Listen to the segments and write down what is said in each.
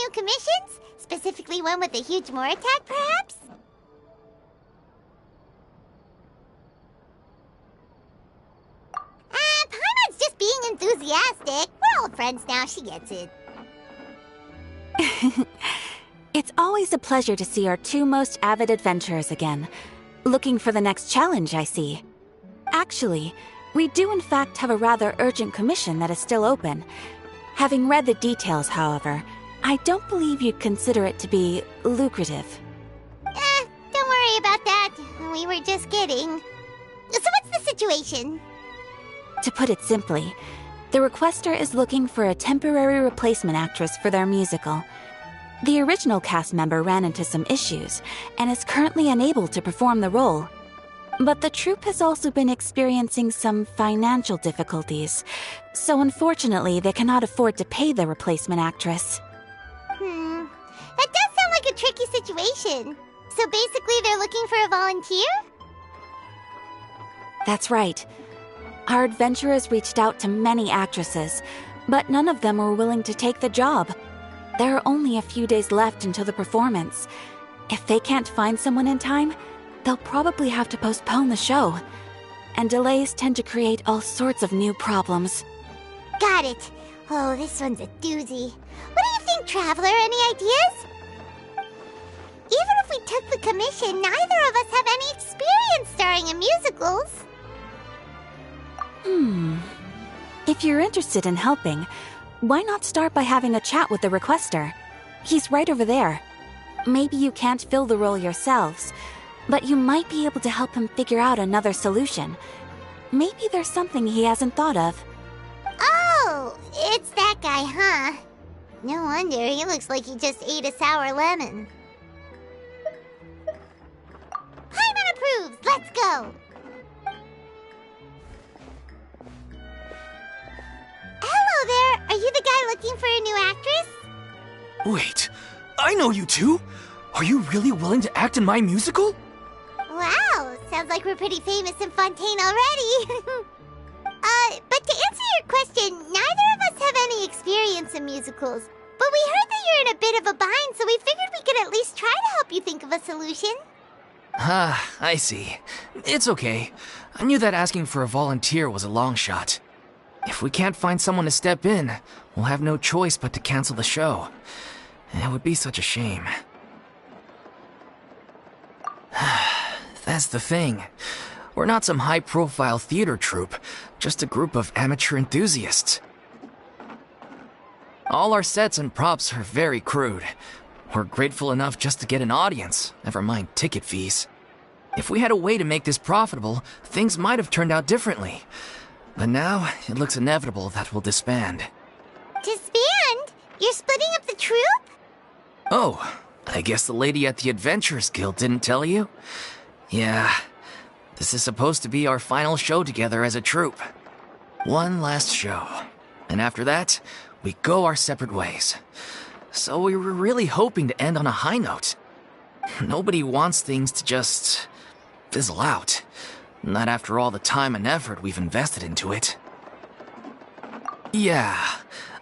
new commissions? Specifically one with a huge more attack, perhaps? Paimon's just being enthusiastic. We're old friends now, she gets it. It's always a pleasure to see our two most avid adventurers again. Looking for the next challenge, I see. Actually, we do in fact have a rather urgent commission that is still open. Having read the details, however, I don't believe you'd consider it to be lucrative. Don't worry about that. We were just kidding. So what's the situation? To put it simply, the requester is looking for a temporary replacement actress for their musical. The original cast member ran into some issues and is currently unable to perform the role. But the troupe has also been experiencing some financial difficulties, so unfortunately they cannot afford to pay the replacement actress. That does sound like a tricky situation. So basically they're looking for a volunteer? That's right. Our adventurers reached out to many actresses, but none of them were willing to take the job. There are only a few days left until the performance. If they can't find someone in time, they'll probably have to postpone the show. And delays tend to create all sorts of new problems. Got it. Oh, this one's a doozy. What do you think, Traveler? Any ideas? Even if we took the commission, neither of us have any experience starring in musicals. If you're interested in helping, why not start by having a chat with the requester? He's right over there. Maybe you can't fill the role yourselves, but you might be able to help him figure out another solution. Maybe there's something he hasn't thought of. Oh, it's that guy, huh? No wonder, he looks like he just ate a sour lemon. Paimon approves, let's go! Hello there, are you the guy looking for a new actress? Wait, I know you two! Are you really willing to act in my musical? Wow, sounds like we're pretty famous in Fontaine already. But to answer your question, neither of us have any experience in musicals. But we heard that you're in a bit of a bind, so we figured we could at least try to help you think of a solution. I see. It's okay. I knew that asking for a volunteer was a long shot. If we can't find someone to step in, we'll have no choice but to cancel the show. It would be such a shame. That's the thing. We're not some high-profile theater troupe, just a group of amateur enthusiasts. All our sets and props are very crude. We're grateful enough just to get an audience, never mind ticket fees. If we had a way to make this profitable, things might have turned out differently. But now, it looks inevitable that we'll disband. Disband? You're splitting up the troupe? Oh, I guess the lady at the Adventurers Guild didn't tell you? Yeah, this is supposed to be our final show together as a troupe. One last show. And after that, we go our separate ways. So we were really hoping to end on a high note. Nobody wants things to just fizzle out. Not after all the time and effort we've invested into it. Yeah,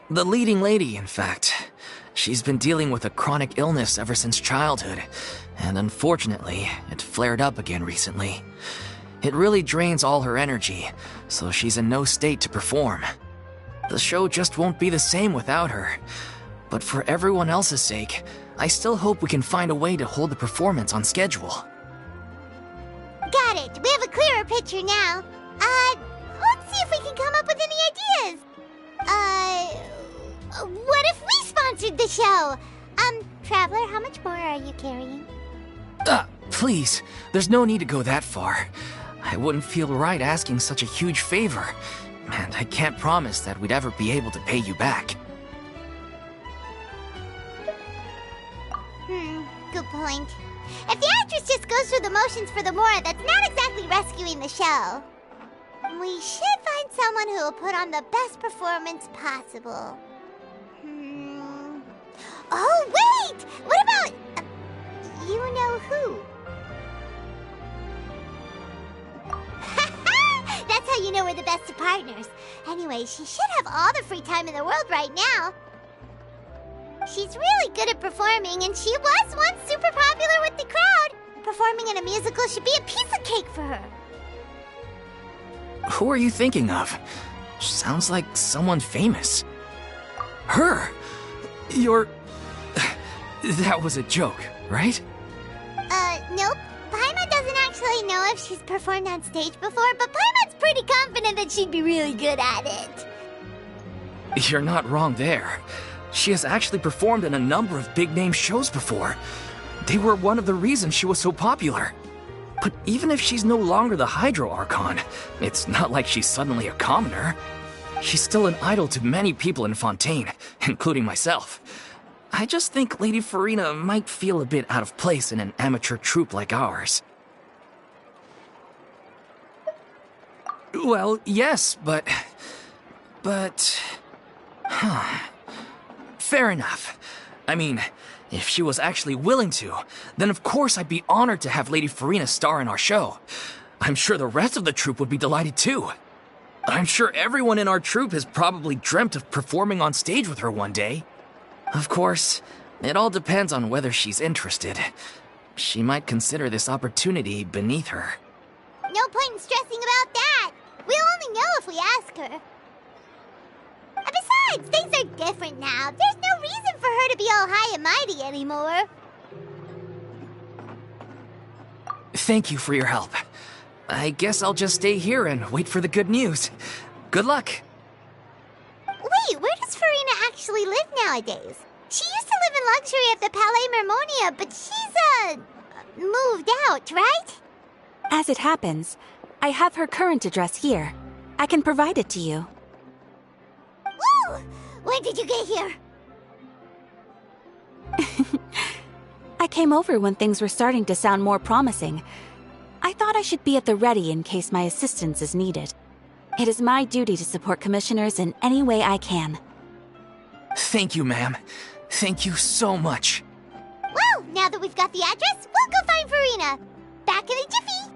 the leading lady, in fact. She's been dealing with a chronic illness ever since childhood, and unfortunately, it flared up again recently. It really drains all her energy, so she's in no state to perform. The show just won't be the same without her. But for everyone else's sake, I still hope we can find a way to hold the performance on schedule. Got it. We have a clearer picture now. Let's see if we can come up with any ideas. What if we sponsored the show? Traveler, how much more are you carrying? Please, there's no need to go that far. I wouldn't feel right asking such a huge favor, and I can't promise that we'd ever be able to pay you back. Good point. If the actress just goes through the motions for the Mora, that's not exactly rescuing the show. We should find someone who will put on the best performance possible. Oh, wait! What about... you know who? That's how you know we're the best of partners. Anyway, she should have all the free time in the world right now. She's really good at performing, and she was once super popular with the crowd. Performing in a musical should be a piece of cake for her. Who are you thinking of? Sounds like someone famous. Her? You're... That was a joke, right? Nope. Paimon doesn't actually know if she's performed on stage before, but Paimon's pretty confident that she'd be really good at it. You're not wrong there. She has actually performed in a number of big-name shows before. They were one of the reasons she was so popular. But even if she's no longer the Hydro Archon, it's not like she's suddenly a commoner. She's still an idol to many people in Fontaine, including myself. I just think Lady Furina might feel a bit out of place in an amateur troupe like ours. Well, yes, but... Fair enough. I mean, if she was actually willing to, then of course I'd be honored to have Lady Furina star in our show. I'm sure the rest of the troupe would be delighted too. I'm sure everyone in our troupe has probably dreamt of performing on stage with her one day. Of course, it all depends on whether she's interested. She might consider this opportunity beneath her. No point in stressing about that. We'll only know if we ask her. And besides, things are different now. There's no reason for her to be all high and mighty anymore. Thank you for your help. I guess I'll just stay here and wait for the good news. Good luck. Wait, where does Furina actually live nowadays? She used to live in luxury at the Palais Mermonia, but she's, moved out, right? As it happens, I have her current address here. I can provide it to you. Woo! When did you get here? I came over when things were starting to sound more promising. I thought I should be at the ready in case my assistance is needed. It is my duty to support commissioners in any way I can. Thank you, ma'am. Thank you so much. Well, now that we've got the address, we'll go find Furina. Back in a jiffy.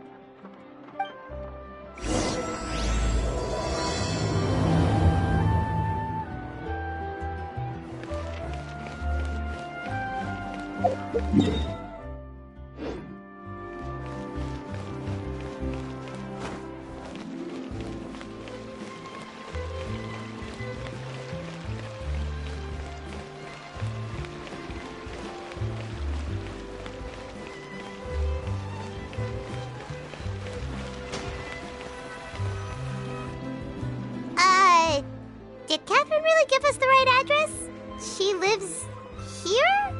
Did Catherine really give us the right address? She lives here?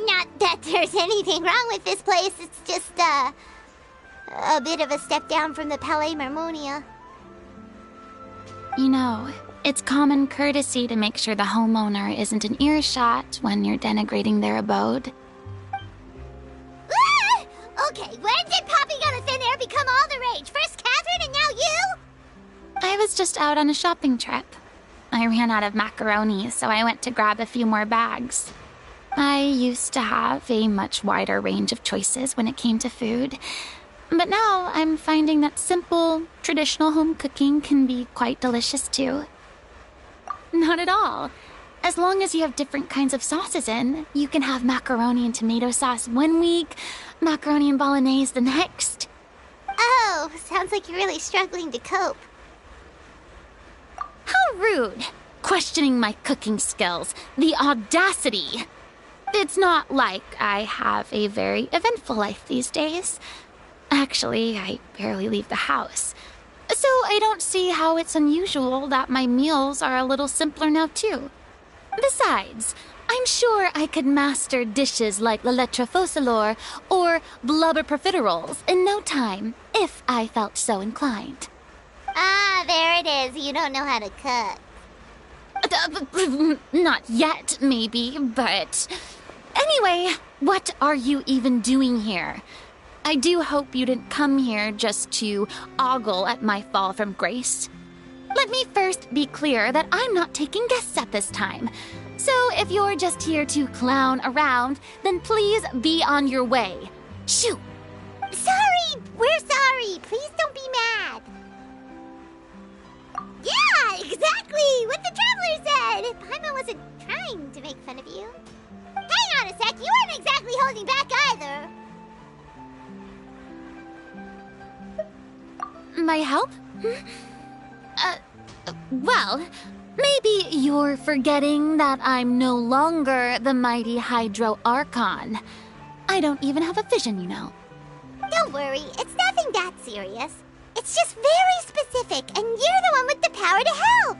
Not that there's anything wrong with this place, it's just, a bit of a step down from the Palais Mermonia. You know, it's common courtesy to make sure the homeowner isn't in earshot when you're denigrating their abode. Ah! Okay, when did popping on a thin air become all the rage? First Catherine and now you? I was just out on a shopping trip. I ran out of macaroni, so I went to grab a few more bags. I used to have a much wider range of choices when it came to food, but now I'm finding that simple, traditional home cooking can be quite delicious too. Not at all. As long as you have different kinds of sauces in, you can have macaroni and tomato sauce one week, macaroni and bolognese the next. Oh, sounds like you're really struggling to cope. How rude! Questioning my cooking skills. The audacity! It's not like I have a very eventful life these days. Actually, I barely leave the house. So I don't see how it's unusual that my meals are a little simpler now too. Besides, I'm sure I could master dishes like la lettre focilor or blubber profiteroles in no time, if I felt so inclined. Ah, there it is. You don't know how to cook. Not yet, maybe, but... Anyway, what are you even doing here? I do hope you didn't come here just to ogle at my fall from grace. Let me first be clear that I'm not taking guests at this time. So if you're just here to clown around, then please be on your way. Shoo! Sorry! We're sorry! Please don't be mad! Yeah, exactly! What the traveler said! my help? Well, maybe you're forgetting that I'm no longer the mighty Hydro Archon. I don't even have a vision, you know. Don't worry, it's nothing that serious. It's just very specific, and you're the one with the power to help!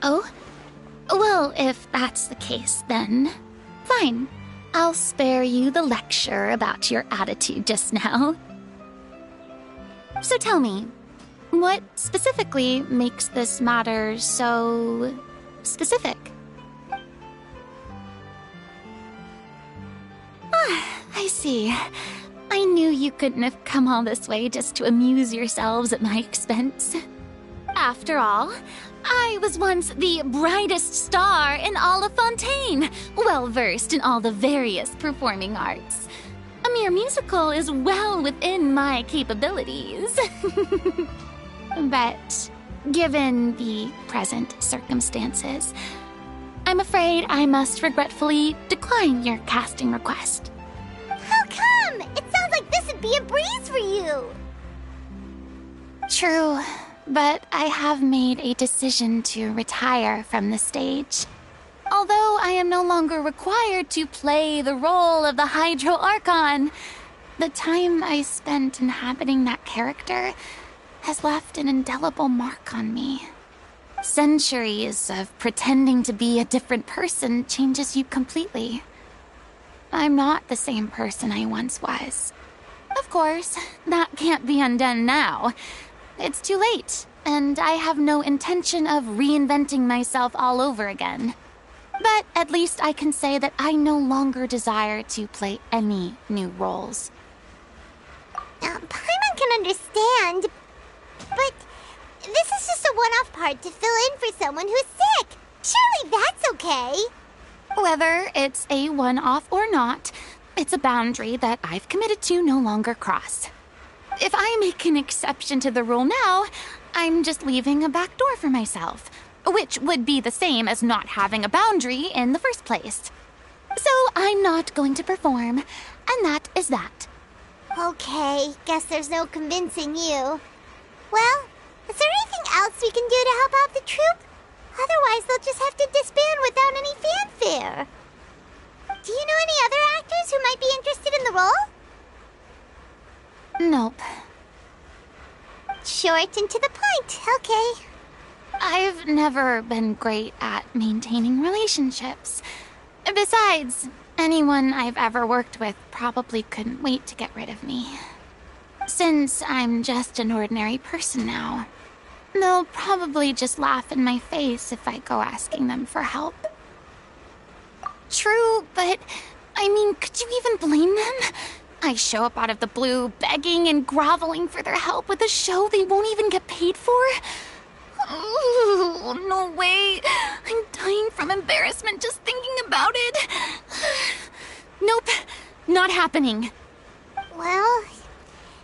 Oh? Well, if that's the case, then fine. I'll spare you the lecture about your attitude just now. So tell me, what specifically makes this matter so specific? Ah, I see. I knew you couldn't have come all this way just to amuse yourselves at my expense. After all, I was once the brightest star in all of Fontaine, well-versed in all the various performing arts. A mere musical is well within my capabilities. But given the present circumstances, I'm afraid I must regretfully decline your casting request. How come? It sounds like this would be a breeze for you. True, but I have made a decision to retire from the stage. Although I am no longer required to play the role of the Hydro Archon, the time I spent inhabiting that character has left an indelible mark on me. Centuries of pretending to be a different person changes you completely. I'm not the same person I once was. Of course, that can't be undone now. It's too late, and I have no intention of reinventing myself all over again. But at least I can say that I no longer desire to play any new roles. Paimon can understand, but this is just a one-off part to fill in for someone who's sick. Surely that's okay. Whether it's a one-off or not, it's a boundary that I've committed to no longer cross. If I make an exception to the rule now, I'm just leaving a back door for myself, which would be the same as not having a boundary in the first place. So I'm not going to perform, and that is that. Okay, guess there's no convincing you. Well, is there anything else we can do to help out the troupe? Otherwise, they'll just have to disband without any fanfare. Do you know any other actors who might be interested in the role? Nope. Short and to the point, okay. I've never been great at maintaining relationships. Besides, anyone I've ever worked with probably couldn't wait to get rid of me. Since I'm just an ordinary person now, they'll probably just laugh in my face if I go asking them for help. True, but I mean, could you even blame them? I show up out of the blue, begging and groveling for their help with a show they won't even get paid for? Oh, no way. I'm dying from embarrassment just thinking about it. Nope, not happening. Well,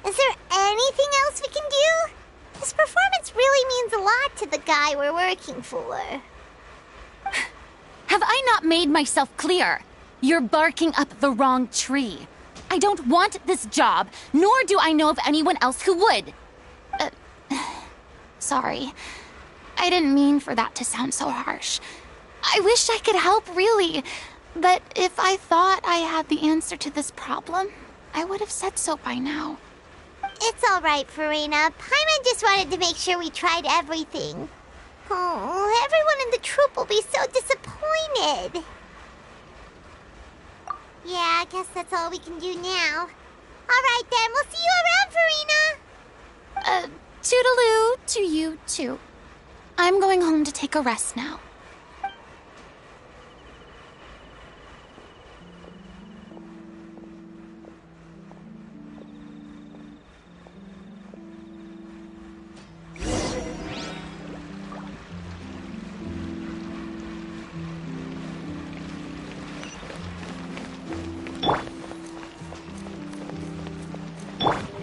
is there anything else we can do? This performance really means a lot to the guy we're working for. Have I not made myself clear? You're barking up the wrong tree. I don't want this job, nor do I know of anyone else who would. Sorry. I didn't mean for that to sound so harsh. I wish I could help, really. But if I thought I had the answer to this problem, I would have said so by now. It's all right, Furina. Paimon just wanted to make sure we tried everything. Oh, everyone in the troupe will be so disappointed. Yeah, I guess that's all we can do now. All right, then. We'll see you around, Furina. Toodaloo to you, too. I'm going home to take a rest now.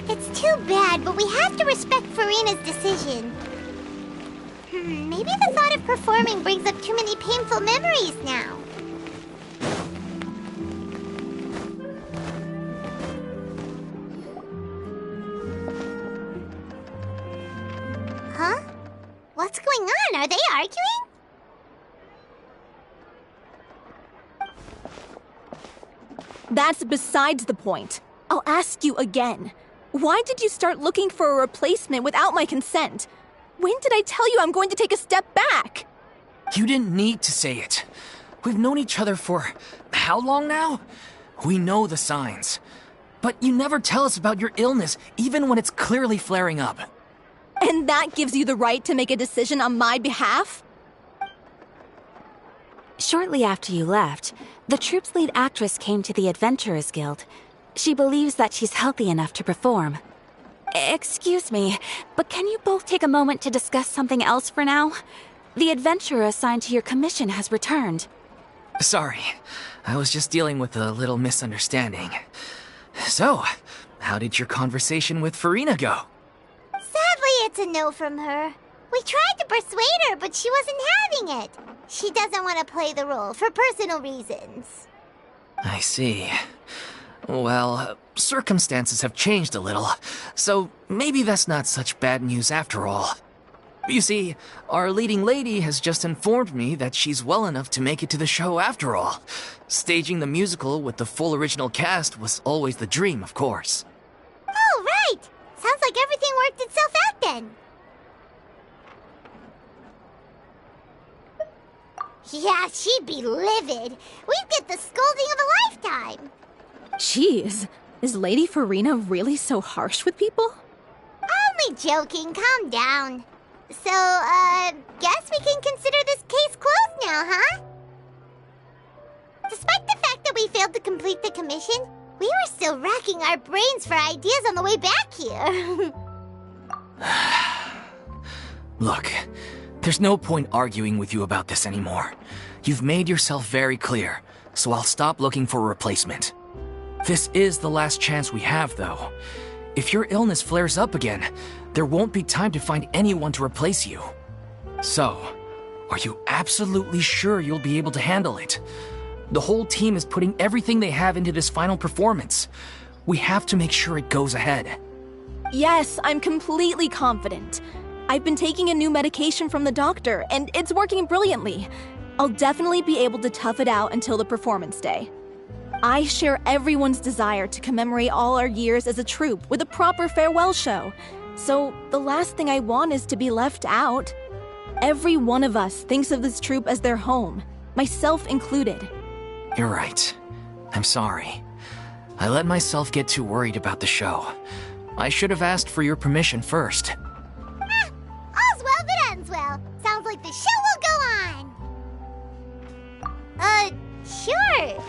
It's too bad, but we have to respect Furina's decision. Maybe the thought of performing brings up too many painful memories now. What's going on? Are they arguing? That's besides the point. I'll ask you again. Why did you start looking for a replacement without my consent? When did I tell you I'm going to take a step back? You didn't need to say it. We've known each other for how long now? We know the signs. But you never tell us about your illness, even when it's clearly flaring up. And that gives you the right to make a decision on my behalf? Shortly after you left, the troupe's lead actress came to the Adventurers Guild. She believes that she's healthy enough to perform. Excuse me, but can you both take a moment to discuss something else for now? The adventurer assigned to your commission has returned. Sorry, I was just dealing with a little misunderstanding. So, how did your conversation with Furina go? Sadly, it's a no from her. We tried to persuade her, but she wasn't having it. She doesn't want to play the role for personal reasons. I see. Well, circumstances have changed a little, so maybe that's not such bad news after all. You see, our leading lady has just informed me that she's well enough to make it to the show after all. Staging the musical with the full original cast was always the dream, of course. Oh, right! Sounds like everything worked itself out then. Yeah, she'd be livid. We'd get the scolding of a lifetime. Jeez, is Lady Furina really so harsh with people? Only joking, calm down. So, guess we can consider this case closed now, huh? Despite the fact that we failed to complete the commission, we were still racking our brains for ideas on the way back here. Look, there's no point arguing with you about this anymore. You've made yourself very clear, so I'll stop looking for a replacement. This is the last chance we have, though. If your illness flares up again, there won't be time to find anyone to replace you. So, are you absolutely sure you'll be able to handle it? The whole team is putting everything they have into this final performance. We have to make sure it goes ahead. Yes, I'm completely confident. I've been taking a new medication from the doctor, and it's working brilliantly. I'll definitely be able to tough it out until the performance day. I share everyone's desire to commemorate all our years as a troupe with a proper farewell show. So the last thing I want is to be left out. Every one of us thinks of this troupe as their home, myself included. You're right. I'm sorry. I let myself get too worried about the show. I should have asked for your permission first. All's well that ends well. Sounds like the show will go on. Sure.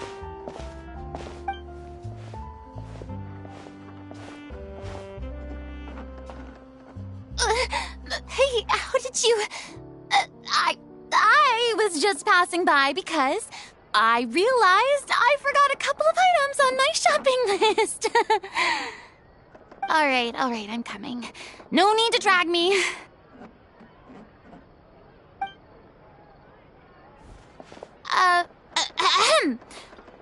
Hey, how did you... I was just passing by because I realized I forgot a couple of items on my shopping list. All right, I'm coming. No need to drag me.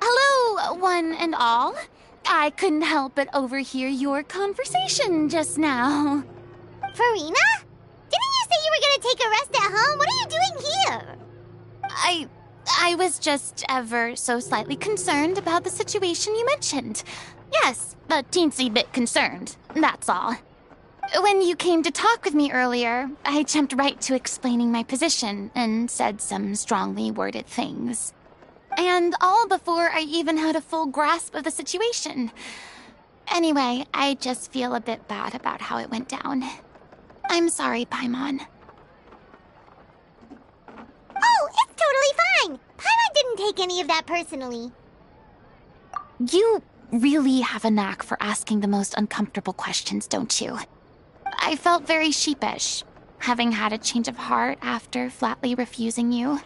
Hello, one and all. I couldn't help but overhear your conversation just now. Furina? Didn't you say you were gonna take a rest at home? What are you doing here? I was just ever so slightly concerned about the situation you mentioned. Yes, a teensy bit concerned, that's all. When you came to talk with me earlier, I jumped right to explaining my position and said some strongly worded things. And all before I even had a full grasp of the situation. Anyway, I just feel a bit bad about how it went down. I'm sorry, Paimon. Oh, it's totally fine. Paimon didn't take any of that personally. You really have a knack for asking the most uncomfortable questions, don't you? I felt very sheepish, having had a change of heart after flatly refusing you.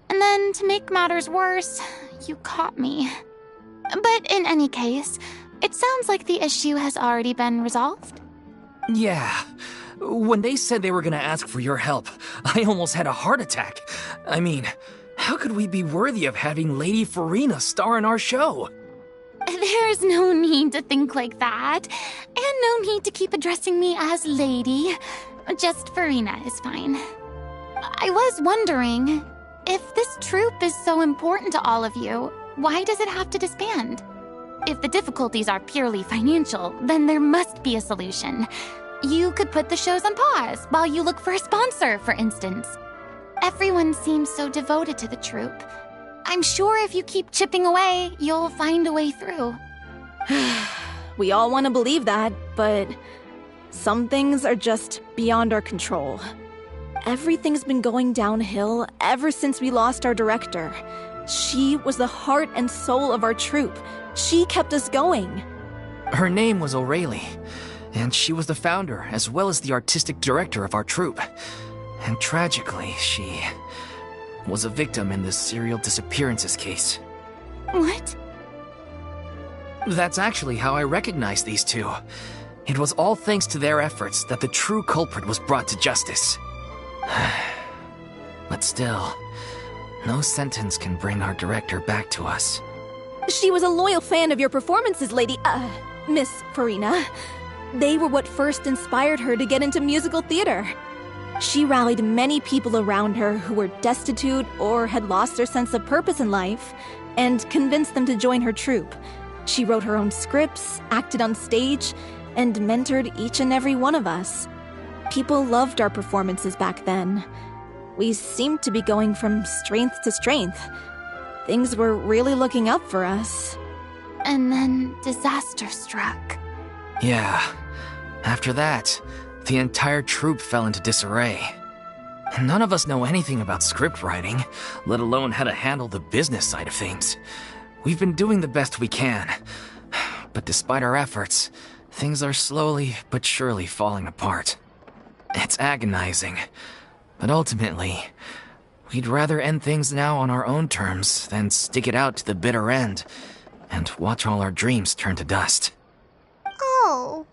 And then, to make matters worse, you caught me. But in any case, it sounds like the issue has already been resolved. Yeah. When they said they were gonna ask for your help, I almost had a heart attack. I mean, how could we be worthy of having Lady Furina star in our show? There's no need to think like that. And no need to keep addressing me as Lady. Just Furina is fine. I was wondering, if this troupe is so important to all of you, why does it have to disband? If the difficulties are purely financial, then there must be a solution. You could put the shows on pause while you look for a sponsor, for instance. Everyone seems so devoted to the troupe. I'm sure if you keep chipping away, you'll find a way through. We all want to believe that, but some things are just beyond our control. Everything's been going downhill ever since we lost our director. She was the heart and soul of our troupe. She kept us going. Her name was O'Reilly, and she was the founder as well as the artistic director of our troupe. And tragically, she was a victim in this serial disappearances case. What? That's actually how I recognized these two. It was all thanks to their efforts that the true culprit was brought to justice. But still, no sentence can bring our director back to us. She was a loyal fan of your performances, Miss Furina. They were what first inspired her to get into musical theater. She rallied many people around her who were destitute or had lost their sense of purpose in life, and convinced them to join her troupe. She wrote her own scripts, acted on stage, and mentored each and every one of us. People loved our performances back then. We seemed to be going from strength to strength. Things were really looking up for us. And then disaster struck. Yeah. After that, the entire troupe fell into disarray. None of us know anything about script writing, let alone how to handle the business side of things. We've been doing the best we can. But despite our efforts, things are slowly but surely falling apart. It's agonizing. But ultimately, we'd rather end things now on our own terms than stick it out to the bitter end and watch all our dreams turn to dust. Oh.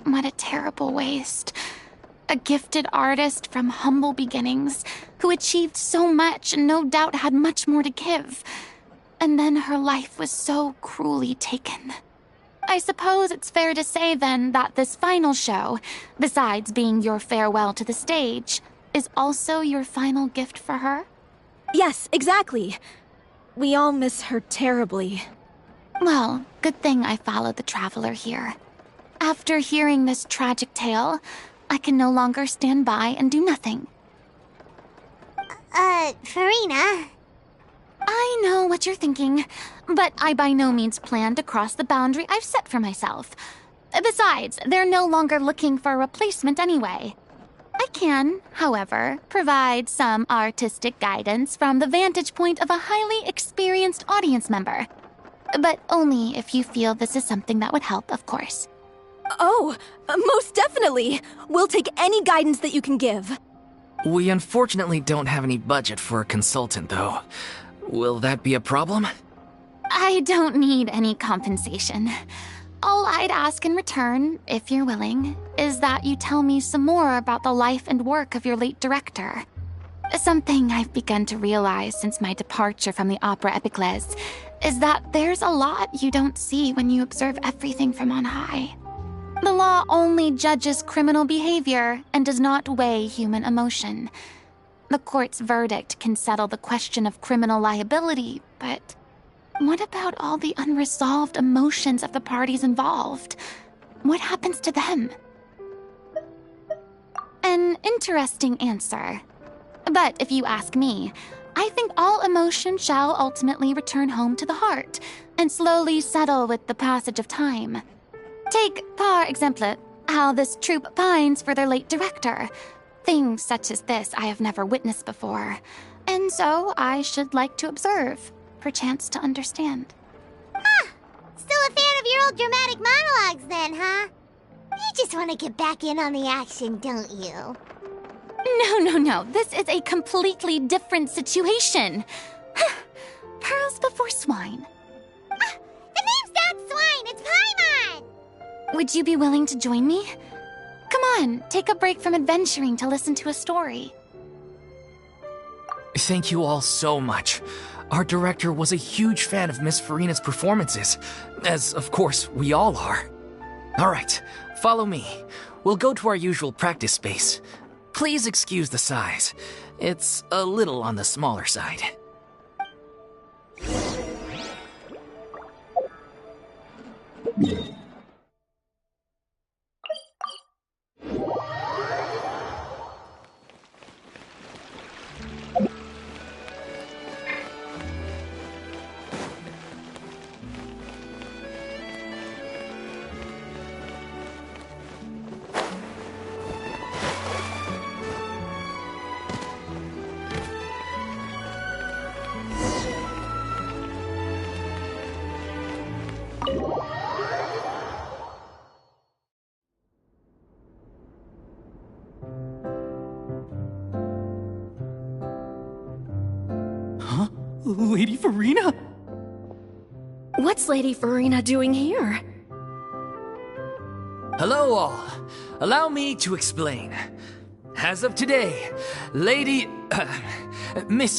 What a terrible waste. A gifted artist from humble beginnings who achieved so much and no doubt had much more to give. And then her life was so cruelly taken. I suppose it's fair to say then that this final show, besides being your farewell to the stage, is also your final gift for her? Yes, exactly. We all miss her terribly. Well, good thing I followed the traveler here. After hearing this tragic tale, I can no longer stand by and do nothing. Furina. I know what you're thinking, but I by no means plan to cross the boundary I've set for myself. Besides, they're no longer looking for a replacement anyway. I can, however, provide some artistic guidance from the vantage point of a highly experienced audience member. But only if you feel this is something that would help, of course. Oh, most definitely. We'll take any guidance that you can give. We unfortunately don't have any budget for a consultant, though. Will that be a problem? I don't need any compensation. All I'd ask in return, if you're willing, is that you tell me some more about the life and work of your late director. Something I've begun to realize since my departure from the Opera Epiclese is that there's a lot you don't see when you observe everything from on high. The law only judges criminal behavior and does not weigh human emotion. The court's verdict can settle the question of criminal liability, but what about all the unresolved emotions of the parties involved? What happens to them? An interesting answer. But if you ask me, I think all emotion shall ultimately return home to the heart and slowly settle with the passage of time. Take, par exemple, how this troupe pines for their late director. Things such as this I have never witnessed before, and so I should like to observe, perchance to understand. Still a fan of your old dramatic monologues then, huh? You just want to get back in on the action, don't you? No. This is a completely different situation. Pearls before swine. The name's not Swine, it's Paimon! Would you be willing to join me? Come on, take a break from adventuring to listen to a story. Thank you all so much. Our director was a huge fan of Miss Furina's performances, as of course we all are. All right, Follow me. We'll go to our usual practice space. Please excuse the size. It's a little on the smaller side. Lady Furina? What's Lady Furina doing here? Hello all. Allow me to explain. As of today, Miss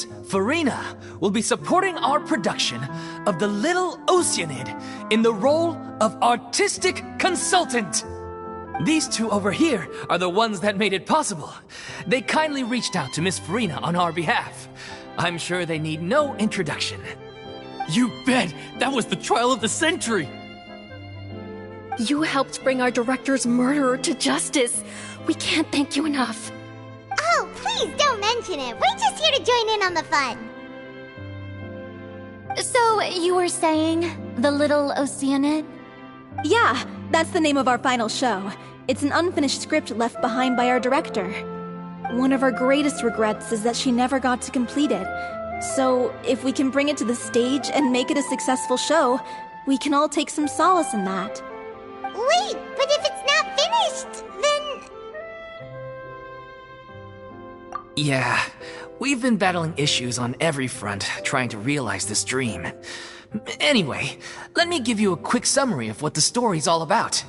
Furina will be supporting our production of The Little Oceanid in the role of artistic consultant. These two over here are the ones that made it possible. They kindly reached out to Miss Furina on our behalf. I'm sure they need no introduction. You bet! That was the trial of the century! You helped bring our director's murderer to justice. We can't thank you enough. Oh, please don't mention it. We're just here to join in on the fun. So, you were saying The Little Oceanid? Yeah, that's the name of our final show. It's an unfinished script left behind by our director. One of our greatest regrets is that she never got to complete it. So, if we can bring it to the stage and make it a successful show, we can all take some solace in that. Wait, but if it's not finished, then... Yeah, we've been battling issues on every front trying to realize this dream. Anyway, let me give you a quick summary of what the story's all about.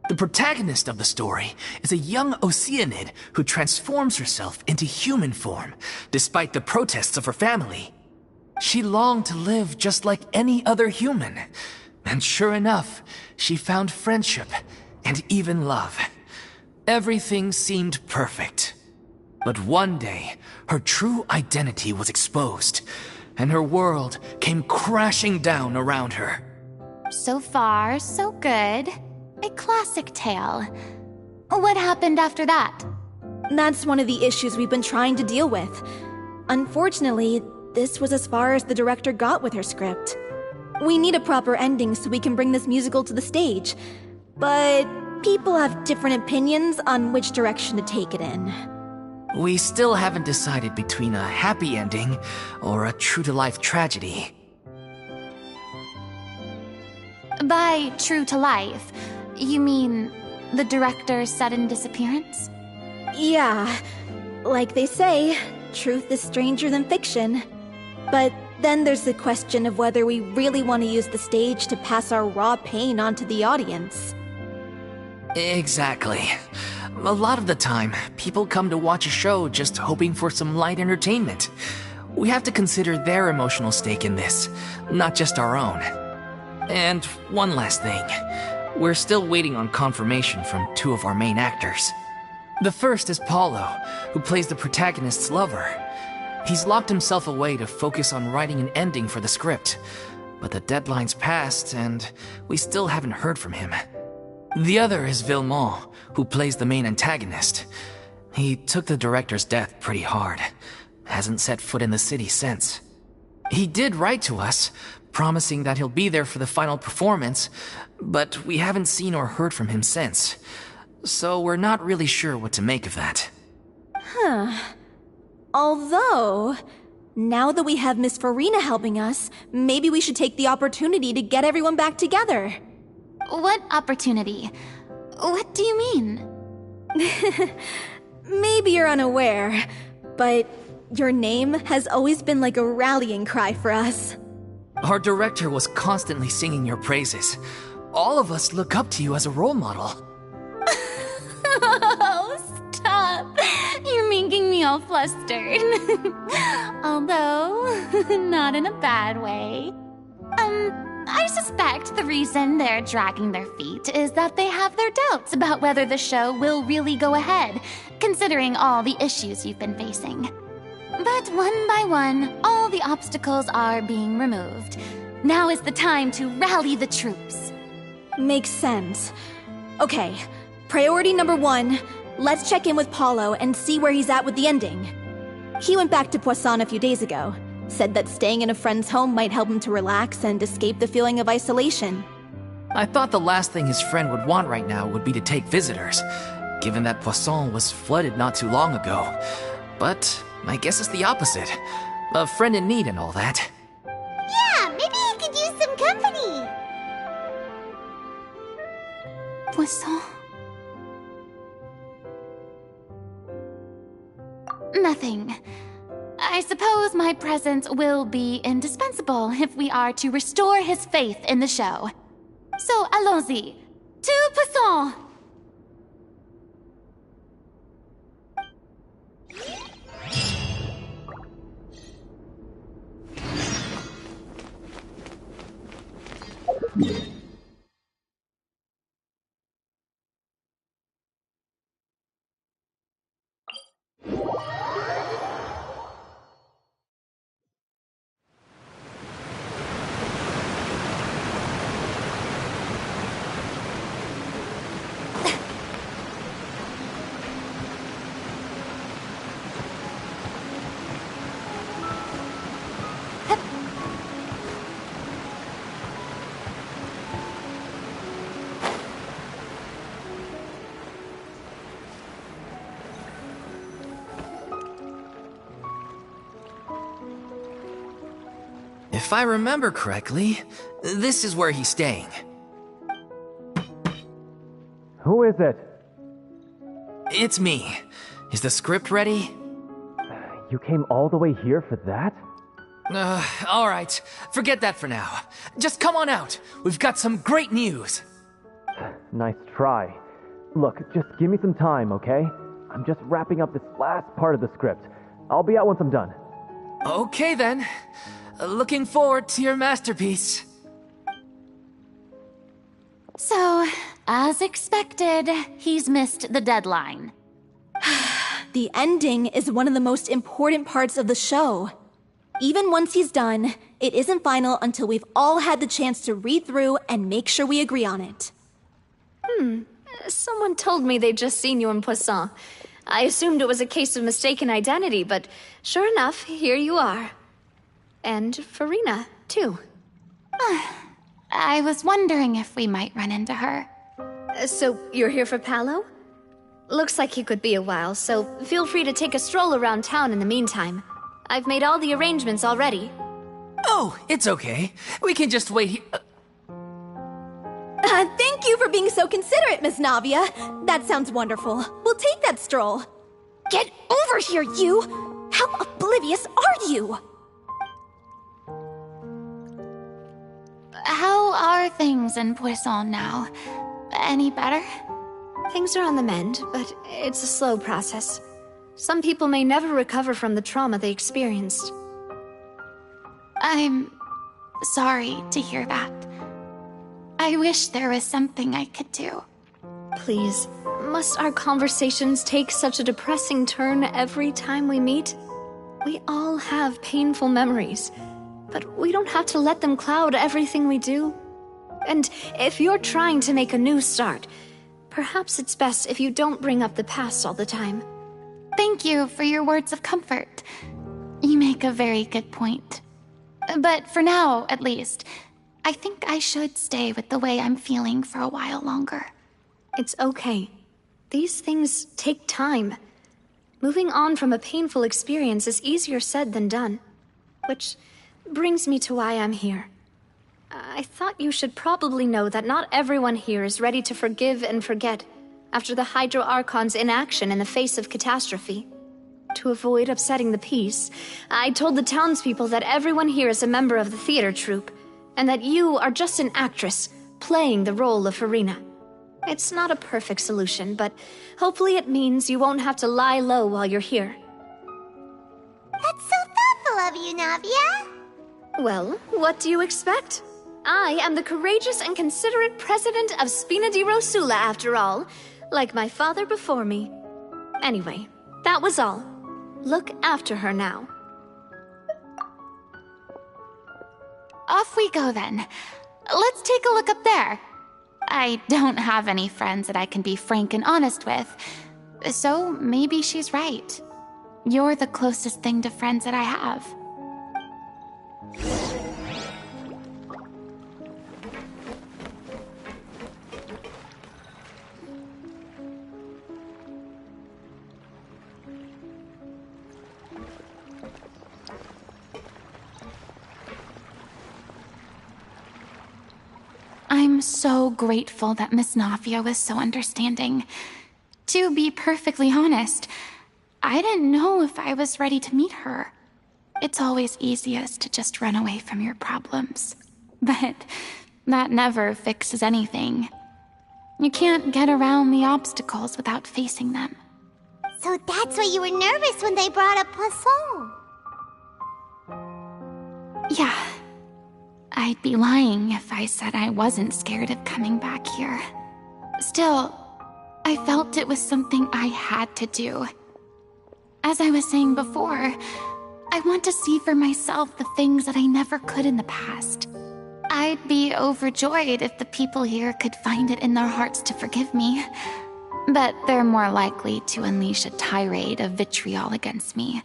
The protagonist of the story is a young Oceanid who transforms herself into human form, despite the protests of her family. She longed to live just like any other human, and sure enough, she found friendship and even love. Everything seemed perfect. But one day, her true identity was exposed, and her world came crashing down around her. So far, so good. A classic tale. What happened after that? That's one of the issues we've been trying to deal with. Unfortunately, this was as far as the director got with her script. We need a proper ending so we can bring this musical to the stage. But people have different opinions on which direction to take it in. We still haven't decided between a happy ending or a true-to-life tragedy. By true to life, you mean the director's sudden disappearance? Yeah, like they say, truth is stranger than fiction. But then there's the question of whether we really want to use the stage to pass our raw pain onto the audience. Exactly. A lot of the time, people come to watch a show just hoping for some light entertainment. We have to consider their emotional stake in this, not just our own. And one last thing. We're still waiting on confirmation from two of our main actors. The first is Paulo, who plays the protagonist's lover. He's locked himself away to focus on writing an ending for the script, but the deadline's passed and we still haven't heard from him. The other is Villemont, who plays the main antagonist. He took the director's death pretty hard. Hasn't set foot in the city since. He did write to us, promising that he'll be there for the final performance, but we haven't seen or heard from him since. So we're not really sure what to make of that. Although, now that we have Miss Furina helping us, maybe we should take the opportunity to get everyone back together. What opportunity? What do you mean? Maybe you're unaware, but your name has always been like a rallying cry for us. Our director was constantly singing your praises. All of us look up to you as a role model. Oh, stop! You're making me all flustered. Although, not in a bad way. I suspect the reason they're dragging their feet is that they have their doubts about whether the show will really go ahead, considering all the issues you've been facing. But one by one, all the obstacles are being removed. Now is the time to rally the troops. Makes sense. Okay, priority number 1, let's check in with Paulo and see where he's at with the ending. He went back to Poisson a few days ago, said that staying in a friend's home might help him to relax and escape the feeling of isolation. I thought the last thing his friend would want right now would be to take visitors, given that Poisson was flooded not too long ago. But I guess it's the opposite. A friend in need and all that. Yeah, maybe he could use some company. Poisson. Nothing. I suppose my presence will be indispensable if we are to restore his faith in the show. So, allons-y. To Poisson! If I remember correctly, this is where he's staying. Who is it? It's me. Is the script ready? You came all the way here for that? Alright. Forget that for now. Just come on out. We've got some great news. Nice try. Look, just give me some time, okay? I'm just wrapping up this last part of the script. I'll be out once I'm done. Okay then. Looking forward to your masterpiece. So, as expected, he's missed the deadline. The ending is one of the most important parts of the show. Even once he's done, it isn't final until we've all had the chance to read through and make sure we agree on it. Someone told me they'd just seen you in Poisson. I assumed it was a case of mistaken identity, but sure enough, here you are. And Furina, too. I was wondering if we might run into her. So, you're here for Paolo? Looks like he could be a while, so feel free to take a stroll around town in the meantime. I've made all the arrangements already. Oh, it's okay. We can just wait here. Thank you for being so considerate, Miss Navia. That sounds wonderful. We'll take that stroll. Get over here, you! How oblivious are you? How are things in Poisson now? Any better? Things are on the mend, but it's a slow process. Some people may never recover from the trauma they experienced. I'm sorry to hear that. I wish there was something I could do. Please, must our conversations take such a depressing turn every time we meet? We all have painful memories, but we don't have to let them cloud everything we do. And if you're trying to make a new start, perhaps it's best if you don't bring up the past all the time. Thank you for your words of comfort. You make a very good point. But for now, at least, I think I should stay with the way I'm feeling for a while longer. It's okay. These things take time. Moving on from a painful experience is easier said than done. Which brings me to why I'm here. I thought you should probably know that not everyone here is ready to forgive and forget after the Hydro Archon's inaction in the face of catastrophe. To avoid upsetting the peace, I told the townspeople that everyone here is a member of the theater troupe, and that you are just an actress playing the role of Furina. It's not a perfect solution, but hopefully it means you won't have to lie low while you're here. That's so thoughtful of you, Navia. Well, what do you expect? I am the courageous and considerate president of Spina di Rosula, after all, like my father before me. Anyway, that was all. Look after her now. Off we go then. Let's take a look up there. I don't have any friends that I can be frank and honest with, so maybe she's right. You're the closest thing to friends that I have. I'm so grateful that Miss Nafia was so understanding. To be perfectly honest, I didn't know if I was ready to meet her. It's always easiest to just run away from your problems. But that never fixes anything. You can't get around the obstacles without facing them. So that's why you were nervous when they brought up Poisson. Yeah. I'd be lying if I said I wasn't scared of coming back here. Still, I felt it was something I had to do. As I was saying before, I want to see for myself the things that I never could in the past. I'd be overjoyed if the people here could find it in their hearts to forgive me. But they're more likely to unleash a tirade of vitriol against me,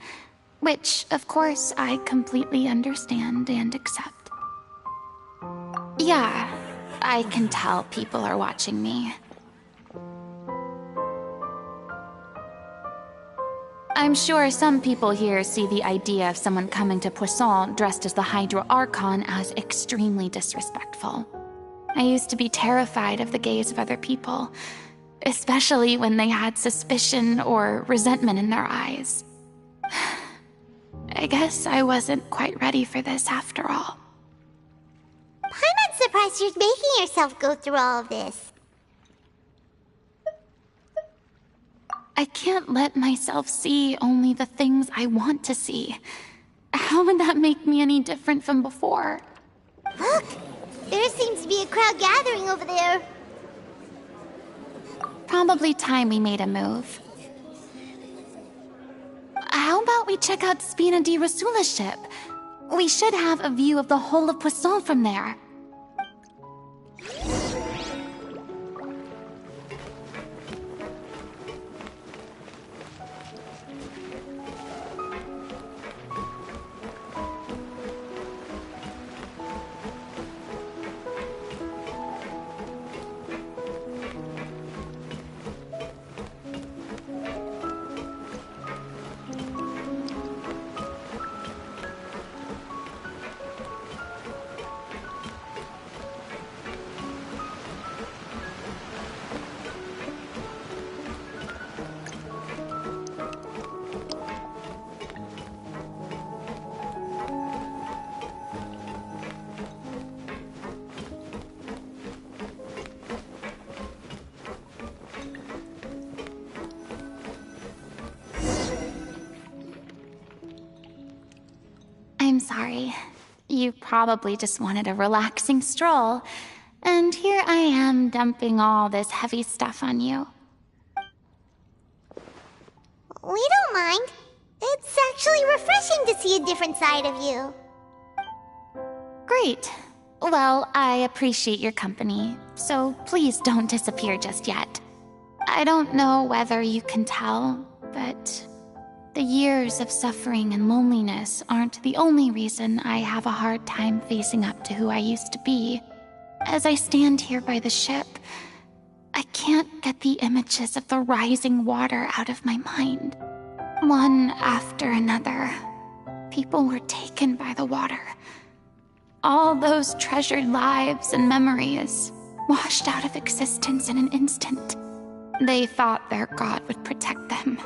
which, of course, I completely understand and accept. Yeah, I can tell people are watching me. I'm sure some people here see the idea of someone coming to Poisson dressed as the Hydro Archon as extremely disrespectful. I used to be terrified of the gaze of other people, especially when they had suspicion or resentment in their eyes. I guess I wasn't quite ready for this after all. I'm not surprised you're making yourself go through all of this. I can't let myself see only the things I want to see. How would that make me any different from before? Look! There seems to be a crowd gathering over there. Probably time we made a move. How about we check out Spina di Rosula's ship? We should have a view of the whole of Poisson from there. I'm sorry. You probably just wanted a relaxing stroll, and here I am dumping all this heavy stuff on you. We don't mind. It's actually refreshing to see a different side of you. Great. Well, I appreciate your company, so please don't disappear just yet. I don't know whether you can tell, but the years of suffering and loneliness aren't the only reason I have a hard time facing up to who I used to be. As I stand here by the ship, I can't get the images of the rising water out of my mind. One after another, people were taken by the water. All those treasured lives and memories washed out of existence in an instant. They thought their god would protect them.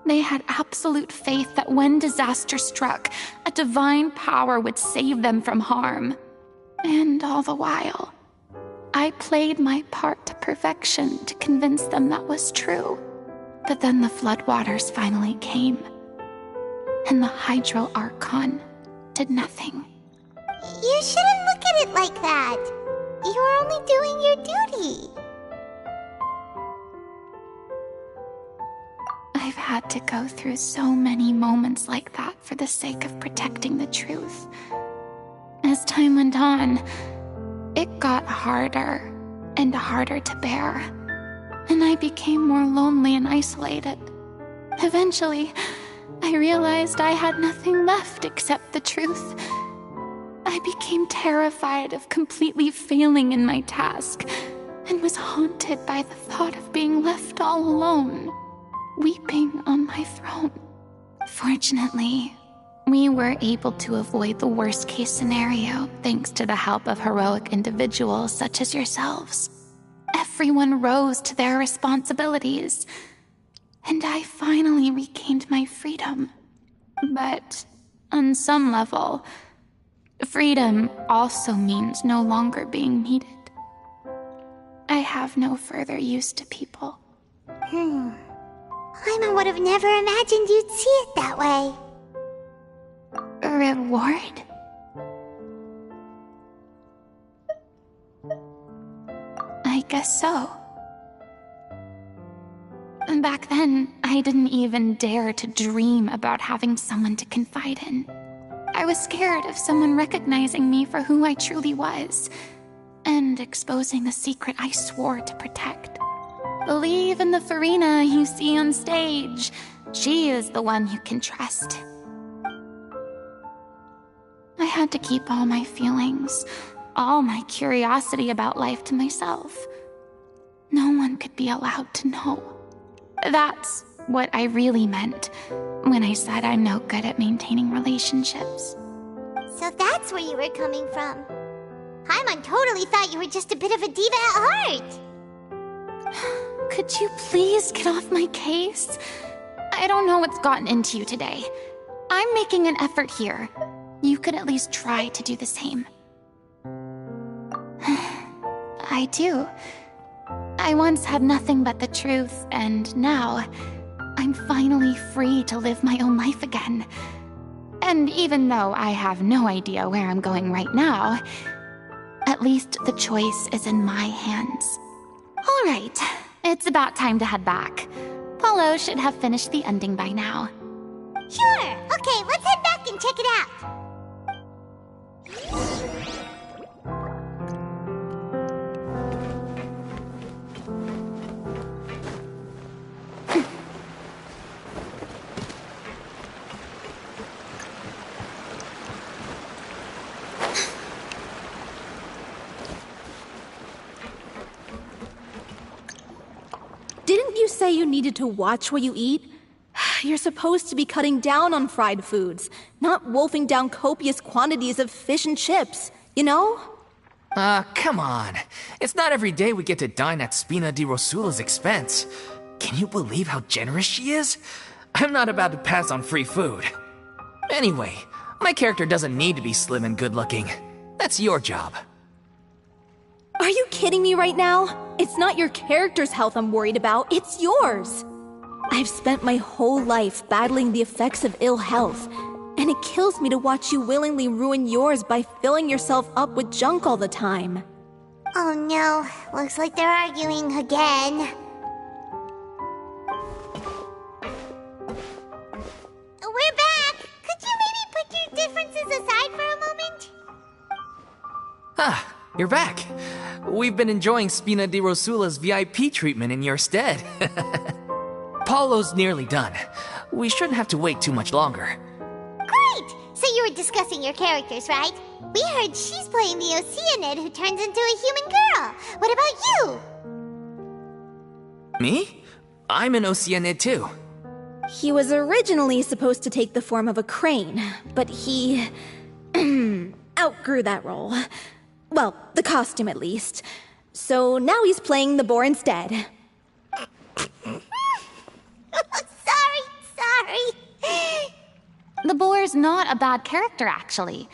They had absolute faith that when disaster struck, a divine power would save them from harm. And all the while, I played my part to perfection to convince them that was true. But then the floodwaters finally came, and the Hydro Archon did nothing. You shouldn't look at it like that. You were only doing your duty. I've had to go through so many moments like that for the sake of protecting the truth. As time went on, it got harder and harder to bear, and I became more lonely and isolated. Eventually, I realized I had nothing left except the truth. I became terrified of completely failing in my task, and was haunted by the thought of being left all alone, weeping on my throne. Fortunately, we were able to avoid the worst-case scenario thanks to the help of heroic individuals such as yourselves. Everyone rose to their responsibilities, and I finally regained my freedom. But on some level, freedom also means no longer being needed. I have no further use to people. Paimon would have never imagined you'd see it that way. A reward? I guess so. Back then, I didn't even dare to dream about having someone to confide in. I was scared of someone recognizing me for who I truly was, and exposing the secret I swore to protect. Believe in the Furina you see on stage. She is the one you can trust. I had to keep all my feelings, all my curiosity about life to myself. No one could be allowed to know. That's what I really meant when I said I'm no good at maintaining relationships. So that's where you were coming from. Paimon totally thought you were just a bit of a diva at heart. Could you please get off my case? I don't know what's gotten into you today. I'm making an effort here. You could at least try to do the same. I do. I once had nothing but the truth, and now I'm finally free to live my own life again. And even though I have no idea where I'm going right now, at least the choice is in my hands. All right, it's about time to head back. Paulo should have finished the ending by now. Sure. Okay, let's head back and check it out. Didn't you say you needed to watch what you eat? You're supposed to be cutting down on fried foods, not wolfing down copious quantities of fish and chips, you know? Come on. It's not every day we get to dine at Spina di Rosula's expense. Can you believe how generous she is? I'm not about to pass on free food. Anyway, my character doesn't need to be slim and good-looking. That's your job. Are you kidding me right now? It's not your character's health I'm worried about, it's yours. I've spent my whole life battling the effects of ill health, and it kills me to watch you willingly ruin yours by filling yourself up with junk all the time. Oh no, looks like they're arguing again. We're back! Could you maybe put your differences aside for a moment? Ah, you're back. We've been enjoying Spina di Rosula's VIP treatment in your stead. Paulo's nearly done. We shouldn't have to wait too much longer. Great! So you were discussing your characters, right? We heard she's playing the Oceanid who turns into a human girl. What about you? Me? I'm an Oceanid too. He was originally supposed to take the form of a crane, but he outgrew that role. Well, the costume at least. So now he's playing the boar instead. Sorry. The boar's not a bad character, actually.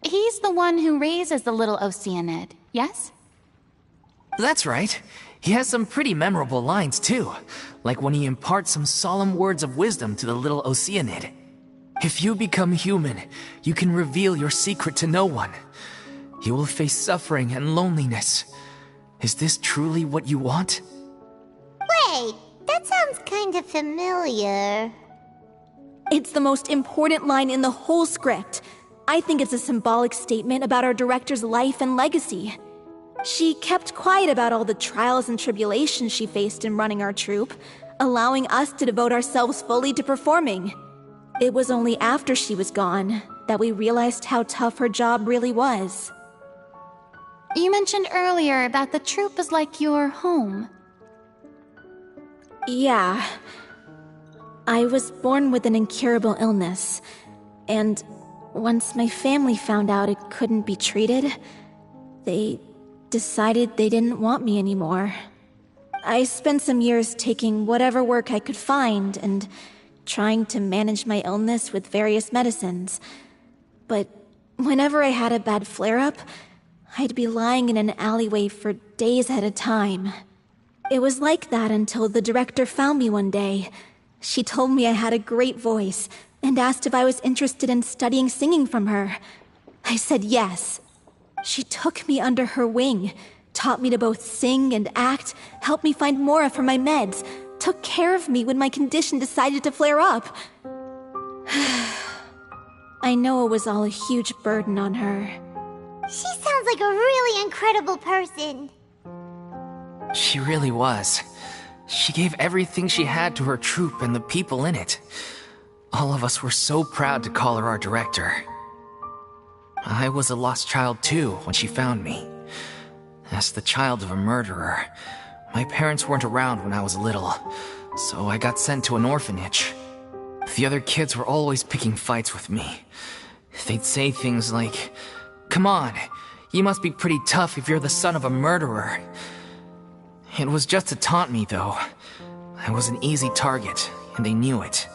He's the one who raises the little Oceanid, yes? That's right. He has some pretty memorable lines too, like when he imparts some solemn words of wisdom to the little Oceanid. If you become human, you can reveal your secret to no one. You will face suffering and loneliness. Is this truly what you want? Wait, that sounds kind of familiar. It's the most important line in the whole script. I think it's a symbolic statement about our director's life and legacy. She kept quiet about all the trials and tribulations she faced in running our troupe, allowing us to devote ourselves fully to performing. It was only after she was gone that we realized how tough her job really was. You mentioned earlier that the troupe is like your home. Yeah. I was born with an incurable illness, and once my family found out it couldn't be treated, they decided they didn't want me anymore. I spent some years taking whatever work I could find and trying to manage my illness with various medicines. But whenever I had a bad flare-up, I'd be lying in an alleyway for days at a time. It was like that until the director found me one day. She told me I had a great voice and asked if I was interested in studying singing from her. I said yes. She took me under her wing, taught me to both sing and act, helped me find Mora for my meds, took care of me when my condition decided to flare up. I know it was all a huge burden on her. She sounds like a really incredible person. She really was. She gave everything she had to her troupe and the people in it. All of us were so proud to call her our director. I was a lost child too when she found me. As the child of a murderer, my parents weren't around when I was little, so I got sent to an orphanage. The other kids were always picking fights with me. They'd say things like, "Come on, you must be pretty tough if you're the son of a murderer." It was just to taunt me, though. I was an easy target, and they knew it.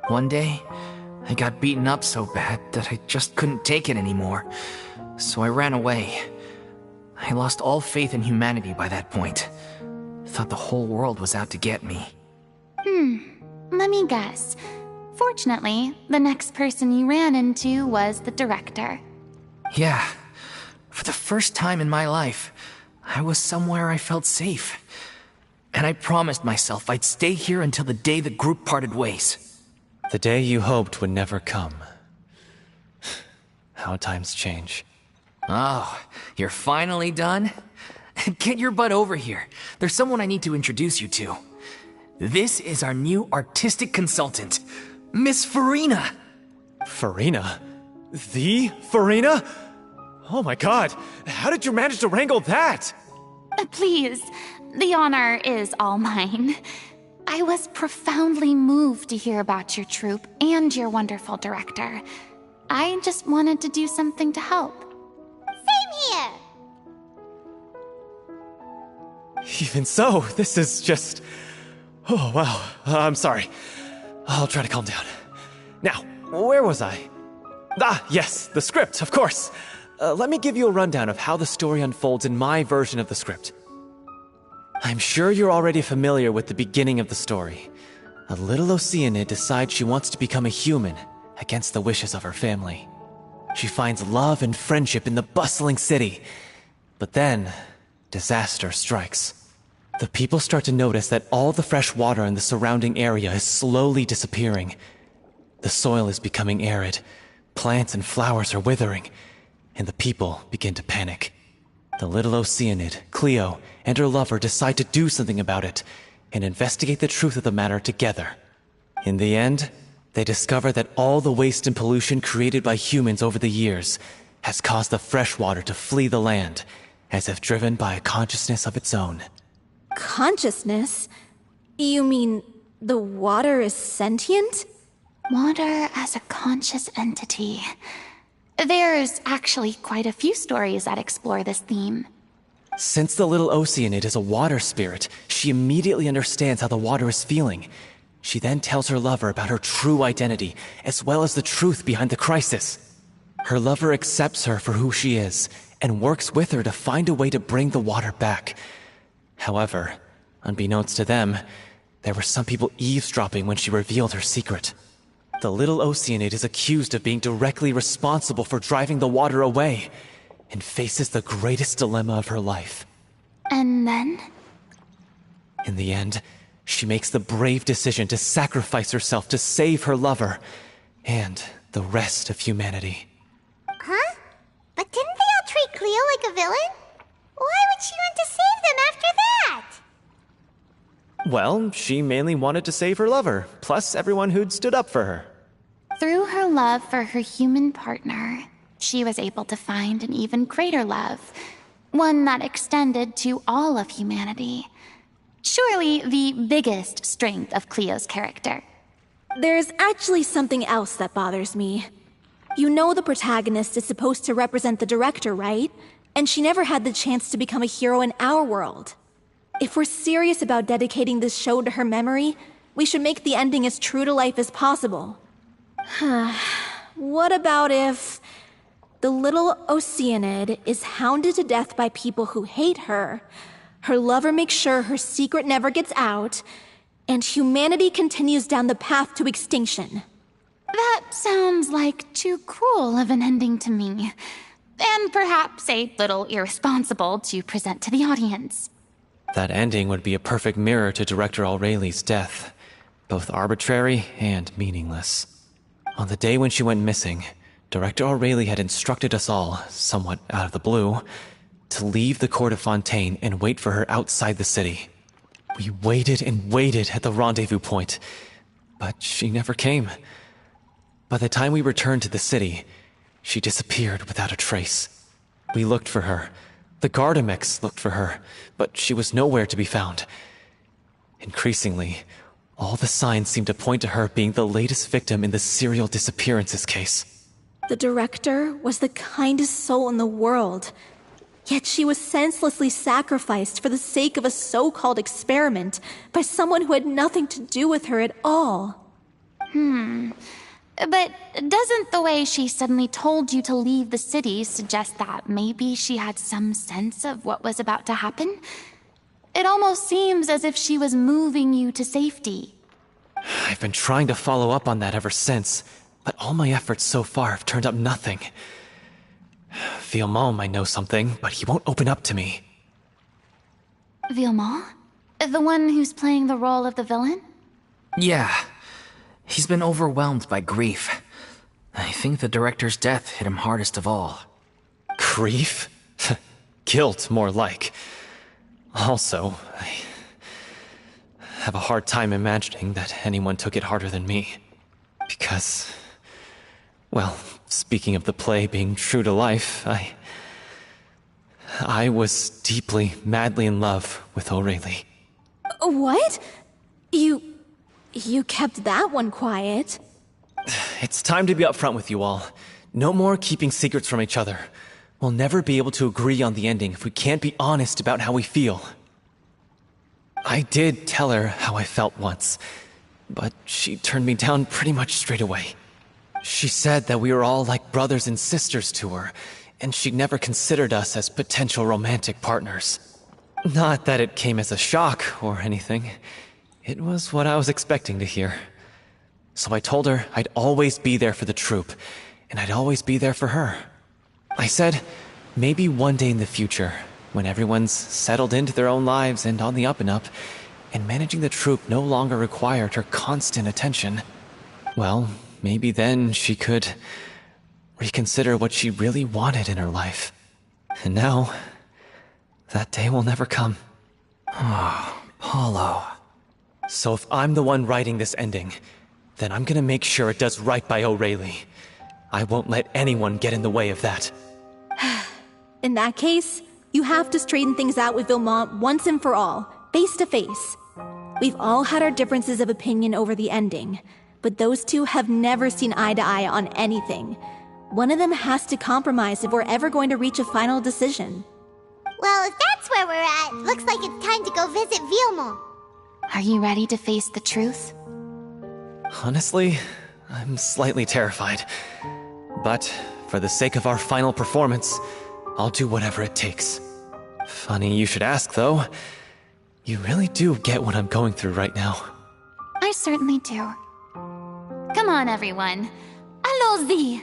One day, I got beaten up so bad that I just couldn't take it anymore, so I ran away. I lost all faith in humanity by that point. Thought the whole world was out to get me. Let me guess. Fortunately, the next person you ran into was the director. Yeah. For the first time in my life, I was somewhere I felt safe. And I promised myself I'd stay here until the day the group parted ways. The day you hoped would never come. How times change. Oh, you're finally done? Get your butt over here. There's someone I need to introduce you to. This is our new artistic consultant, Miss Furina. Furina? The Furina? Oh my god, how did you manage to wrangle that? Please, the honor is all mine. I was profoundly moved to hear about your troupe and your wonderful director. I just wanted to do something to help. Same here. Even so, this is just... Oh, wow. I'm sorry. I'll try to calm down. Now, where was I? Ah, yes, the script, of course. Let me give you a rundown of how the story unfolds in my version of the script. I'm sure you're already familiar with the beginning of the story. A little Oceanid decides she wants to become a human, against the wishes of her family. She finds love and friendship in the bustling city. But then, disaster strikes. The people start to notice that all the fresh water in the surrounding area is slowly disappearing. The soil is becoming arid, plants and flowers are withering, and the people begin to panic. The little Oceanid, Cleo, and her lover decide to do something about it and investigate the truth of the matter together. In the end, they discover that all the waste and pollution created by humans over the years has caused the fresh water to flee the land, as if driven by a consciousness of its own. Consciousness? You mean the water is sentient? Water as a conscious entity. There's actually quite a few stories that explore this theme. Since the little Oceanid is a water spirit, she immediately understands how the water is feeling. She then tells her lover about her true identity, as well as the truth behind the crisis. Her lover accepts her for who she is, and works with her to find a way to bring the water back. However, unbeknownst to them, there were some people eavesdropping when she revealed her secret. The little Oceanid is accused of being directly responsible for driving the water away. and faces the greatest dilemma of her life. And then? In the end, she makes the brave decision to sacrifice herself to save her lover and the rest of humanity. Huh? But didn't they all treat Cleo like a villain? Why would she want to save them after that? Well, she mainly wanted to save her lover, plus everyone who'd stood up for her. Through her love for her human partner, she was able to find an even greater love, one that extended to all of humanity. Surely the biggest strength of Cleo's character. There's actually something else that bothers me. You know the protagonist is supposed to represent the director, right? And she never had the chance to become a hero in our world. If we're serious about dedicating this show to her memory, we should make the ending as true to life as possible. What about if the little Oceanid is hounded to death by people who hate her, her lover makes sure her secret never gets out, and humanity continues down the path to extinction? That sounds like too cruel of an ending to me. And perhaps a little irresponsible to present to the audience. That ending would be a perfect mirror to Director Aureli's death, both arbitrary and meaningless. On the day when she went missing, Director Aurelie had instructed us all, somewhat out of the blue, to leave the court of Fontaine and wait for her outside the city. We waited and waited at the rendezvous point, but she never came. By the time we returned to the city, she disappeared without a trace. We looked for her. The Gardamex looked for her, but she was nowhere to be found. Increasingly, all the signs seemed to point to her being the latest victim in the serial disappearances case. The director was the kindest soul in the world, yet she was senselessly sacrificed for the sake of a so-called experiment by someone who had nothing to do with her at all. But doesn't the way she suddenly told you to leave the city suggest that maybe she had some sense of what was about to happen? It almost seems as if she was moving you to safety. I've been trying to follow up on that ever since, but all my efforts so far have turned up nothing. Villemont might know something, but he won't open up to me. Villemont? The one who's playing the role of the villain? Yeah. He's been overwhelmed by grief. I think the director's death hit him hardest of all. Grief? Guilt, more like. Also, I have a hard time imagining that anyone took it harder than me. Because, well, speaking of the play being true to life, I was deeply, madly in love with Aurelie. What? You kept that one quiet. It's time to be upfront with you all. No more keeping secrets from each other. We'll never be able to agree on the ending if we can't be honest about how we feel. I did tell her how I felt once, but she turned me down pretty much straight away. She said that we were all like brothers and sisters to her, and she'd never considered us as potential romantic partners. Not that it came as a shock or anything. It was what I was expecting to hear. So I told her I'd always be there for the troupe, and I'd always be there for her. I said, maybe one day in the future, when everyone's settled into their own lives and on the up and up, and managing the troupe no longer required her constant attention, well, maybe then she could reconsider what she really wanted in her life. And now, that day will never come. Oh, Paulo. So if I'm the one writing this ending, then I'm gonna make sure it does right by Aurelie. I won't let anyone get in the way of that. In that case, you have to straighten things out with Villemont once and for all, face to face. We've all had our differences of opinion over the ending, but those two have never seen eye to eye on anything. One of them has to compromise if we're ever going to reach a final decision. Well, if that's where we're at, looks like it's time to go visit Villemont. Are you ready to face the truth? Honestly, I'm slightly terrified. But for the sake of our final performance, I'll do whatever it takes. Funny you should ask, though. You really do get what I'm going through right now. I certainly do. Come on, everyone. Allons-y!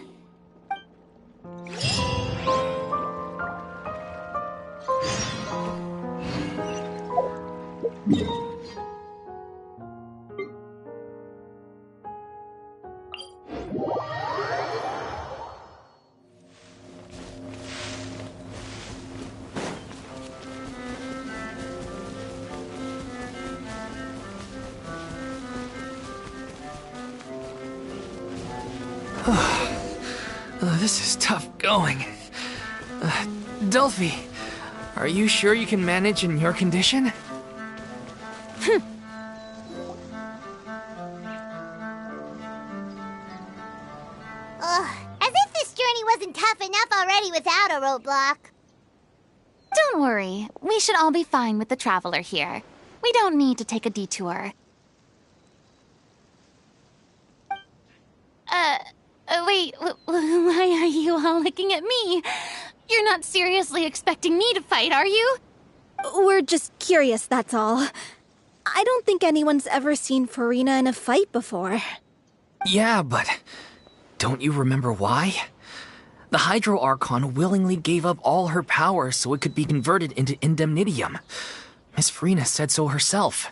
This is tough going. Delphi, are you sure you can manage in your condition? As if this journey wasn't tough enough already without a roadblock. Don't worry. We should all be fine with the traveler here. We don't need to take a detour. Wait, why are you all looking at me? You're not seriously expecting me to fight, are you? We're just curious, that's all. I don't think anyone's ever seen Furina in a fight before. Yeah, but don't you remember why? The Hydro Archon willingly gave up all her power so it could be converted into indemnitium. Miss Furina said so herself.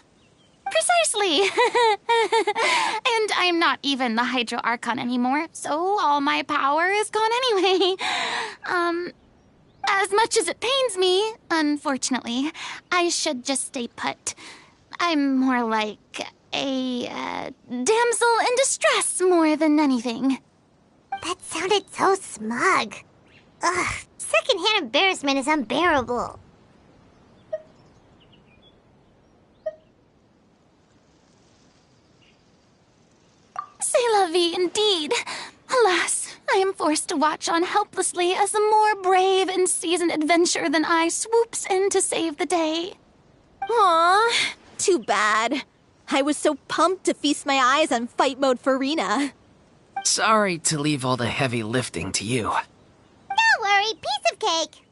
Precisely. And I'm not even the Hydro Archon anymore, so all my power is gone anyway. As much as it pains me, unfortunately, I should just stay put. I'm more like a damsel in distress more than anything. That sounded so smug. Ugh, secondhand embarrassment is unbearable. C'est la vie, indeed. Alas, I am forced to watch on helplessly as a more brave and seasoned adventurer than I swoops in to save the day. Aw, too bad. I was so pumped to feast my eyes on fight mode Furina. Sorry to leave all the heavy lifting to you. Don't worry, piece of cake.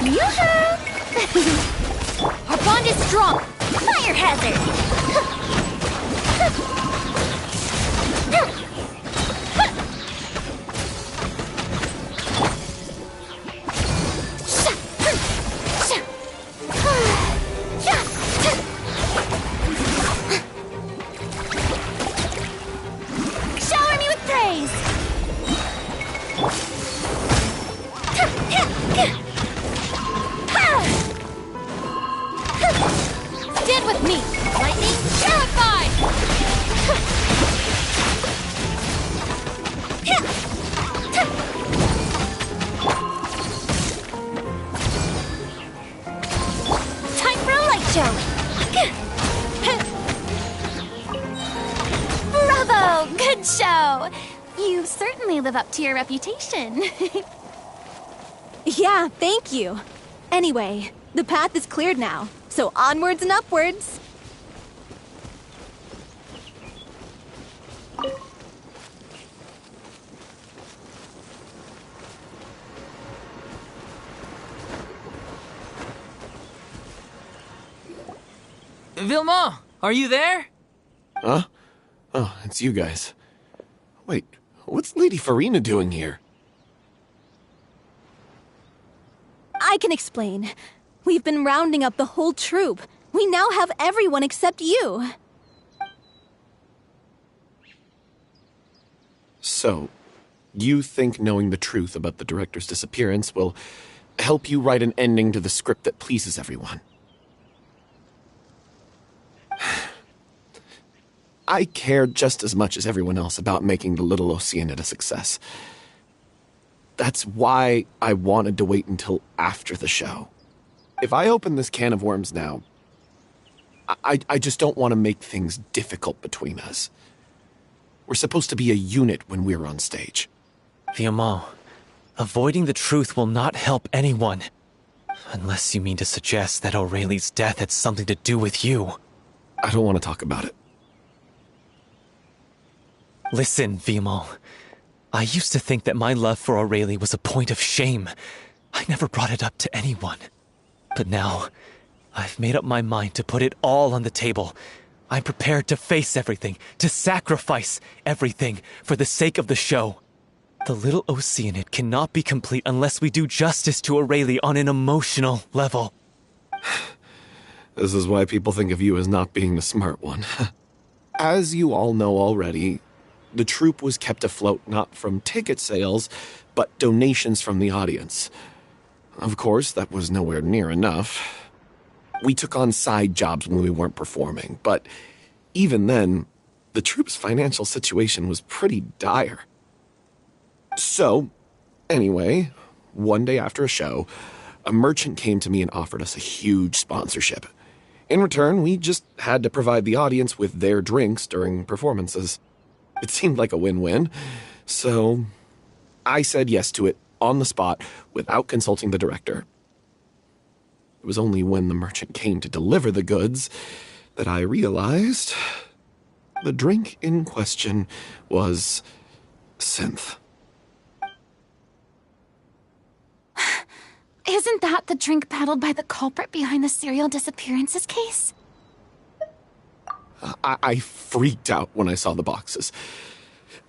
Yoo-hoo! Our bond is strong. Fire hazard! Shower me with praise! Stand with me! Lightning, terrified! Time for a light show! Bravo! Good show! You certainly live up to your reputation. Yeah, thank you. Anyway, the path is cleared now, so onwards and upwards. Vilma, are you there? Huh? Oh, it's you guys. Wait, what's Lady Furina doing here? I can explain. We've been rounding up the whole troop. We now have everyone except you. So, you think knowing the truth about the director's disappearance will help you write an ending to the script that pleases everyone? I care just as much as everyone else about making the Little Oceanid a success. That's why I wanted to wait until after the show. If I open this can of worms now, I just don't want to make things difficult between us. We're supposed to be a unit when we're on stage. Vilma, avoiding the truth will not help anyone. Unless you mean to suggest that Aurelie's death had something to do with you. I don't want to talk about it. Listen, Vilma. I used to think that my love for Aurelie was a point of shame. I never brought it up to anyone. But now, I've made up my mind to put it all on the table. I'm prepared to face everything, to sacrifice everything for the sake of the show. The Little Oceanid cannot be complete unless we do justice to Aurelie on an emotional level. This is why people think of you as not being the smart one. As you all know already, the troupe was kept afloat not from ticket sales, but donations from the audience. Of course, that was nowhere near enough. We took on side jobs when we weren't performing, but even then, the troupe's financial situation was pretty dire. So, anyway, one day after a show, a merchant came to me and offered us a huge sponsorship. In return, we just had to provide the audience with their drinks during performances. It seemed like a win-win, so I said yes to it on the spot without consulting the director. It was only when the merchant came to deliver the goods that I realized the drink in question was synth. Isn't that the drink peddled by the culprit behind the serial disappearances case? I freaked out when I saw the boxes.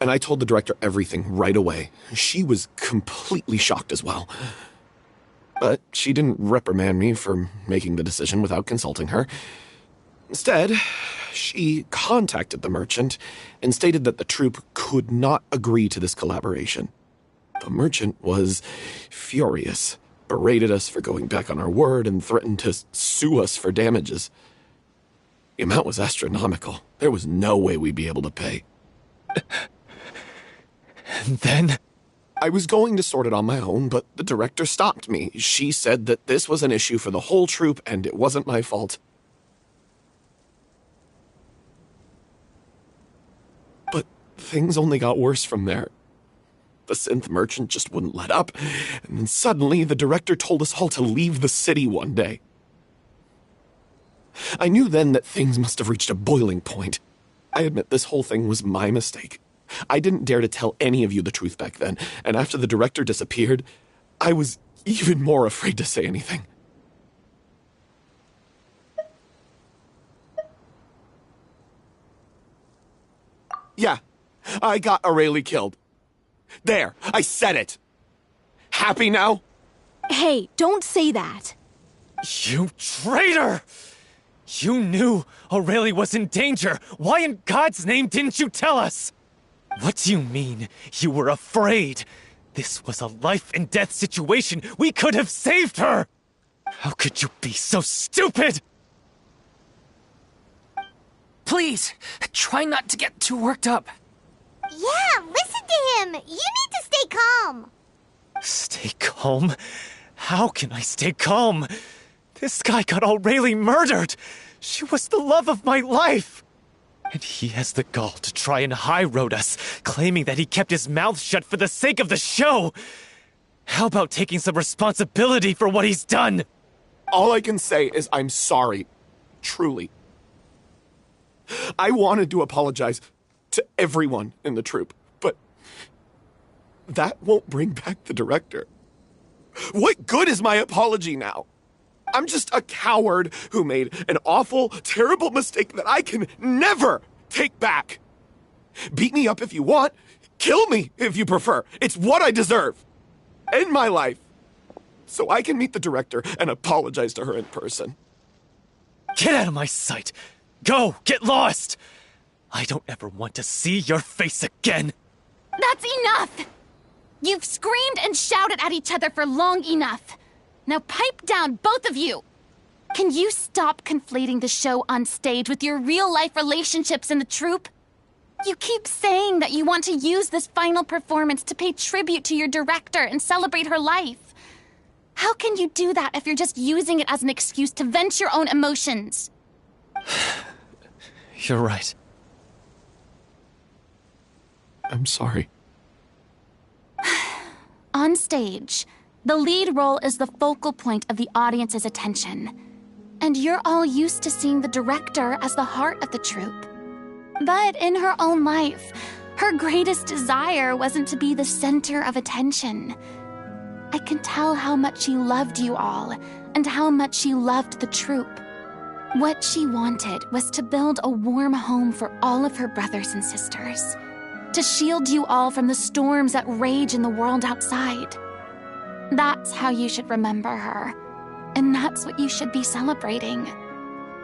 And I told the director everything right away. She was completely shocked as well. But she didn't reprimand me for making the decision without consulting her. Instead, she contacted the merchant and stated that the troupe could not agree to this collaboration. The merchant was furious, berated us for going back on our word, and threatened to sue us for damages. The amount was astronomical. There was no way we'd be able to pay. And then? I was going to sort it on my own, but the director stopped me. She said that this was an issue for the whole troupe, and it wasn't my fault. But things only got worse from there. The synth merchant just wouldn't let up, and then suddenly the director told us all to leave the city one day. I knew then that things must have reached a boiling point. I admit this whole thing was my mistake. I didn't dare to tell any of you the truth back then, and after the director disappeared, I was even more afraid to say anything. Yeah, I got Aurelie killed. There, I said it. Happy now? Hey, don't say that. You traitor! You knew Aurelie was in danger. Why in God's name didn't you tell us? What do you mean, you were afraid? This was a life-and-death situation. We could have saved her! How could you be so stupid? Please, try not to get too worked up. Yeah, listen to him. You need to stay calm. Stay calm? How can I stay calm? This guy got Aurelie murdered. She was the love of my life. And he has the gall to try and high-road us, claiming that he kept his mouth shut for the sake of the show. How about taking some responsibility for what he's done? All I can say is I'm sorry. Truly. I wanted to apologize to everyone in the troupe, but that won't bring back the director. What good is my apology now? I'm just a coward who made an awful, terrible mistake that I can never take back. Beat me up if you want. Kill me if you prefer. It's what I deserve. End my life. So I can meet the director and apologize to her in person. Get out of my sight. Go, get lost. I don't ever want to see your face again. That's enough! You've screamed and shouted at each other for long enough. Now pipe down, both of you! Can you stop conflating the show on stage with your real-life relationships in the troupe? You keep saying that you want to use this final performance to pay tribute to your director and celebrate her life. How can you do that if you're just using it as an excuse to vent your own emotions? You're right. I'm sorry. On stage, the lead role is the focal point of the audience's attention. And you're all used to seeing the director as the heart of the troupe. But in her own life, her greatest desire wasn't to be the center of attention. I can tell how much she loved you all, and how much she loved the troupe. What she wanted was to build a warm home for all of her brothers and sisters. To shield you all from the storms that rage in the world outside. That's how you should remember her. And that's what you should be celebrating.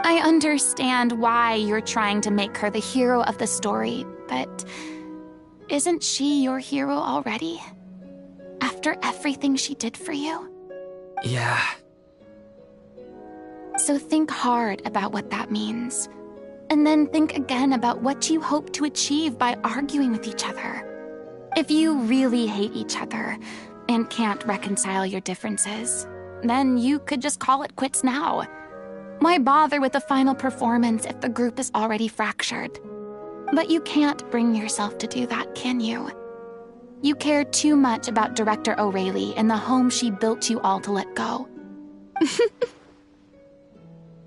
I understand why you're trying to make her the hero of the story, but isn't she your hero already? After everything she did for you? Yeah. So think hard about what that means. And then think again about what you hope to achieve by arguing with each other. If you really hate each other and can't reconcile your differences, then you could just call it quits now. Why bother with the final performance if the group is already fractured? But you can't bring yourself to do that, can you? You care too much about Director O'Reilly and the home she built you all to let go.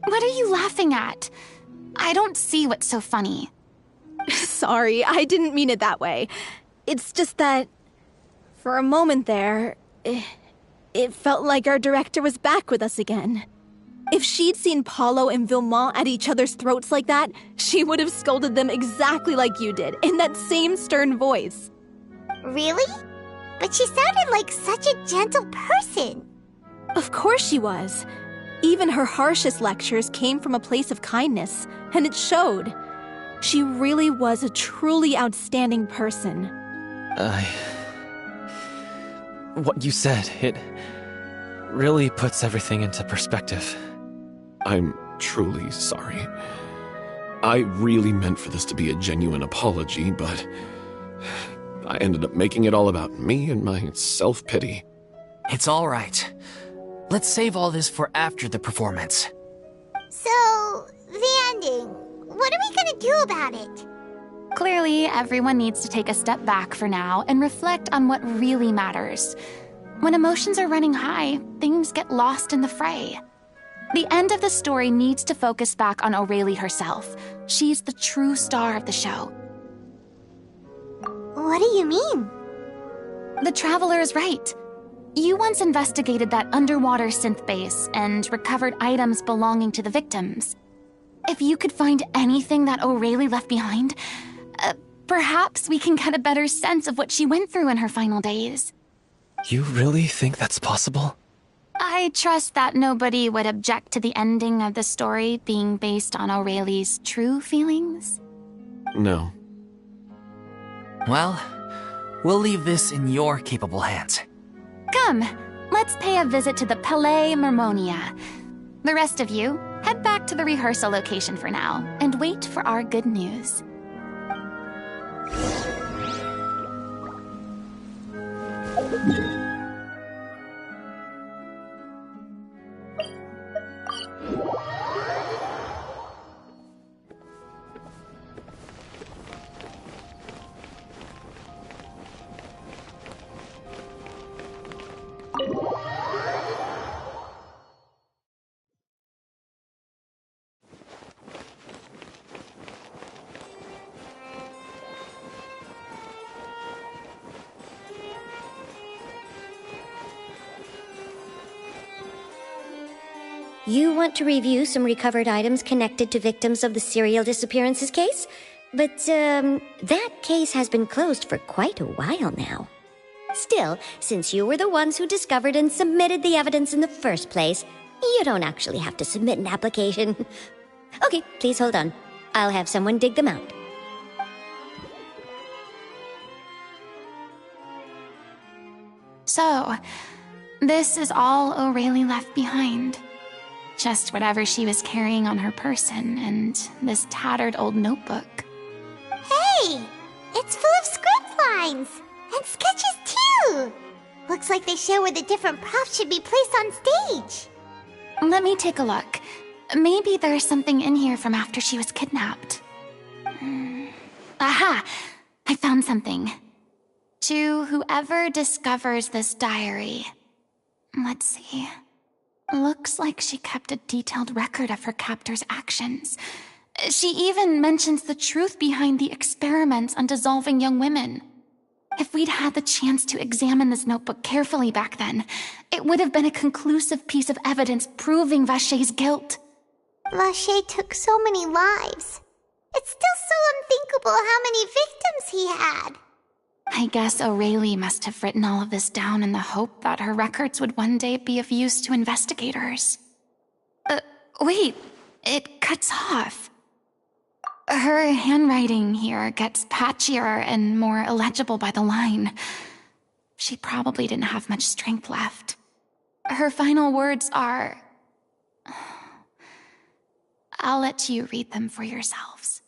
What are you laughing at? I don't see what's so funny. Sorry, I didn't mean it that way. It's just that, for a moment there, it felt like our director was back with us again. If she'd seen Paulo and Villemont at each other's throats like that, she would have scolded them exactly like you did, in that same stern voice. Really? But she sounded like such a gentle person. Of course she was. Even her harshest lectures came from a place of kindness, and it showed. She really was a truly outstanding person. What you said, it really puts everything into perspective. I'm truly sorry. I really meant for this to be a genuine apology, but I ended up making it all about me and my self-pity. It's all right. Let's save all this for after the performance. So, the ending. What are we gonna do about it? Clearly, everyone needs to take a step back for now and reflect on what really matters. When emotions are running high, things get lost in the fray. The end of the story needs to focus back on O'Reilly herself. She's the true star of the show. What do you mean? The Traveler is right. You once investigated that underwater synth base and recovered items belonging to the victims. If you could find anything that O'Reilly left behind, perhaps we can get a better sense of what she went through in her final days. You really think that's possible? I trust that nobody would object to the ending of the story being based on O'Reilly's true feelings. No. Well, we'll leave this in your capable hands. Come, let's pay a visit to the Palais Mermonia. The rest of you, head back to the rehearsal location for now and wait for our good news. You want to review some recovered items connected to victims of the serial disappearances case? But, that case has been closed for quite a while now. Still, since you were the ones who discovered and submitted the evidence in the first place, you don't actually have to submit an application. Okay, please hold on. I'll have someone dig them out. So, this is all O'Reilly left behind. Just whatever she was carrying on her person and this tattered old notebook. Hey! It's full of script lines! And sketches too! Looks like they show where the different props should be placed on stage. Let me take a look. Maybe there's something in here from after she was kidnapped. Aha! I found something. To whoever discovers this diary. Let's see. Looks like she kept a detailed record of her captor's actions. She even mentions the truth behind the experiments on dissolving young women. If we'd had the chance to examine this notebook carefully back then, it would have been a conclusive piece of evidence proving Vacher's guilt. Vacher took so many lives. It's still so unthinkable how many victims he had. I guess O'Reilly must have written all of this down in the hope that her records would one day be of use to investigators. Wait, it cuts off. Her handwriting here gets patchier and more illegible by the line. She probably didn't have much strength left. Her final words are... I'll let you read them for yourselves.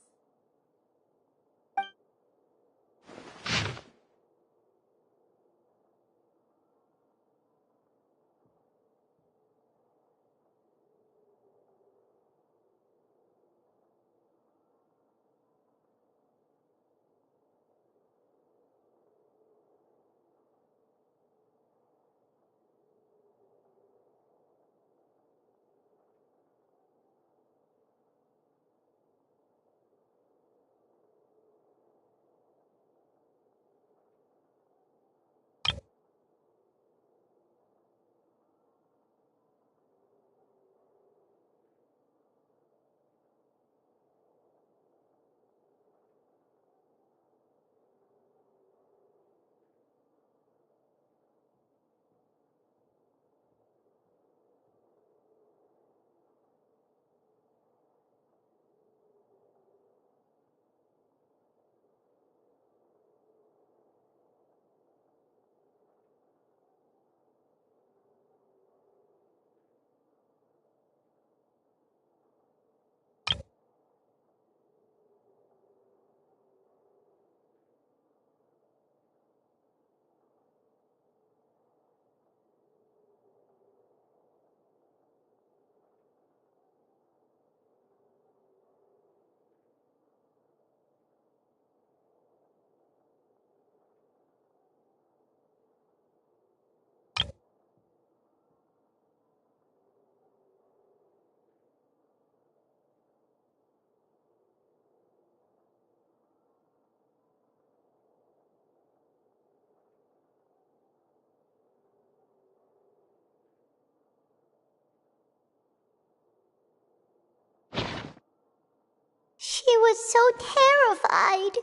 She was so terrified.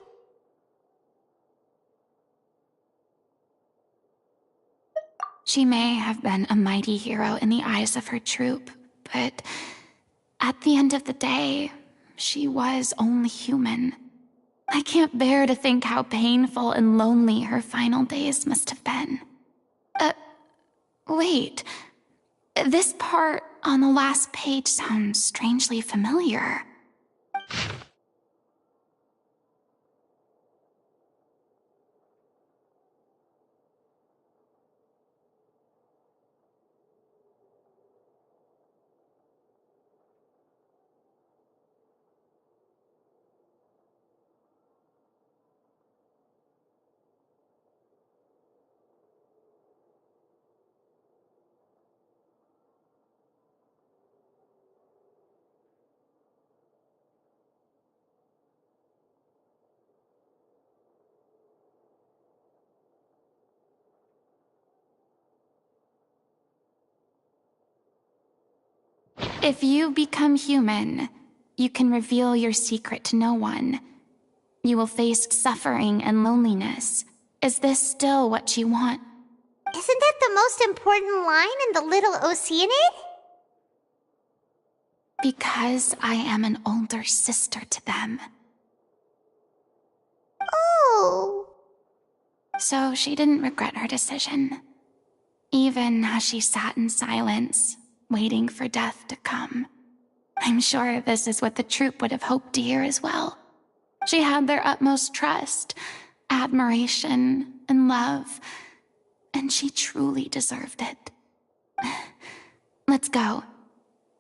She may have been a mighty hero in the eyes of her troop, but at the end of the day, she was only human. I can't bear to think how painful and lonely her final days must have been. Wait. This part on the last page sounds strangely familiar. If you become human, you can reveal your secret to no one. You will face suffering and loneliness. Is this still what you want? Isn't that the most important line in the Little Oceanid? Because I am an older sister to them. Oh. So she didn't regret her decision. Even as she sat in silence, waiting for death to come. I'm sure this is what the troupe would have hoped to hear as well. She had their utmost trust, admiration, and love, and she truly deserved it. Let's go.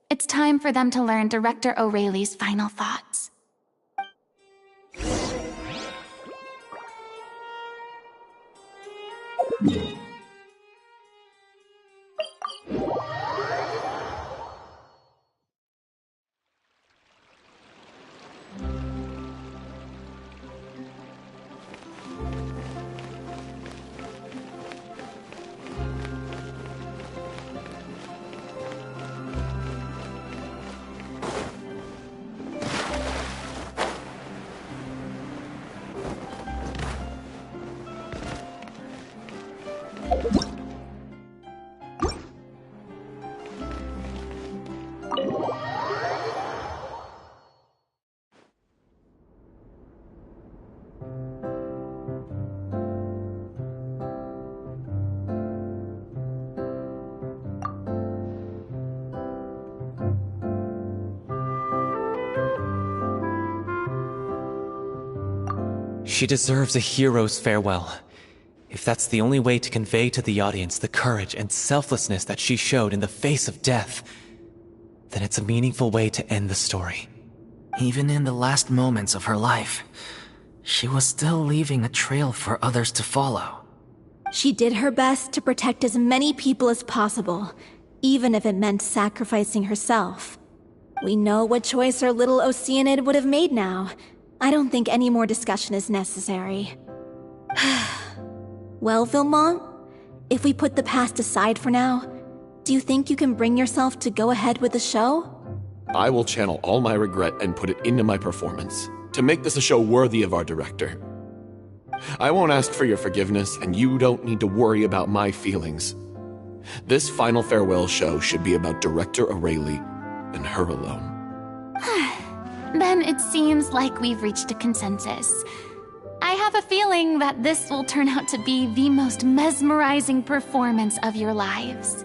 It's time for them to learn Director O'Reilly's final thoughts. She deserves a hero's farewell. If that's the only way to convey to the audience the courage and selflessness that she showed in the face of death, then it's a meaningful way to end the story. Even in the last moments of her life, she was still leaving a trail for others to follow. She did her best to protect as many people as possible, even if it meant sacrificing herself. We know what choice our little Oceanid would have made now. I don't think any more discussion is necessary. Well, Vilmont, if we put the past aside for now, do you think you can bring yourself to go ahead with the show? I will channel all my regret and put it into my performance, to make this a show worthy of our director. I won't ask for your forgiveness, and you don't need to worry about my feelings. This final farewell show should be about Director Aurelie and her alone. Then it seems like we've reached a consensus. I have a feeling that this will turn out to be the most mesmerizing performance of your lives.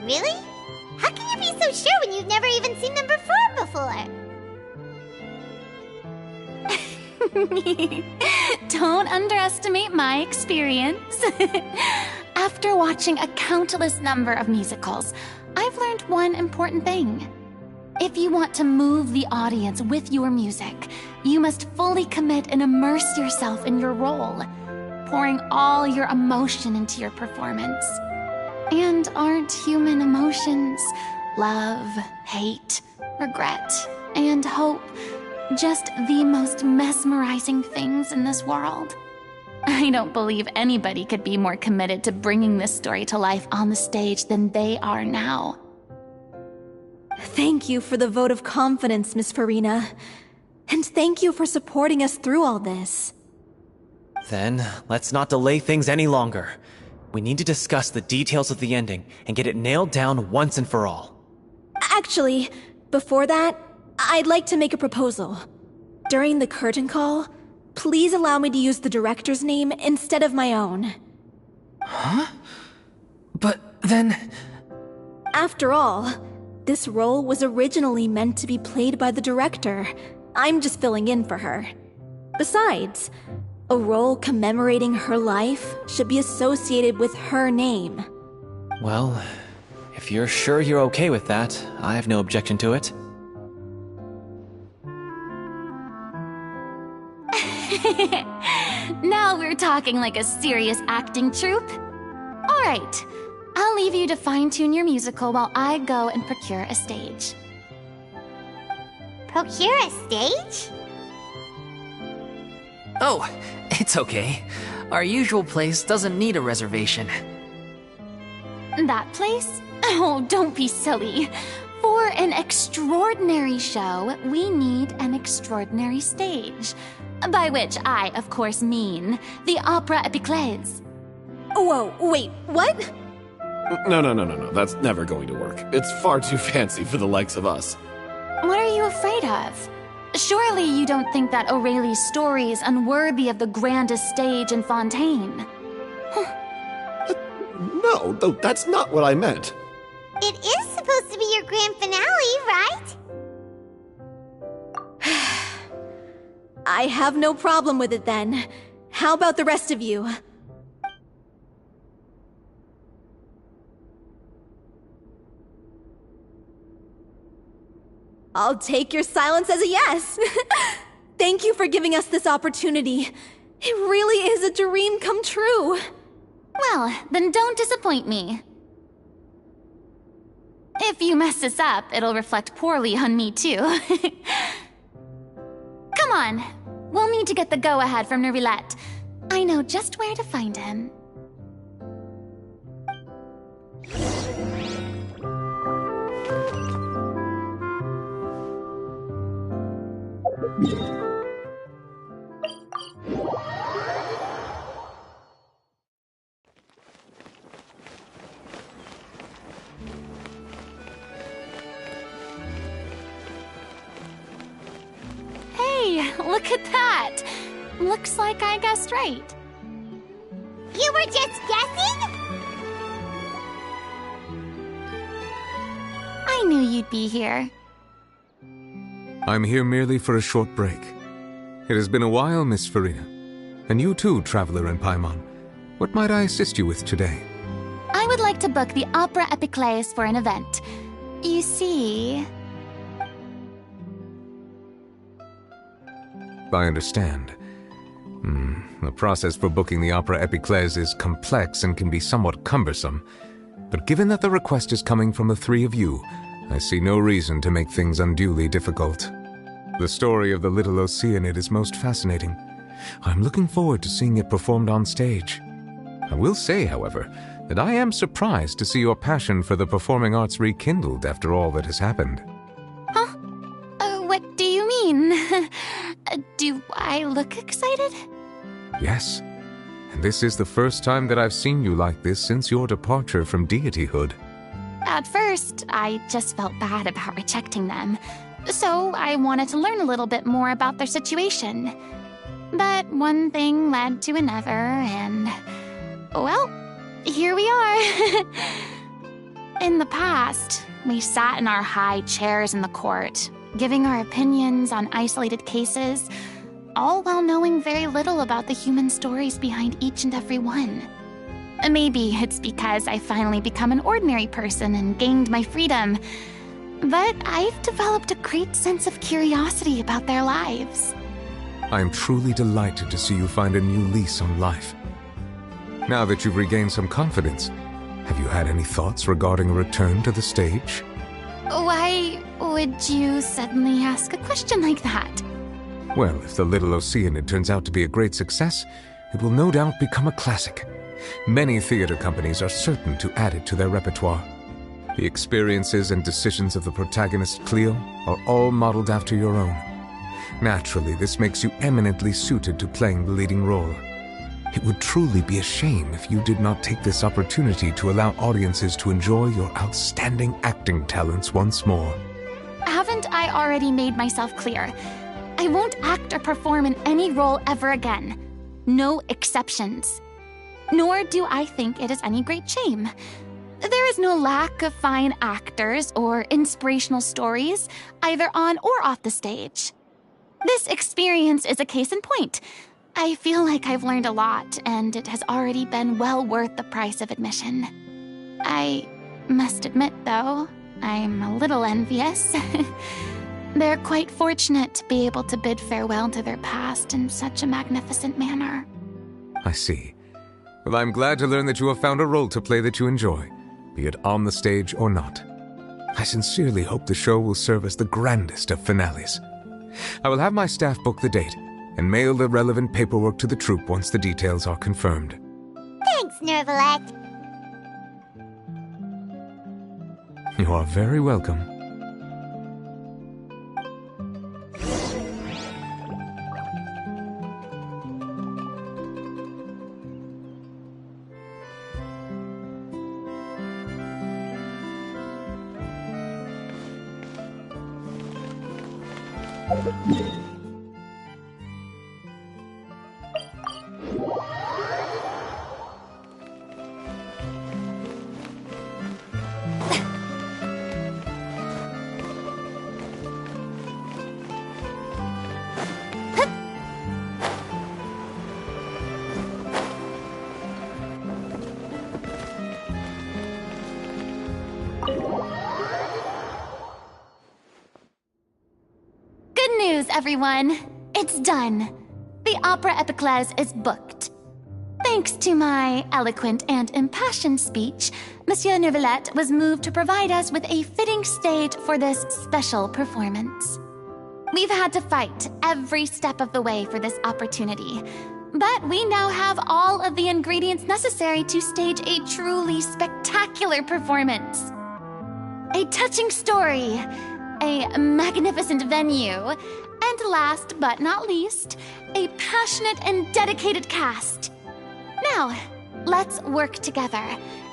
Really? How can you be so sure when you've never even seen them perform before? Don't underestimate my experience. After watching a countless number of musicals, I've learned one important thing. If you want to move the audience with your music, you must fully commit and immerse yourself in your role, pouring all your emotion into your performance. And aren't human emotions, love, hate, regret, and hope, just the most mesmerizing things in this world? I don't believe anybody could be more committed to bringing this story to life on the stage than they are now. Thank you for the vote of confidence, Miss Furina. And thank you for supporting us through all this. Then, let's not delay things any longer. We need to discuss the details of the ending and get it nailed down once and for all. Actually, before that, I'd like to make a proposal. During the curtain call, please allow me to use the director's name instead of my own. Huh? But then... After all, this role was originally meant to be played by the director. I'm just filling in for her. Besides, a role commemorating her life should be associated with her name. Well, if you're sure you're okay with that, I have no objection to it. Now we're talking like a serious acting troupe. All right, I'll leave you to fine-tune your musical while I go and procure a stage. Procure a stage? Oh, it's okay. Our usual place doesn't need a reservation. That place? Oh, don't be silly. For an extraordinary show, we need an extraordinary stage. By which I, of course, mean the Opera Epiclese. Whoa, wait, what? No. That's never going to work. It's far too fancy for the likes of us. What are you afraid of? Surely you don't think that Aurelie's story is unworthy of the grandest stage in Fontaine. No, though that's not what I meant. It is supposed to be your grand finale, right? I have no problem with it then. How about the rest of you? I'll take your silence as a yes. Thank you for giving us this opportunity. It really is a dream come true. Well, then don't disappoint me. If you mess this up, it'll reflect poorly on me too. Come on, we'll need to get the go-ahead from Nerilette. I know just where to find him. Hey, look at that! Looks like I guessed right. You were just guessing? I knew you'd be here. I'm here merely for a short break. It has been a while, Miss Furina. And you too, Traveler in Paimon. What might I assist you with today? I would like to book the Opera Epiclese for an event. You see... I understand. The process for booking the Opera Epiclese is complex and can be somewhat cumbersome. But given that the request is coming from the three of you, I see no reason to make things unduly difficult. The story of the Little Oceanid is most fascinating. I'm looking forward to seeing it performed on stage. I will say, however, that I am surprised to see your passion for the performing arts rekindled after all that has happened. Huh? What do you mean? Do I look excited? Yes. And this is the first time that I've seen you like this since your departure from deityhood. At first, I just felt bad about rejecting them. So I wanted to learn a little bit more about their situation. But one thing led to another, and... well, here we are. In the past, we sat in our high chairs in the court, giving our opinions on isolated cases, all while knowing very little about the human stories behind each and every one. Maybe it's because I finally become an ordinary person and gained my freedom, but I've developed a great sense of curiosity about their lives. I am truly delighted to see you find a new lease on life. Now that you've regained some confidence, have you had any thoughts regarding a return to the stage? Why would you suddenly ask a question like that? Well, if the Little Oceanid turns out to be a great success, it will no doubt become a classic. Many theater companies are certain to add it to their repertoire. The experiences and decisions of the protagonist Cleo are all modeled after your own. Naturally, this makes you eminently suited to playing the leading role. It would truly be a shame if you did not take this opportunity to allow audiences to enjoy your outstanding acting talents once more. Haven't I already made myself clear? I won't act or perform in any role ever again. No exceptions. Nor do I think it is any great shame. There is no lack of fine actors or inspirational stories, either on or off the stage. This experience is a case in point. I feel like I've learned a lot, and it has already been well worth the price of admission. I must admit, though, I'm a little envious. They're quite fortunate to be able to bid farewell to their past in such a magnificent manner. I see. Well, I'm glad to learn that you have found a role to play that you enjoy, be it on the stage or not. I sincerely hope the show will serve as the grandest of finales. I will have my staff book the date and mail the relevant paperwork to the troupe once the details are confirmed. Thanks, Nervalette. You are very welcome. Good news, everyone. It's done. The Opera Epiclese is booked. Thanks to my eloquent and impassioned speech, Monsieur Nervalette was moved to provide us with a fitting stage for this special performance. We've had to fight every step of the way for this opportunity, but we now have all of the ingredients necessary to stage a truly spectacular performance. A touching story, a magnificent venue, and last but not least, a passionate and dedicated cast. Now, let's work together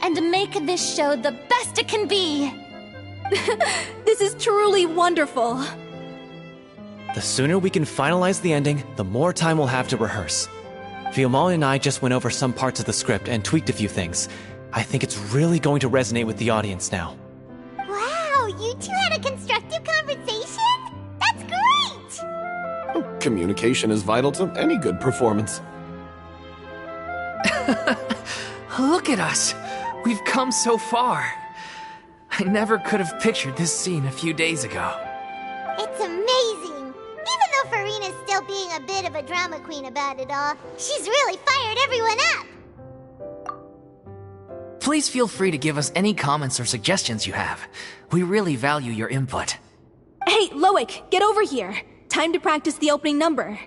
and make this show the best it can be. This is truly wonderful. The sooner we can finalize the ending, the more time we'll have to rehearse. Fiumali and I just went over some parts of the script and tweaked a few things. I think it's really going to resonate with the audience now. Wow, you two had a constructive conversation? That's great! Communication is vital to any good performance. Look at us! We've come so far. I never could have pictured this scene a few days ago. It's amazing! Even though Furina's still being a bit of a drama queen about it all, she's really fired everyone up! Please feel free to give us any comments or suggestions you have. We really value your input. Hey, Loic, get over here. Time to practice the opening number.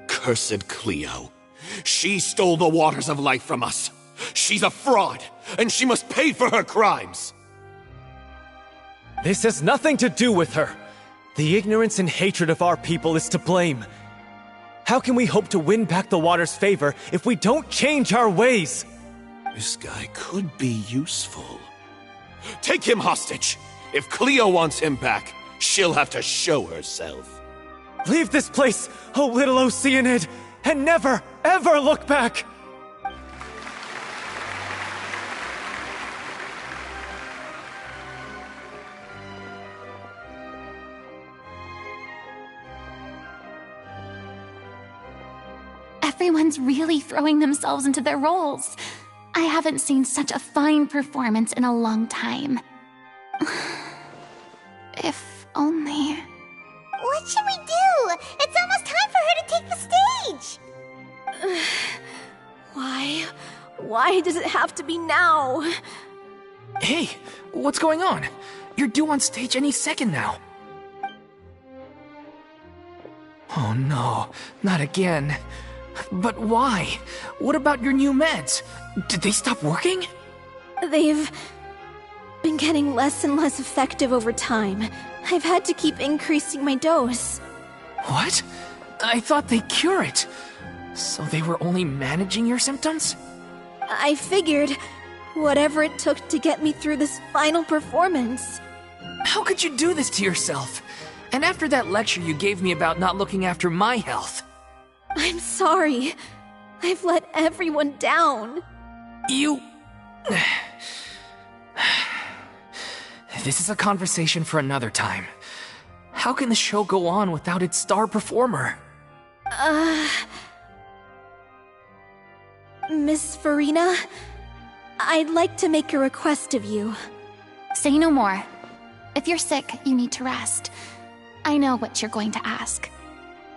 Cursed Cleo. She stole the waters of life from us. She's a fraud, and she must pay for her crimes. This has nothing to do with her. The ignorance and hatred of our people is to blame. How can we hope to win back the water's favor if we don't change our ways? This guy could be useful. Take him hostage. If Cleo wants him back, she'll have to show herself. Leave this place, oh little Oceanid, and never, ever look back! Everyone's really throwing themselves into their roles. I haven't seen such a fine performance in a long time. If only... What should we do? It's almost time for her to take the stage! Why does it have to be now? Hey, what's going on? You're due on stage any second now. Oh no, not again. But why? What about your new meds? Did they stop working? They've been getting less and less effective over time. I've had to keep increasing my dose. What? I thought they cure it. So they were only managing your symptoms? I figured whatever it took to get me through this final performance. How could you do this to yourself? And after that lecture you gave me about not looking after my health. I'm sorry. I've let everyone down. You... This is a conversation for another time. How can the show go on without its star performer? Miss Furina, I'd like to make a request of you. Say no more. If you're sick, you need to rest. I know what you're going to ask.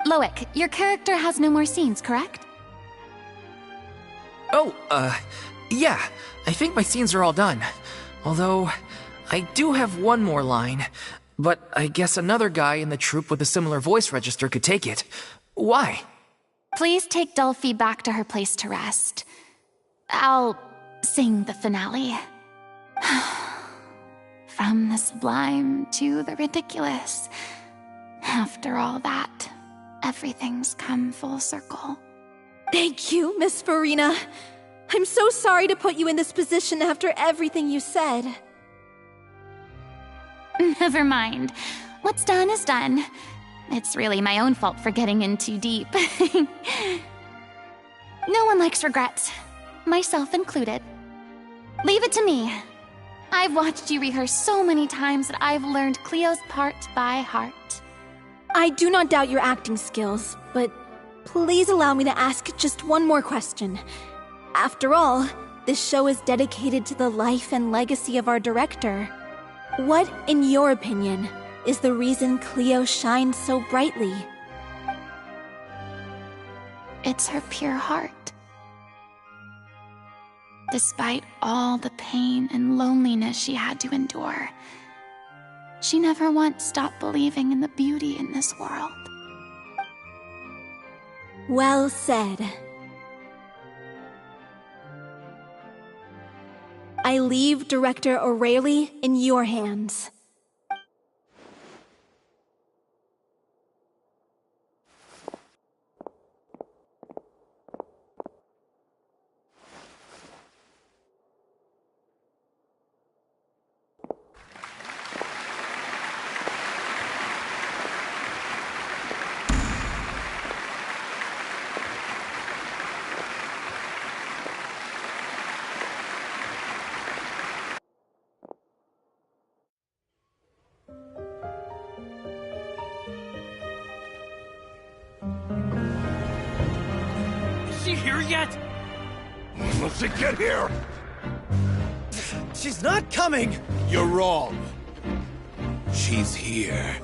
Loic, your character has no more scenes, correct? Oh, yeah. I think my scenes are all done. Although, I do have one more line. But I guess another guy in the troupe with a similar voice register could take it. Why? Please take Delphi back to her place to rest. I'll sing the finale. From the sublime to the ridiculous. After all that, everything's come full circle. Thank you, Miss Furina. I'm so sorry to put you in this position after everything you said. Never mind. What's done is done. It's really my own fault for getting in too deep. No one likes regrets, myself included. Leave it to me. I've watched you rehearse so many times that I've learned Cleo's part by heart. I do not doubt your acting skills, but please allow me to ask just one more question. After all, this show is dedicated to the life and legacy of our director. What, in your opinion, is the reason Cleo shines so brightly? It's her pure heart. Despite all the pain and loneliness she had to endure, she never once stopped believing in the beauty in this world. Well said. I leave Director O'Reilly in your hands. yet? Must she get here? She's not coming! You're wrong. She's here.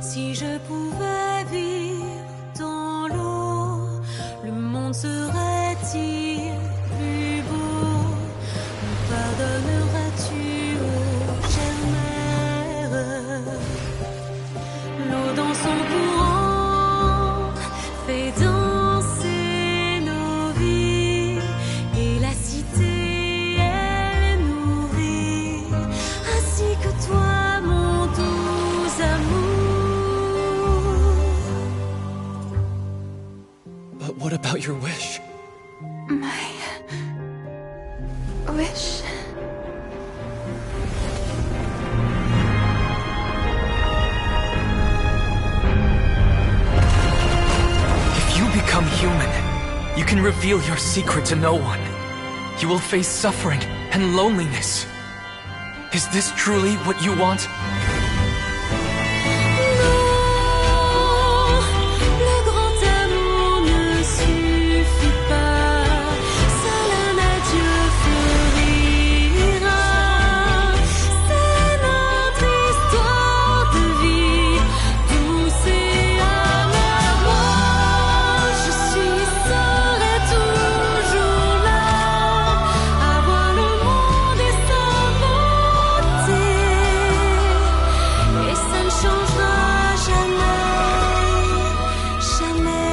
Si je pouvais vivre dans l'eau, le monde serait-il plus beau? Me pardonneras-tu, ô chère mère? L'eau dans son courant fait danser nos vies, et la cité elle nourrit, ainsi que toi, mon doux amour. But what about your wish? My wish? If you become human, you can reveal your secret to no one. You will face suffering and loneliness. Is this truly what you want? Le grand amour ne suffit pas, seul un adieu fleurira. C'est notre histoire de vie, douce et amère. Moi, je suis, serai toujours là, à voir le monde et sa beauté, et ça ne changera jamais, jamais.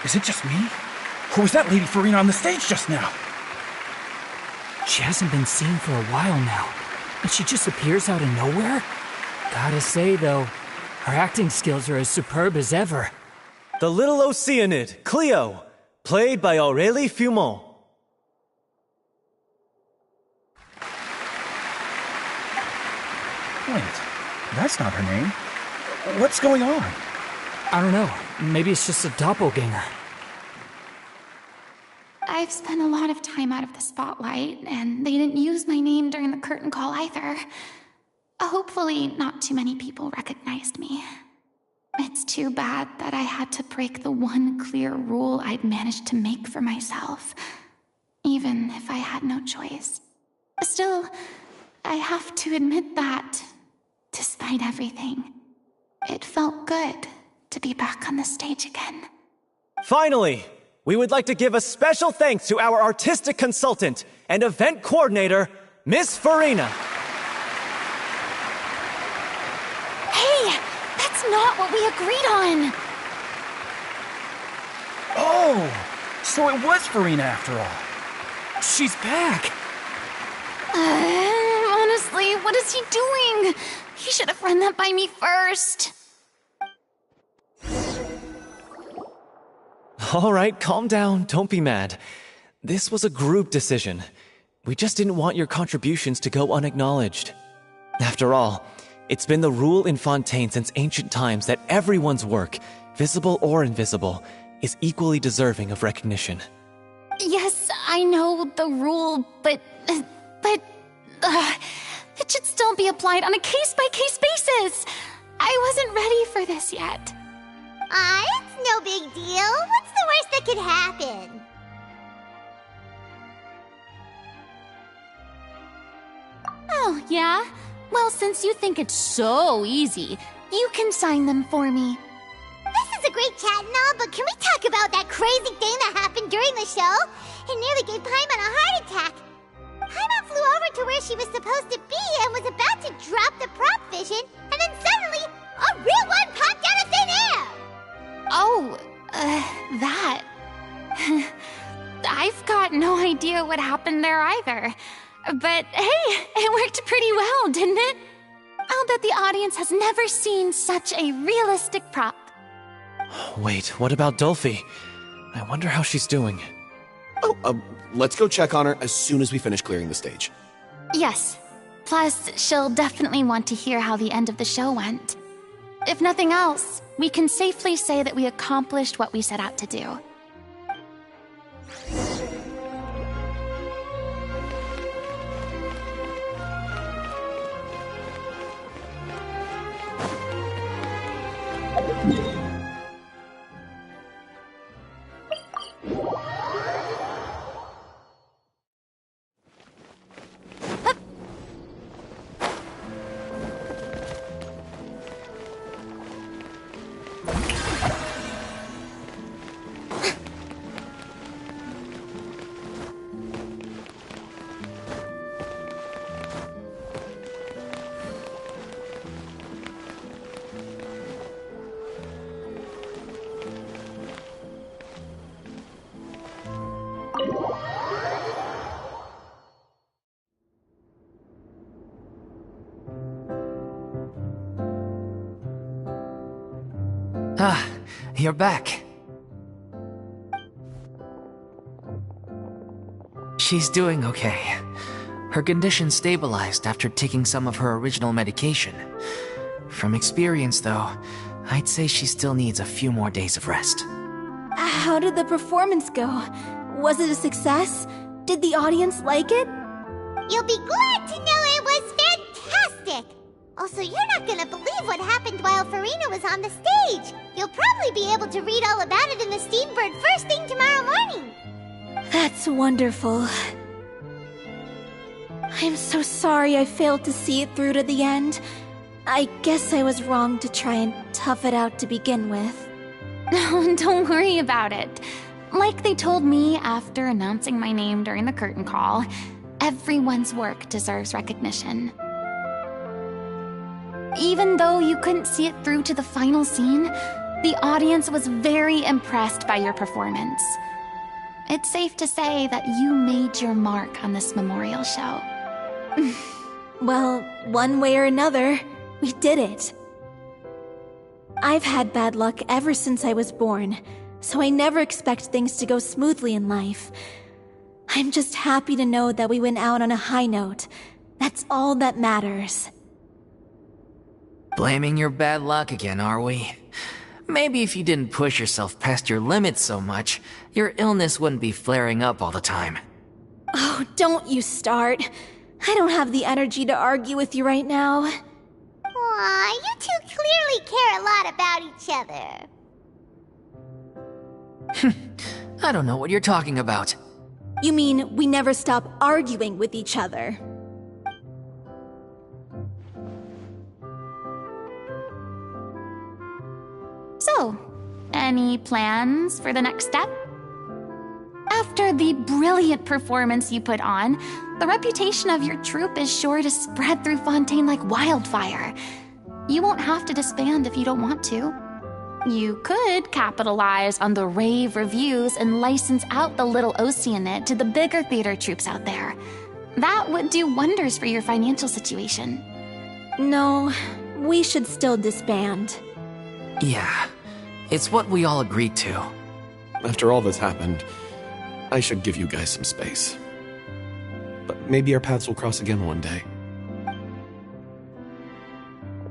Is it just me? Or was that Lady Furina on the stage just now? She hasn't been seen for a while now, and she just appears out of nowhere? Gotta say, though, her acting skills are as superb as ever. The little Oceanid, Cleo, played by Aurélie Fumont. Wait, that's not her name. What's going on? I don't know, maybe it's just a doppelganger. I've spent a lot of time out of the spotlight, and they didn't use my name during the curtain call either. Hopefully, not too many people recognized me. It's too bad that I had to break the one clear rule I'd managed to make for myself, even if I had no choice. Still, I have to admit that, despite everything, it felt good to be back on the stage again. Finally, we would like to give a special thanks to our artistic consultant and event coordinator, Miss Furina. Hey, that's not what we agreed on! Oh, so it was Furina after all. She's back! Honestly, what is he doing? He should have run that by me first. All right, calm down, don't be mad. This was a group decision. We just didn't want your contributions to go unacknowledged. After all, it's been the rule in Fontaine since ancient times that everyone's work, visible or invisible, is equally deserving of recognition. Yes, I know the rule, but it should still be applied on a case-by-case basis. I wasn't ready for this yet. It's no big deal. What's the worst that could happen? Oh, yeah? Well, since you think it's so easy, you can sign them for me. This is a great chat and all, but can we talk about that crazy thing that happened during the show? It nearly gave Paimon a heart attack. Paimon flew over to where she was supposed to be and was about to drop the prop vision, and then suddenly, a real one popped out of thin air! Oh, that. I've got no idea what happened there either. But hey, it worked pretty well, didn't it? I'll bet the audience has never seen such a realistic prop. Wait, what about Dolphy? I wonder how she's doing. Oh, let's go check on her as soon as we finish clearing the stage. Yes. Plus, she'll definitely want to hear how the end of the show went. If nothing else, we can safely say that we accomplished what we set out to do. Ah, you're back. She's doing okay. Her condition stabilized after taking some of her original medication. From experience, though, I'd say she still needs a few more days of rest. How did the performance go? Was it a success? Did the audience like it? You'll be glad to know it was fantastic! Also, you're not gonna believe what happened while Furina was on the stage! You'll probably be able to read all about it in the Steambird first thing tomorrow morning! That's wonderful. I'm so sorry I failed to see it through to the end. I guess I was wrong to try and tough it out to begin with. No, don't worry about it. Like they told me after announcing my name during the curtain call, everyone's work deserves recognition. Even though you couldn't see it through to the final scene, the audience was very impressed by your performance. It's safe to say that you made your mark on this memorial show. Well, one way or another, we did it. I've had bad luck ever since I was born, so I never expect things to go smoothly in life. I'm just happy to know that we went out on a high note. That's all that matters. Blaming your bad luck again, are we? Maybe if you didn't push yourself past your limits so much, your illness wouldn't be flaring up all the time. Oh, don't you start. I don't have the energy to argue with you right now. Aw, you two clearly care a lot about each other. I don't know what you're talking about. You mean we never stop arguing with each other? So, any plans for the next step? After the brilliant performance you put on, the reputation of your troupe is sure to spread through Fontaine like wildfire. You won't have to disband if you don't want to. You could capitalize on the rave reviews and license out the Little Oceanid to the bigger theater troupes out there. That would do wonders for your financial situation. No, we should still disband. Yeah, it's what we all agreed to. After all that's happened, I should give you guys some space. But maybe our paths will cross again one day.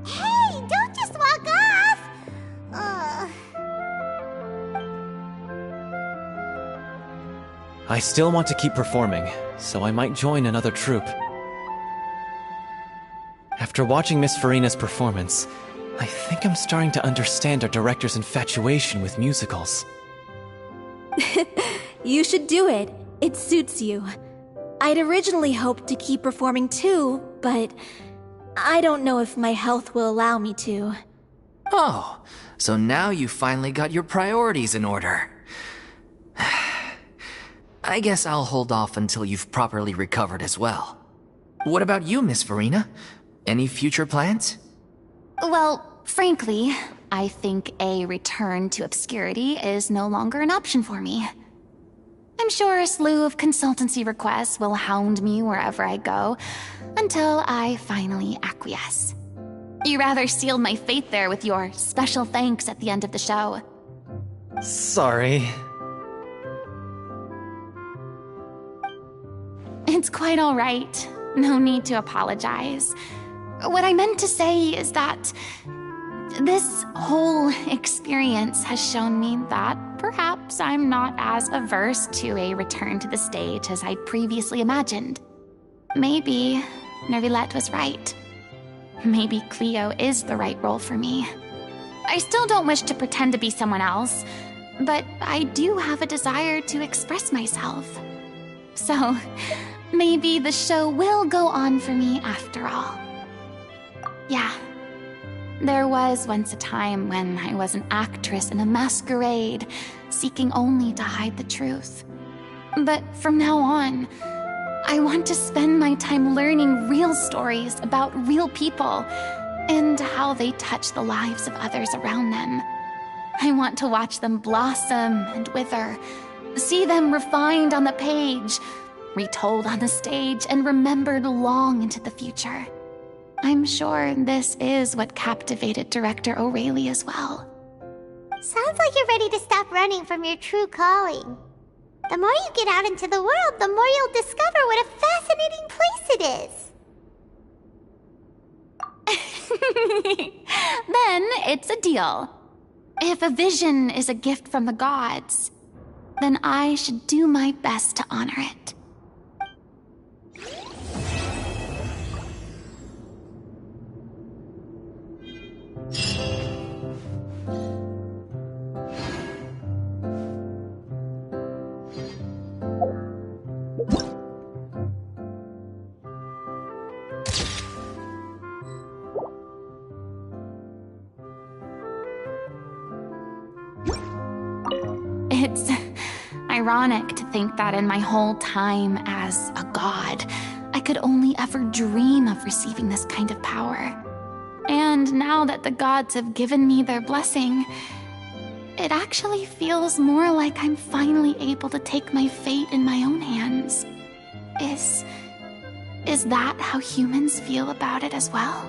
Hey, don't just walk off! I still want to keep performing, so I might join another troupe. After watching Miss Furina's performance, I think I'm starting to understand our director's infatuation with musicals. You should do it. It suits you. I'd originally hoped to keep performing too, but I don't know if my health will allow me to. Oh, so now you finally got your priorities in order. I guess I'll hold off until you've properly recovered as well. What about you, Miss Furina? Any future plans? Well, frankly, I think a return to obscurity is no longer an option for me. I'm sure a slew of consultancy requests will hound me wherever I go, until I finally acquiesce. You rather sealed my fate there with your special thanks at the end of the show. Sorry. It's quite all right. No need to apologize. What I meant to say is that this whole experience has shown me that perhaps I'm not as averse to a return to the stage as I'd previously imagined. Maybe Nervilette was right. Maybe Cleo is the right role for me. I still don't wish to pretend to be someone else, but I do have a desire to express myself. So, maybe the show will go on for me after all. Yeah. There was once a time when I was an actress in a masquerade, seeking only to hide the truth. But from now on, I want to spend my time learning real stories about real people and how they touch the lives of others around them. I want to watch them blossom and wither, see them refined on the page, retold on the stage, and remembered long into the future. I'm sure this is what captivated director O'Reilly as well. Sounds like you're ready to stop running from your true calling. The more you get out into the world, the more you'll discover what a fascinating place it is. Then it's a deal. If a vision is a gift from the gods, then I should do my best to honor it. It's ironic to think that in my whole time as a god, I could only ever dream of receiving this kind of power. And now that the gods have given me their blessing, it actually feels more like I'm finally able to take my fate in my own hands. Is that how humans feel about it as well?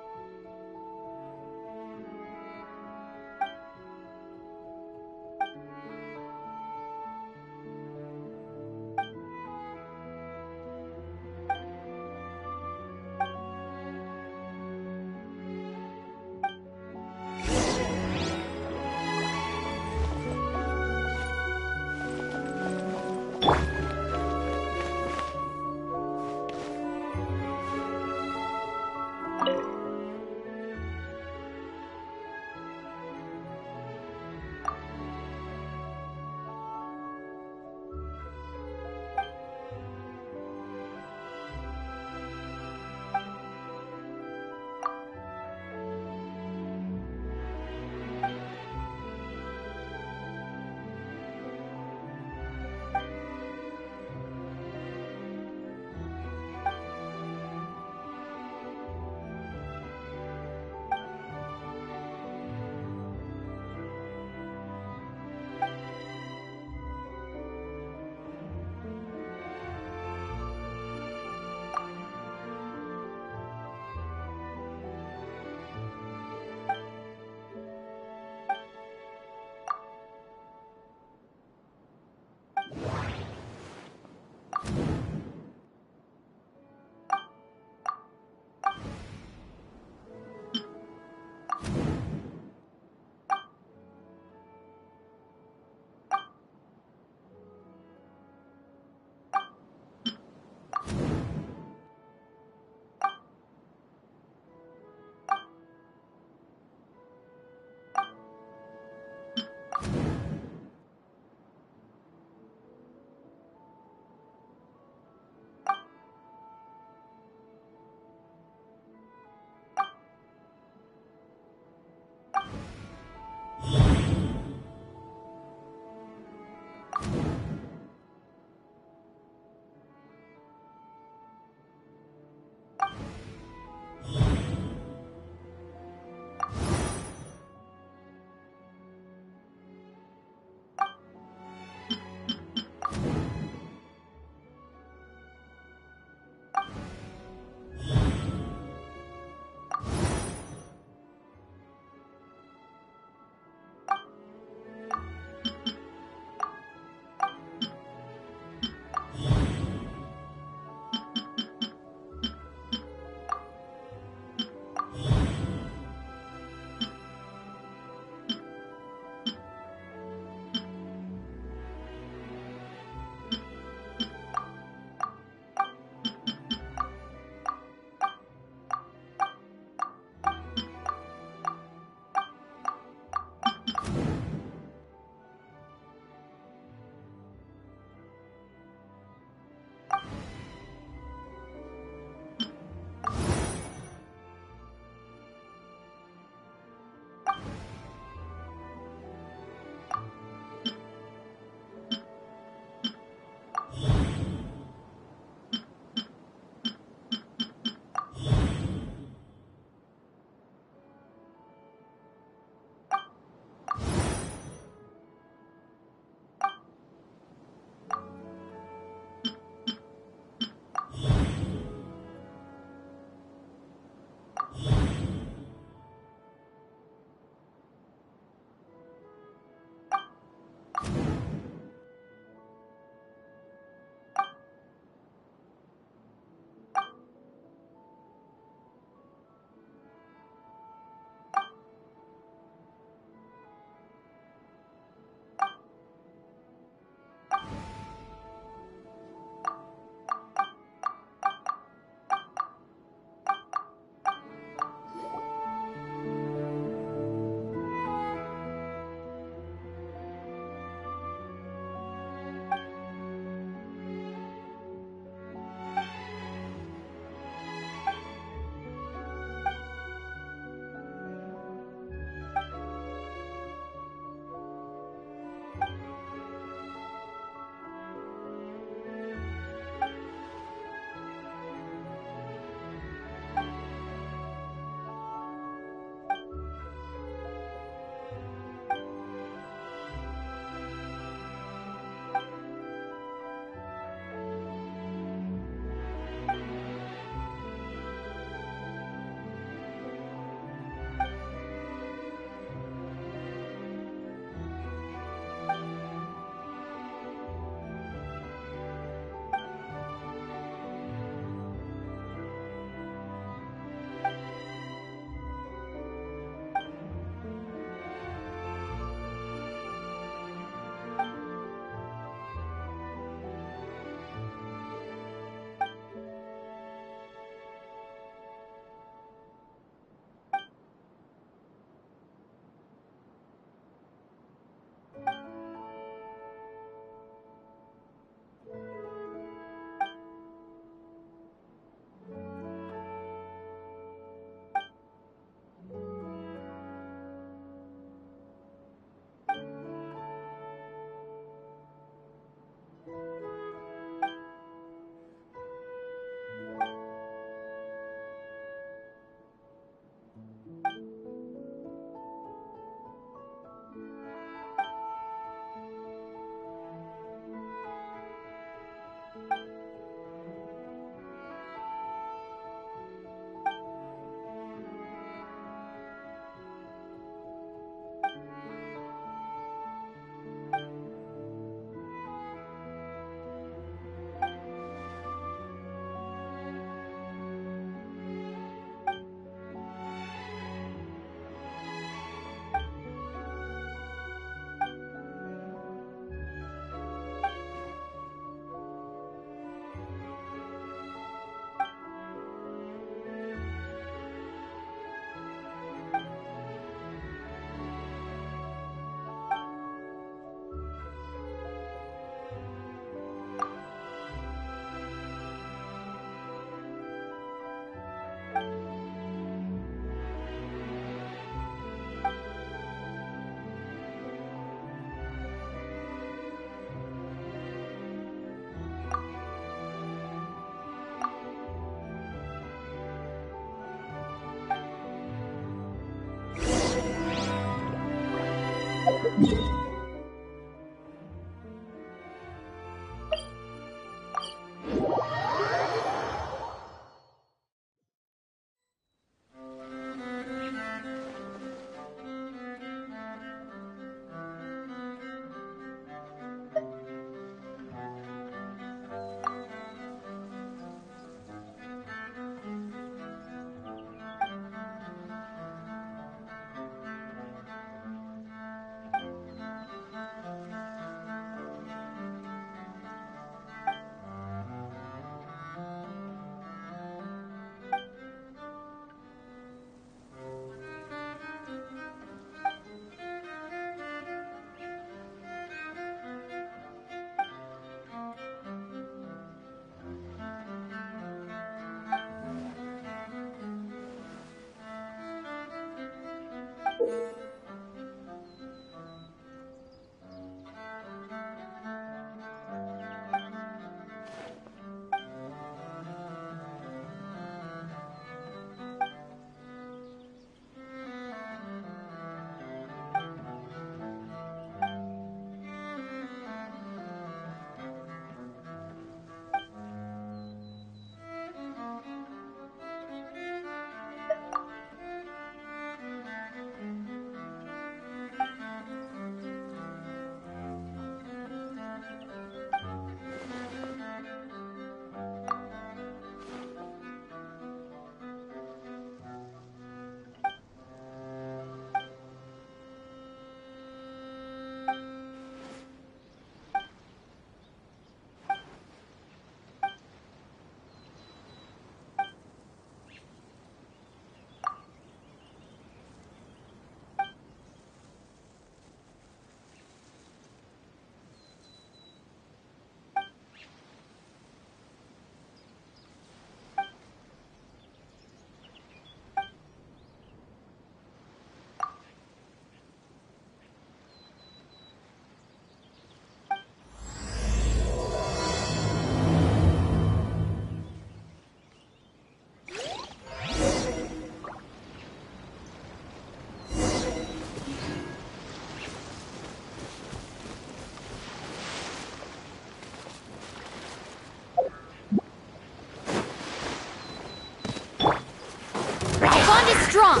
Bond is strong.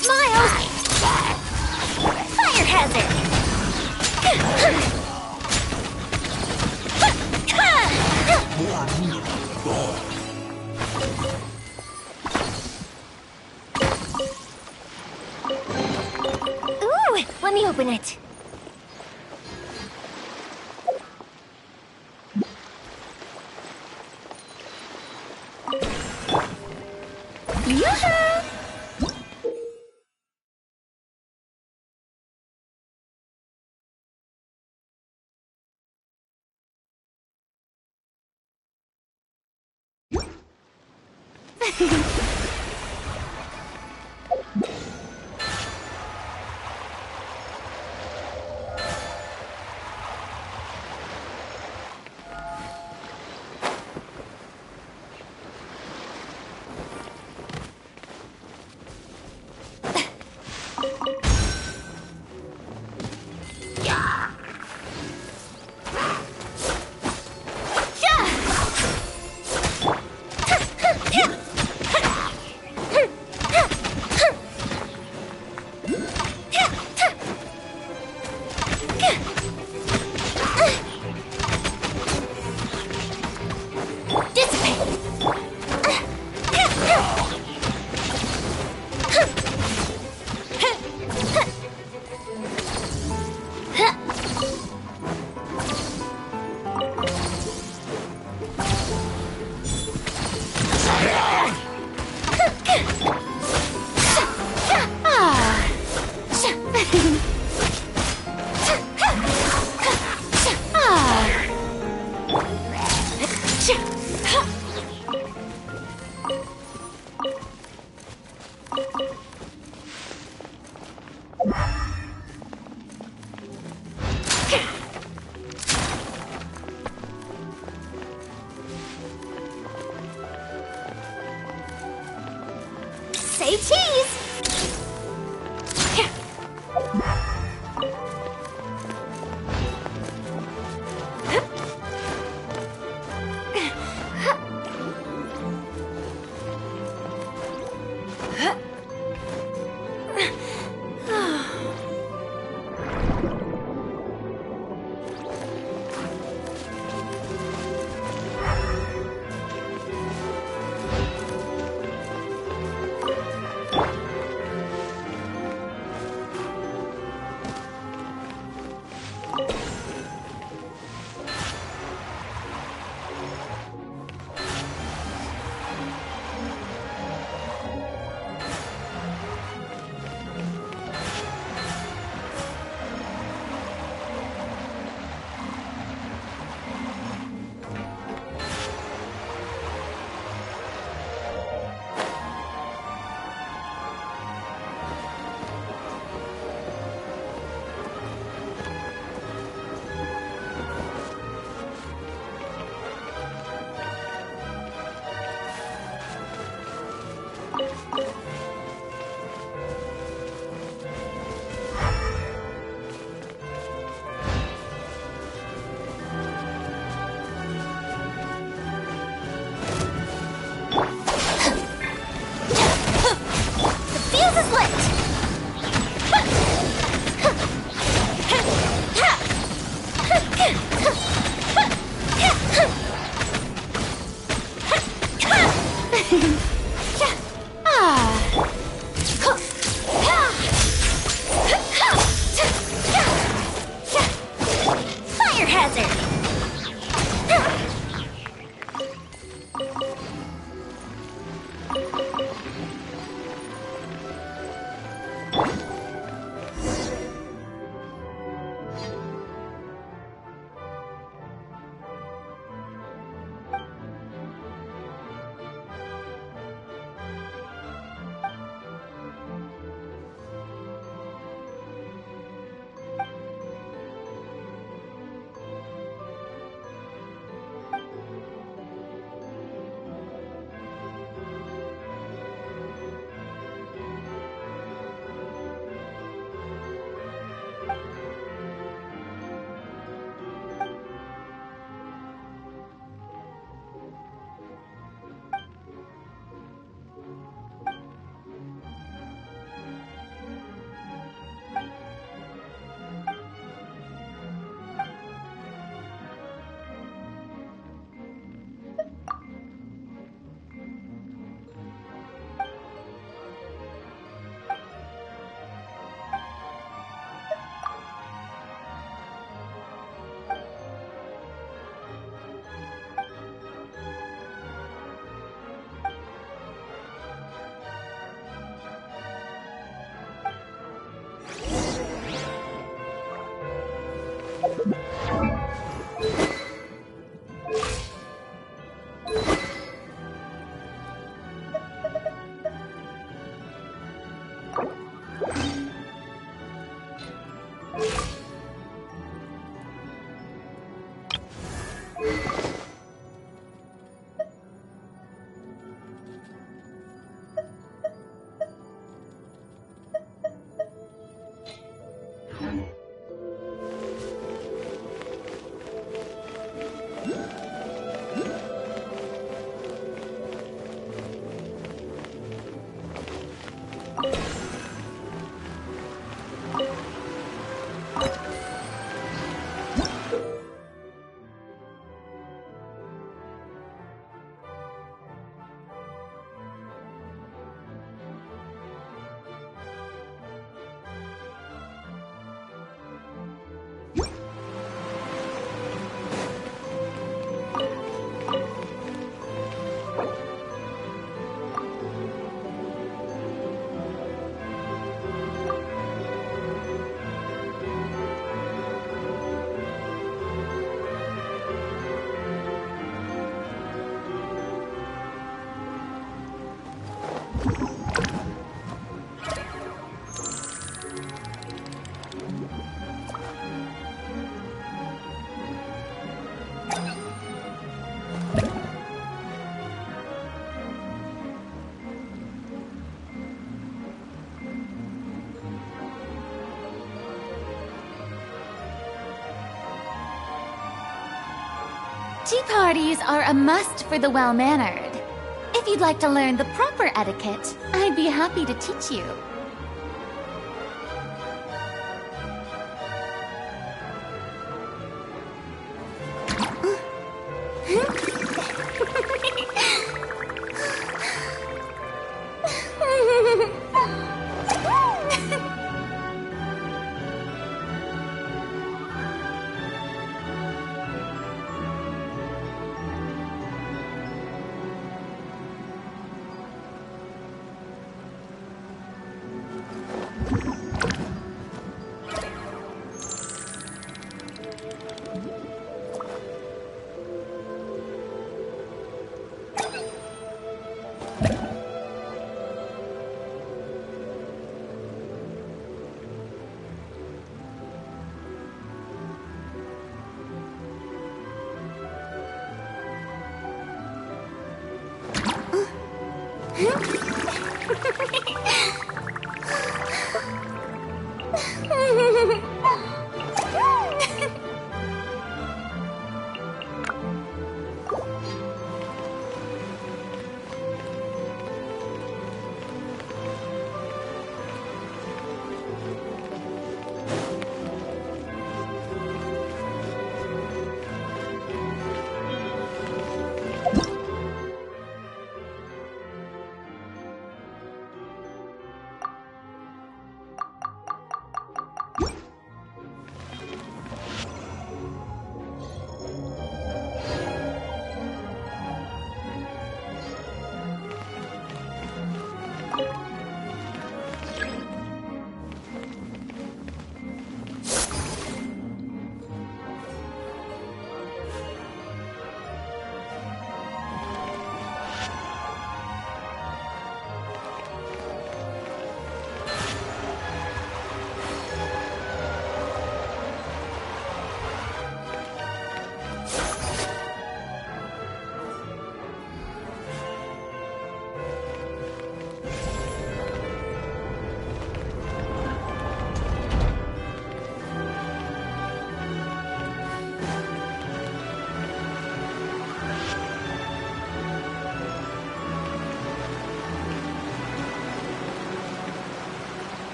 Smiles. Fire hazard. Ooh, let me open it. Say cheese! desert! Tea parties are a must for the well-mannered. If you'd like to learn the proper etiquette, I'd be happy to teach you.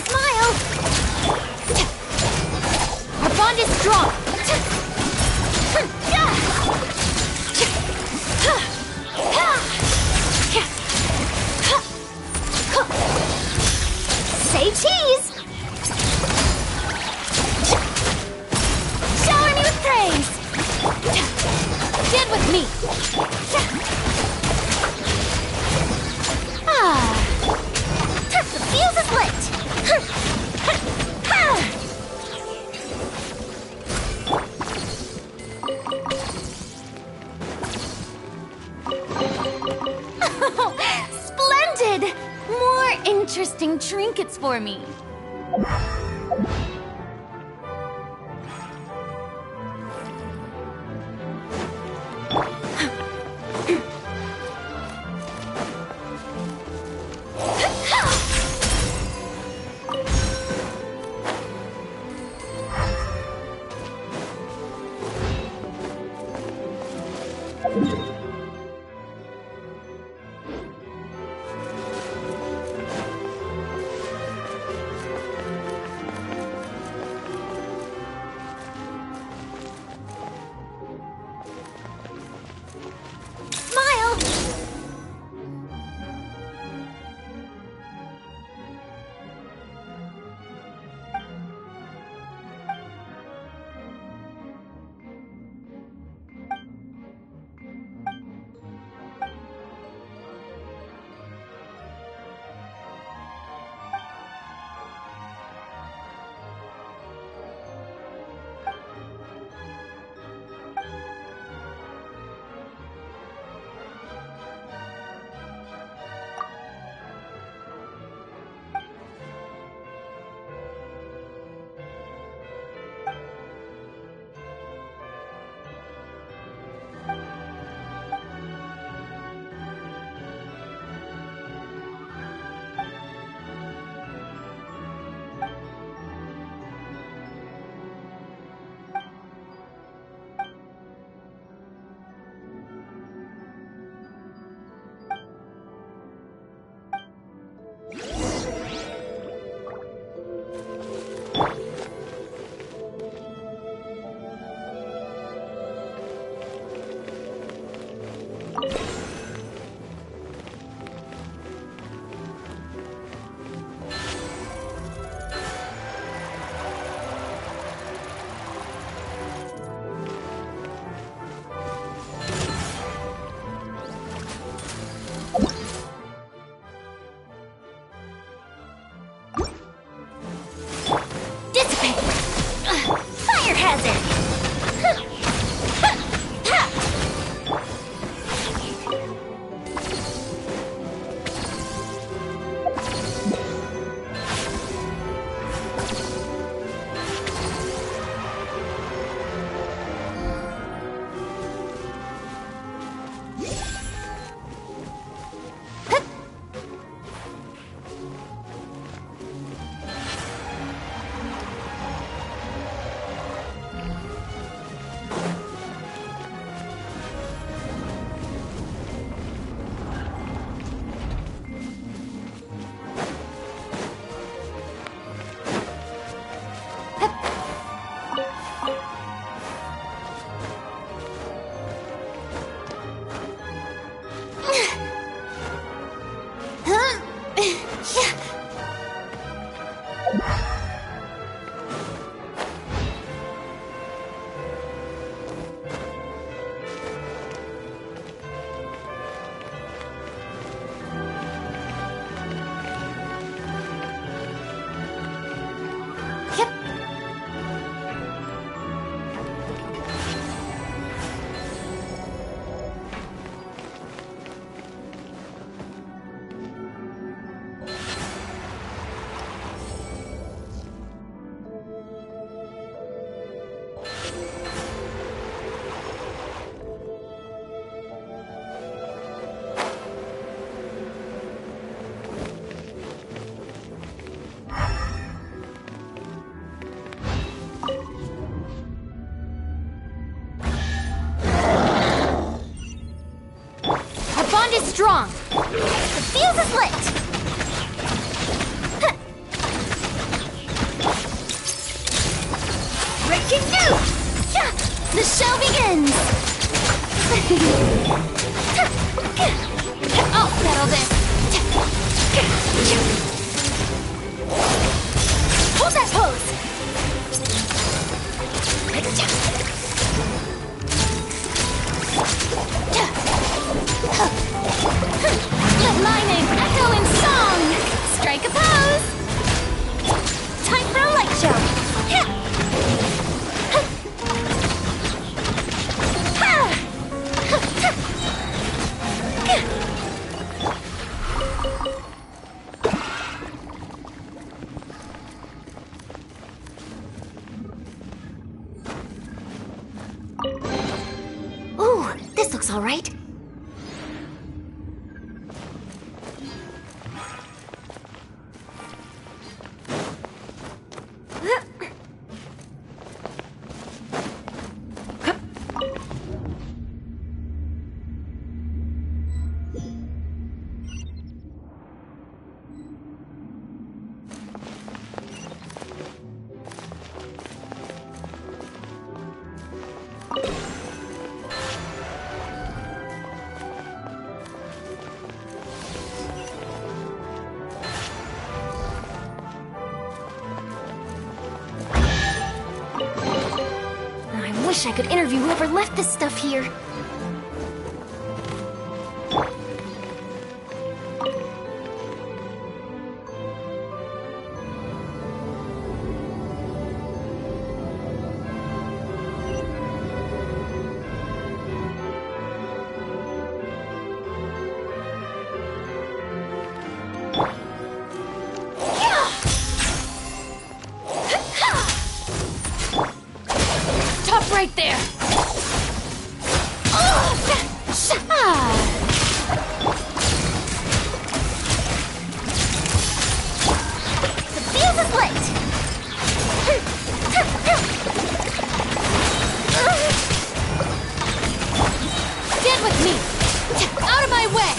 Smile! Our bond is strong! Say cheese! Shower me with praise! Stand with me! The fuse is lit! Splendid! More interesting trinkets for me. strong. The fuse is lit. Breaking news! The show begins! I'll settle this! Hold that pose! Let my name echo in song! Strike a pose! Time for a light show! Ooh, this looks all right. I wish I could interview whoever left this stuff here. Stop right there! The fuse is lit! Stand with me! Out of my way!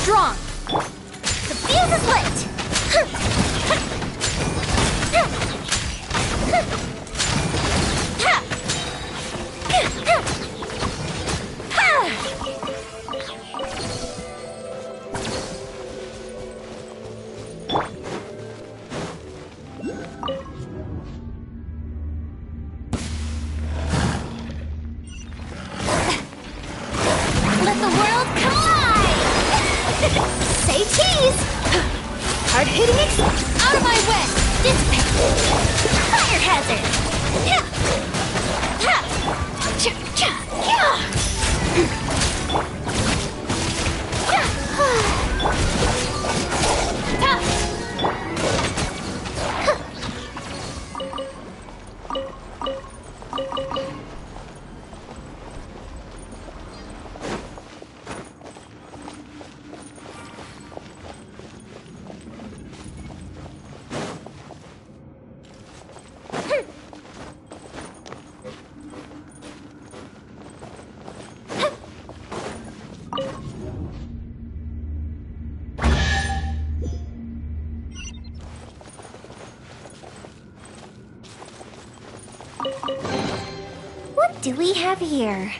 Strong! The fuse is lit! Let the world collide! Say cheese! Hard-hitting out of my way! Dissipate! Fire hazard! What do we have here?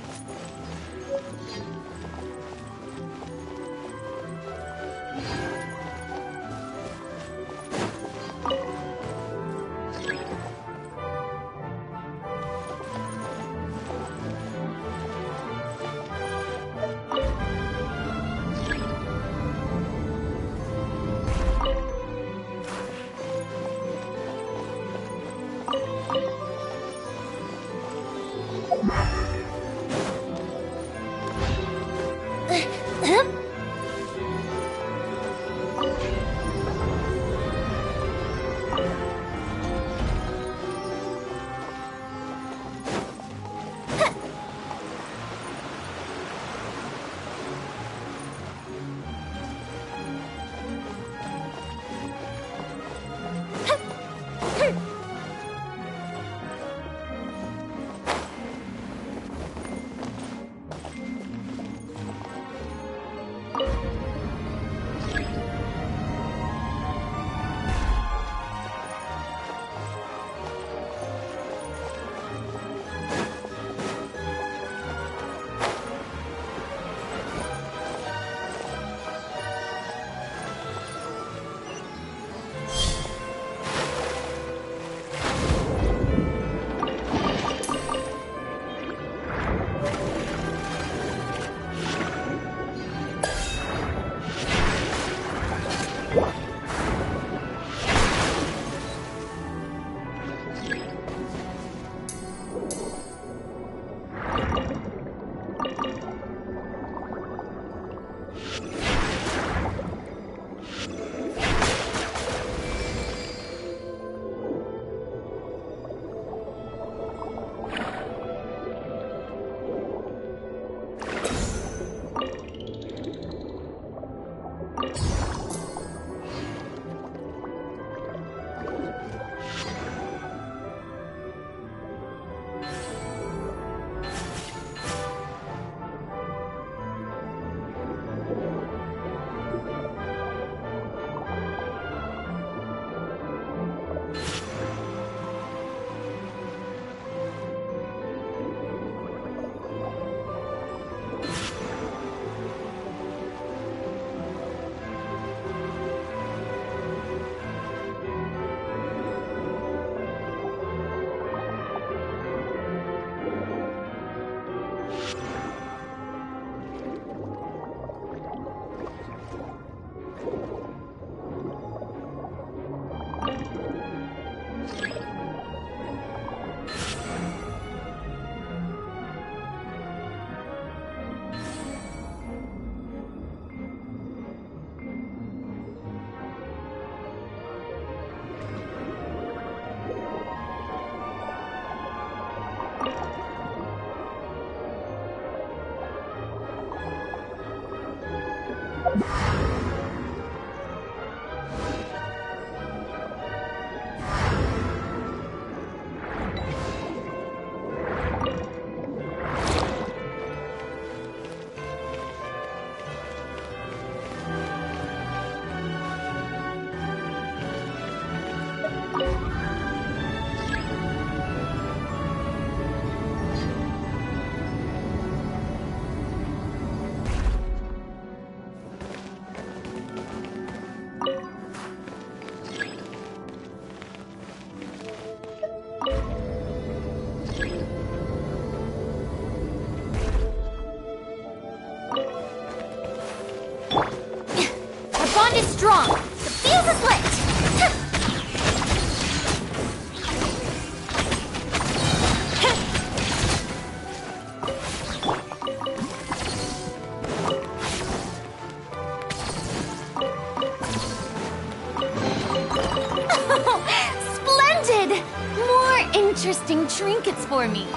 interesting trinkets for me.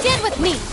Stand with me!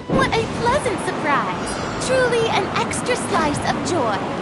What a pleasant surprise! Truly an extra slice of joy.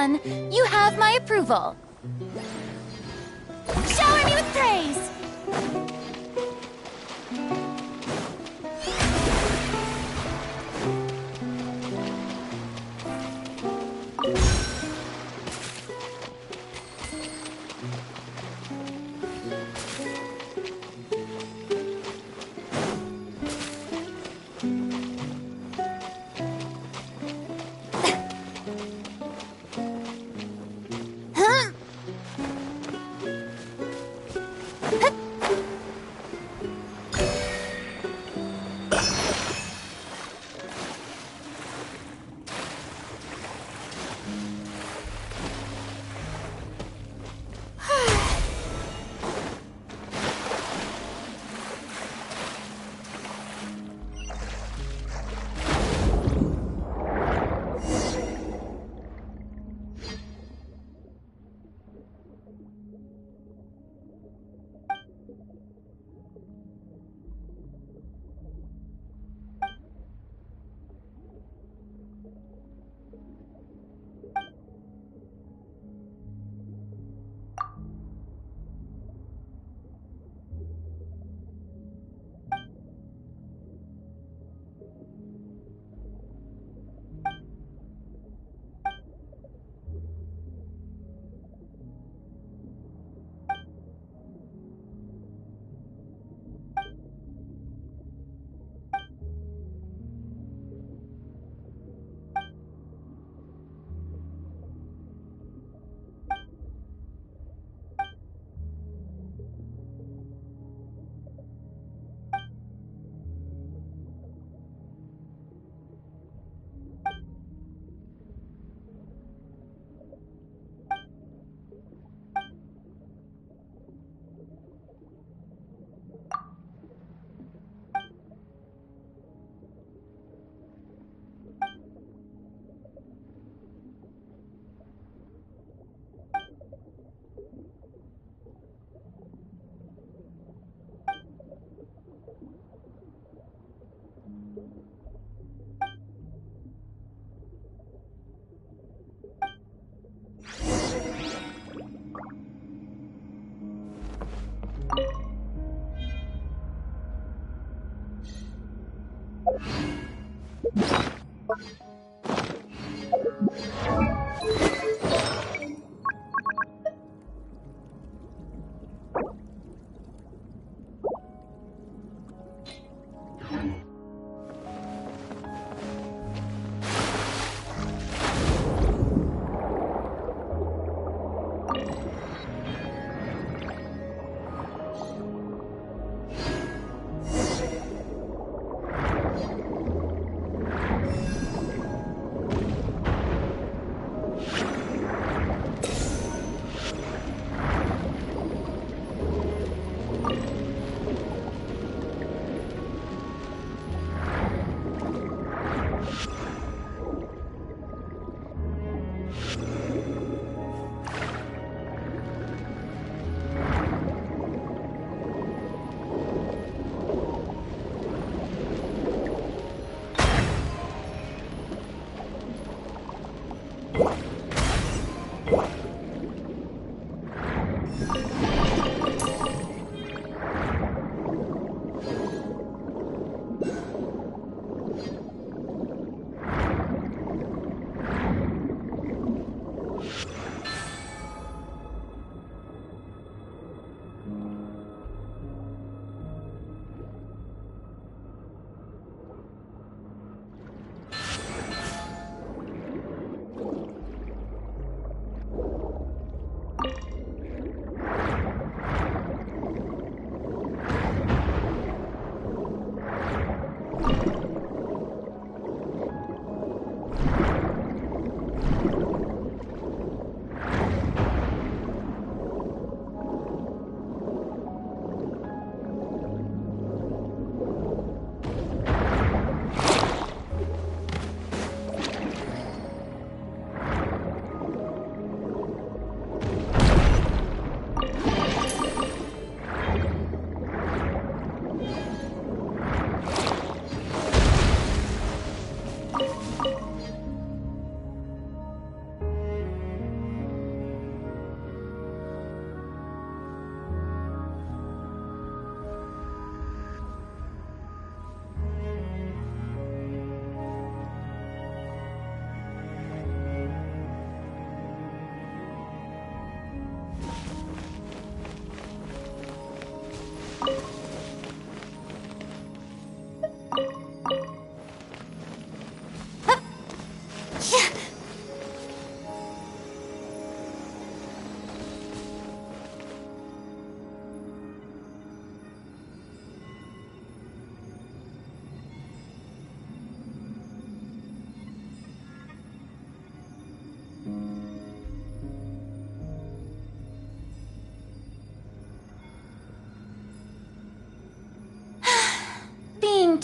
done. You have my approval. Shower me with praise!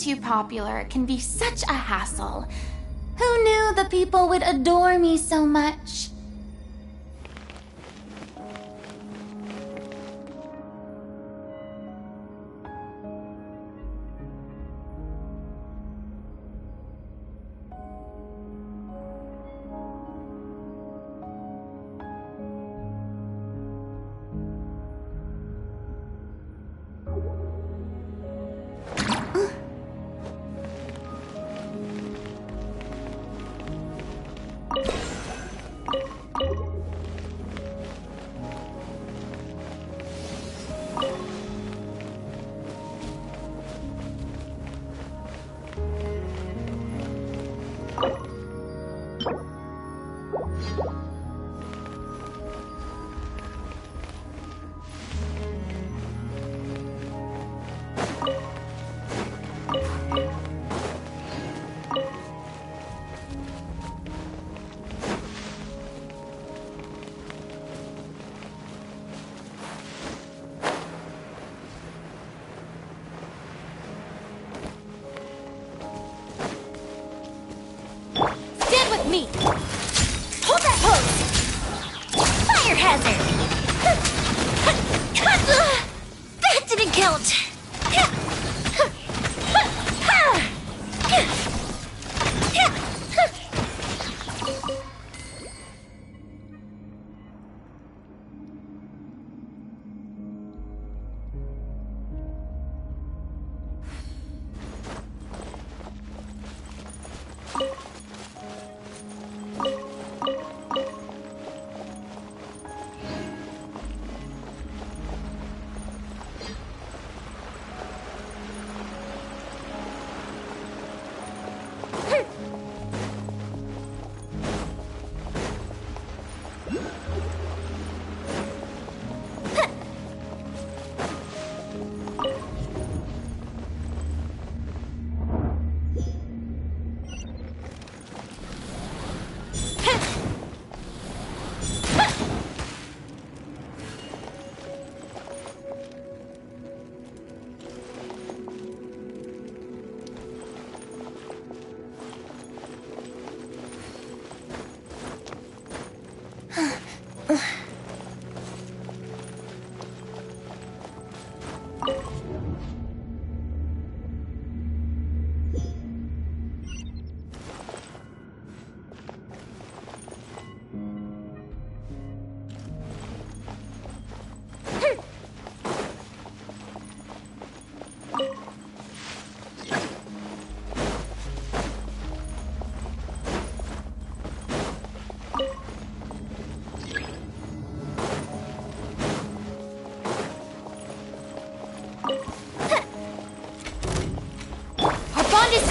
too popular can be such a hassle. Who knew the people would adore me so much? Me! Hold that pose! Fire hazard! That didn't count!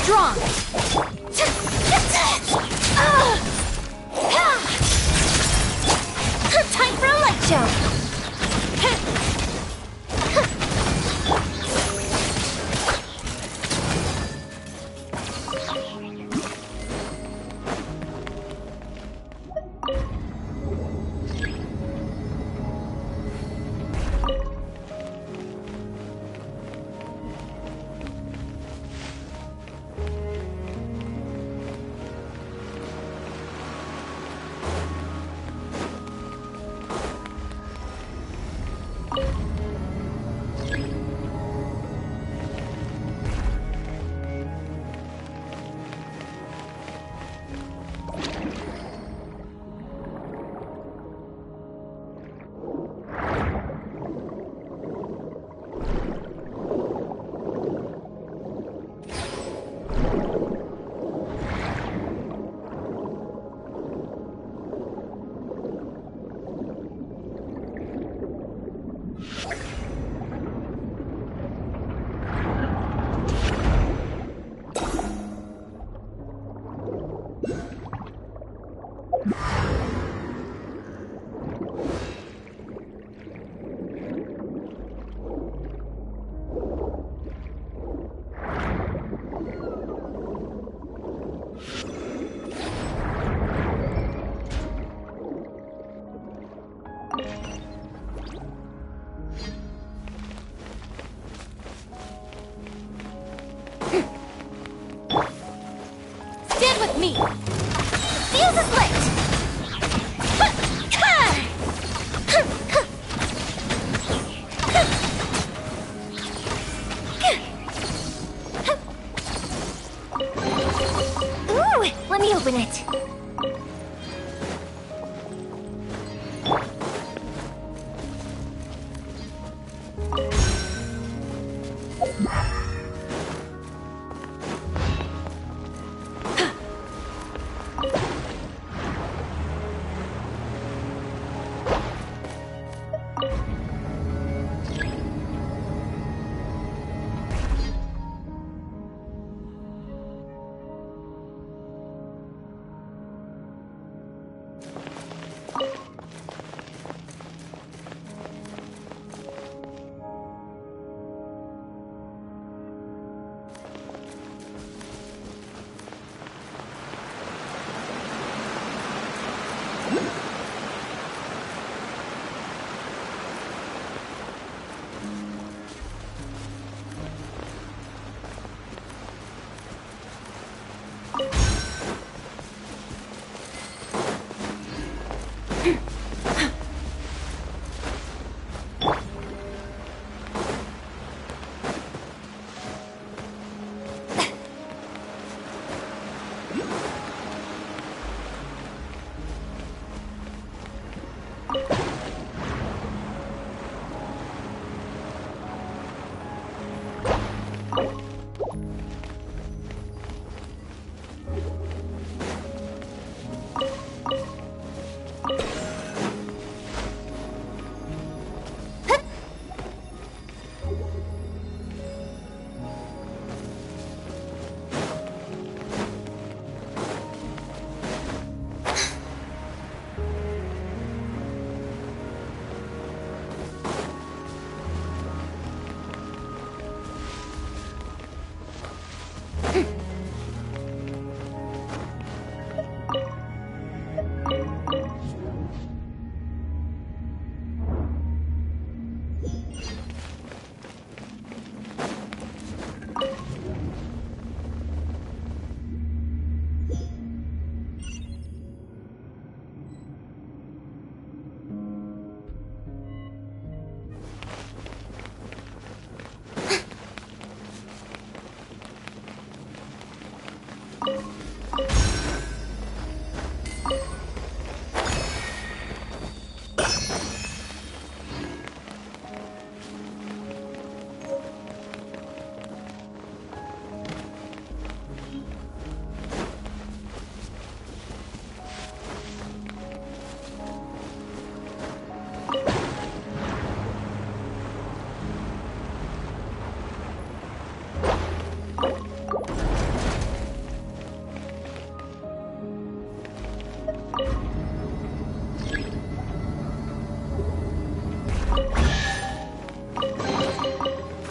Strong. Time for a light show.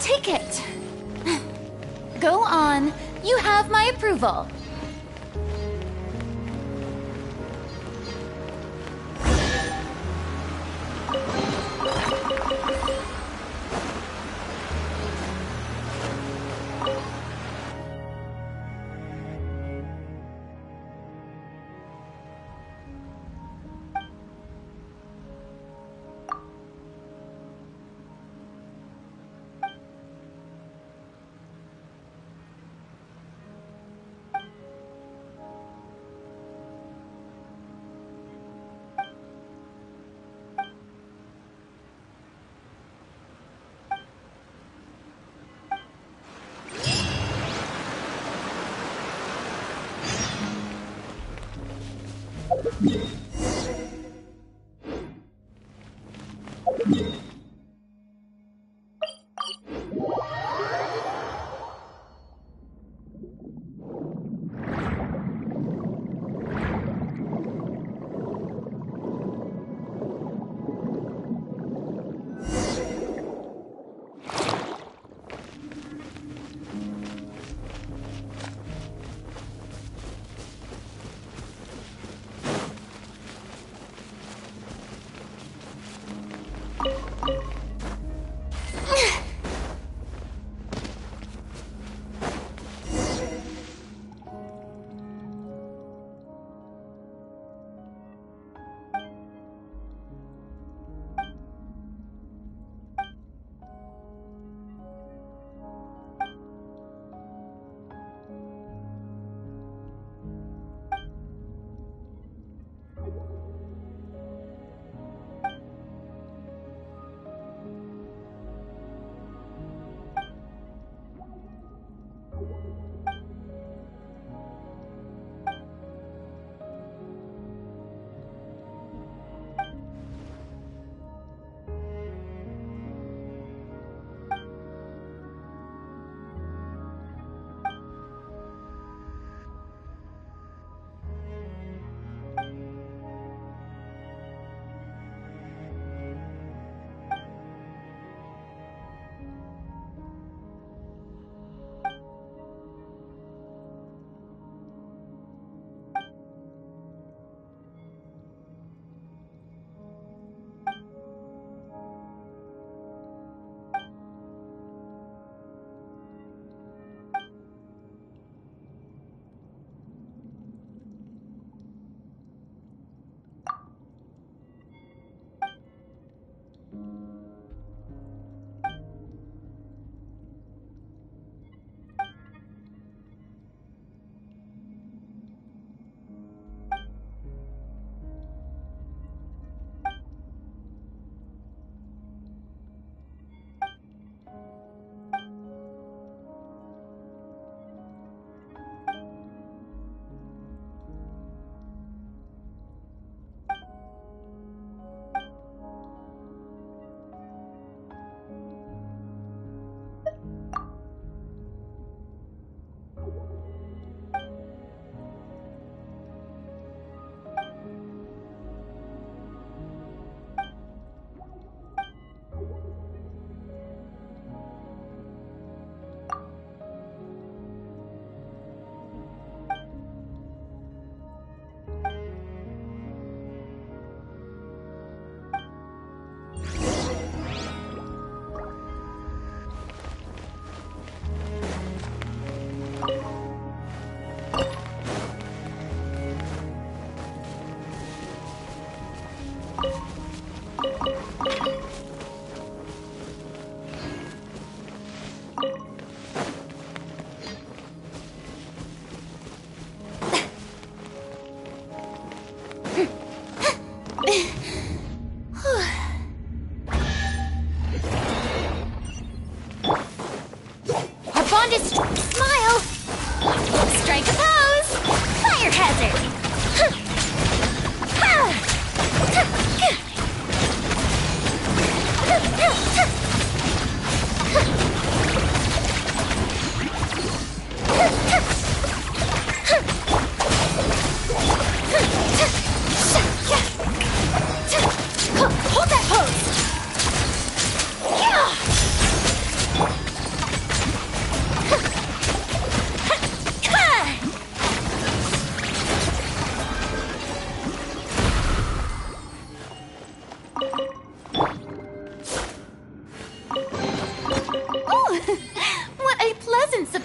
Ticket! Go on. You have my approval.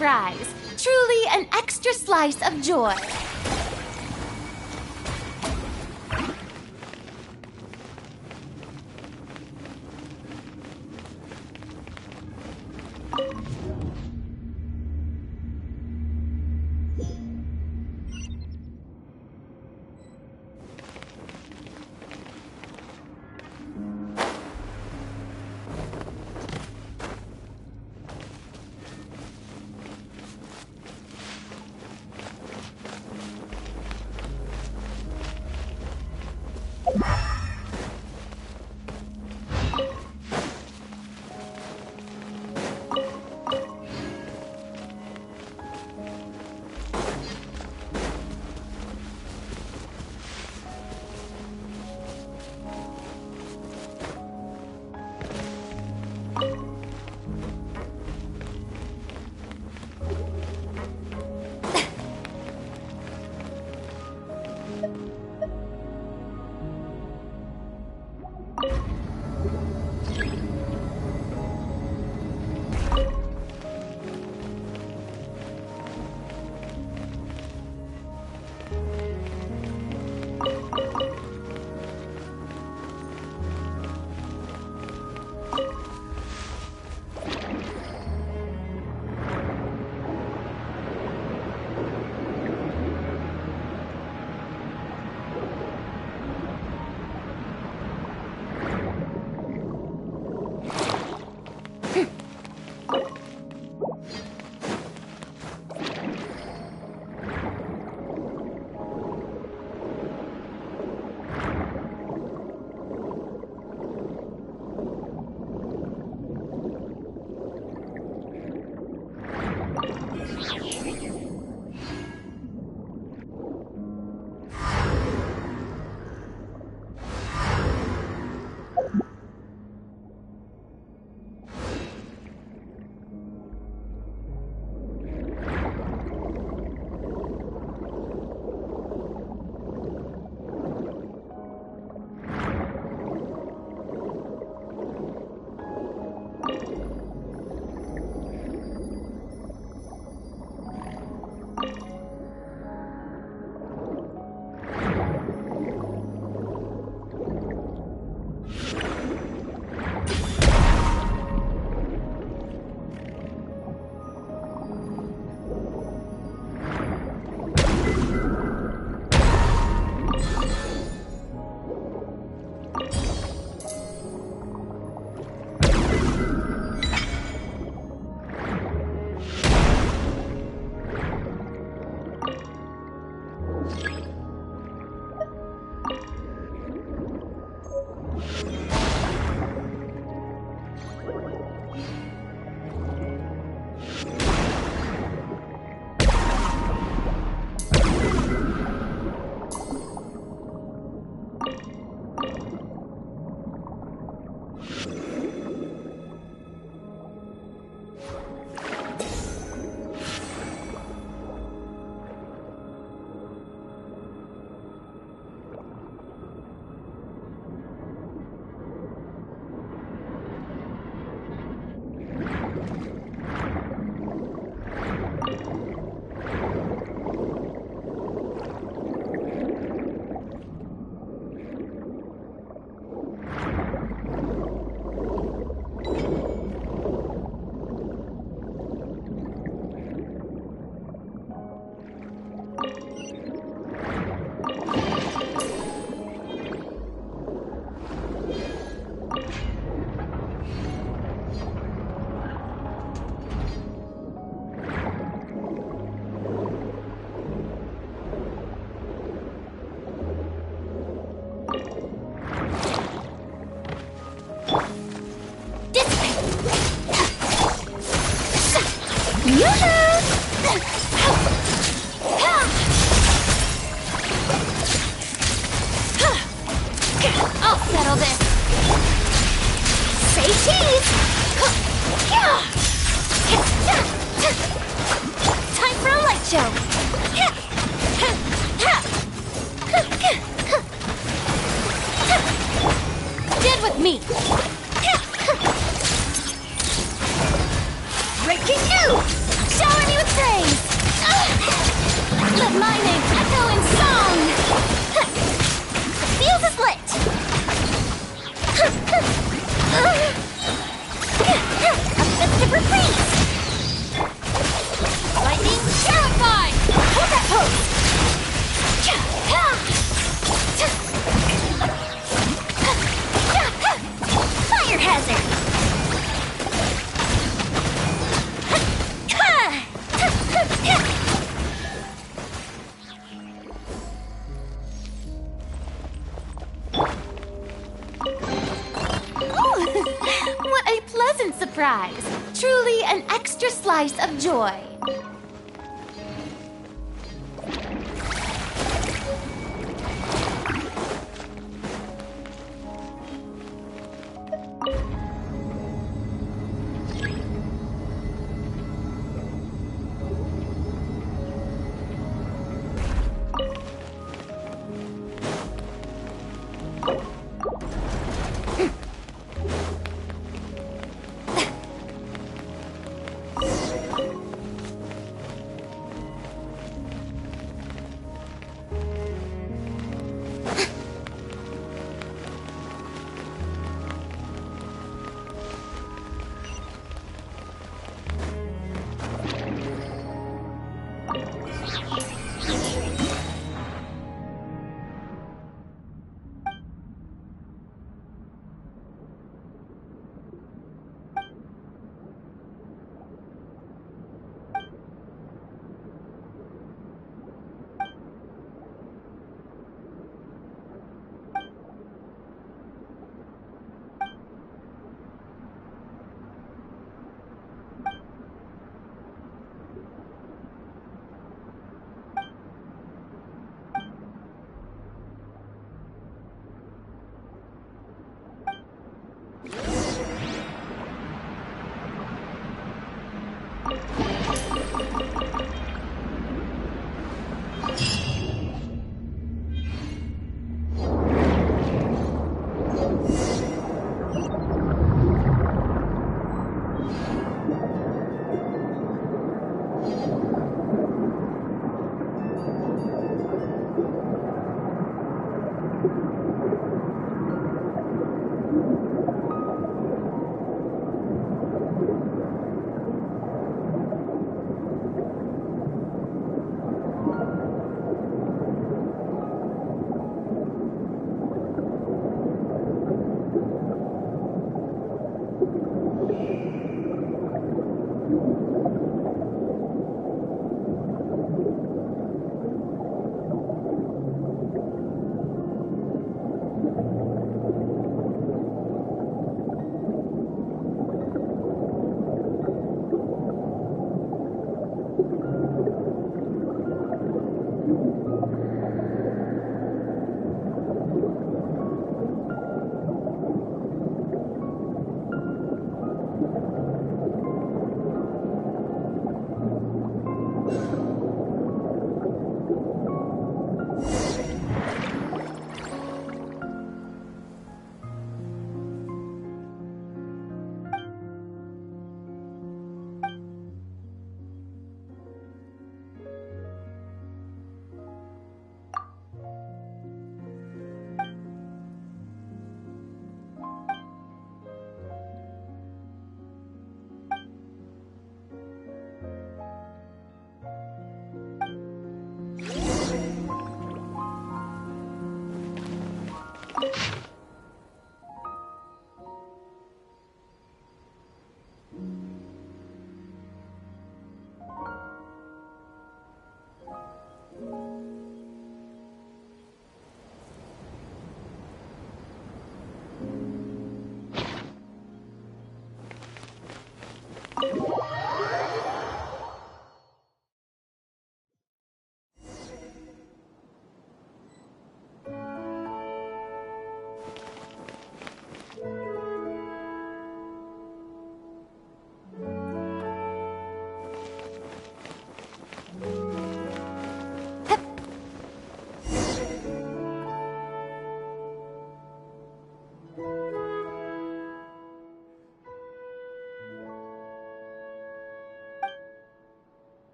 fries. Truly an extra slice of joy. Shower me with praise! Let my name echo in song! The fuse is lit! A festive retreat! Lightning terrified! Hold that pose! Fire hazard! What a pleasant surprise! Truly an extra slice of joy.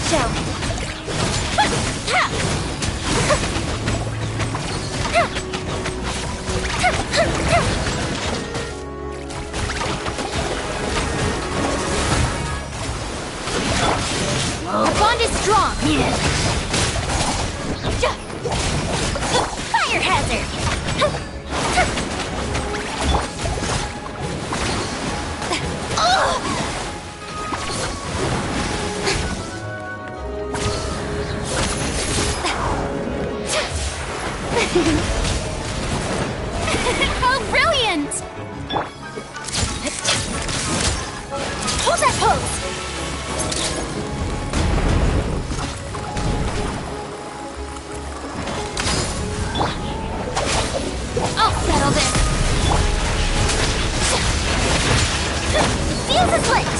show. Our bond is strong. Fire hazard. How brilliant! Hold that pose! I'll settle this. Fuse is lit!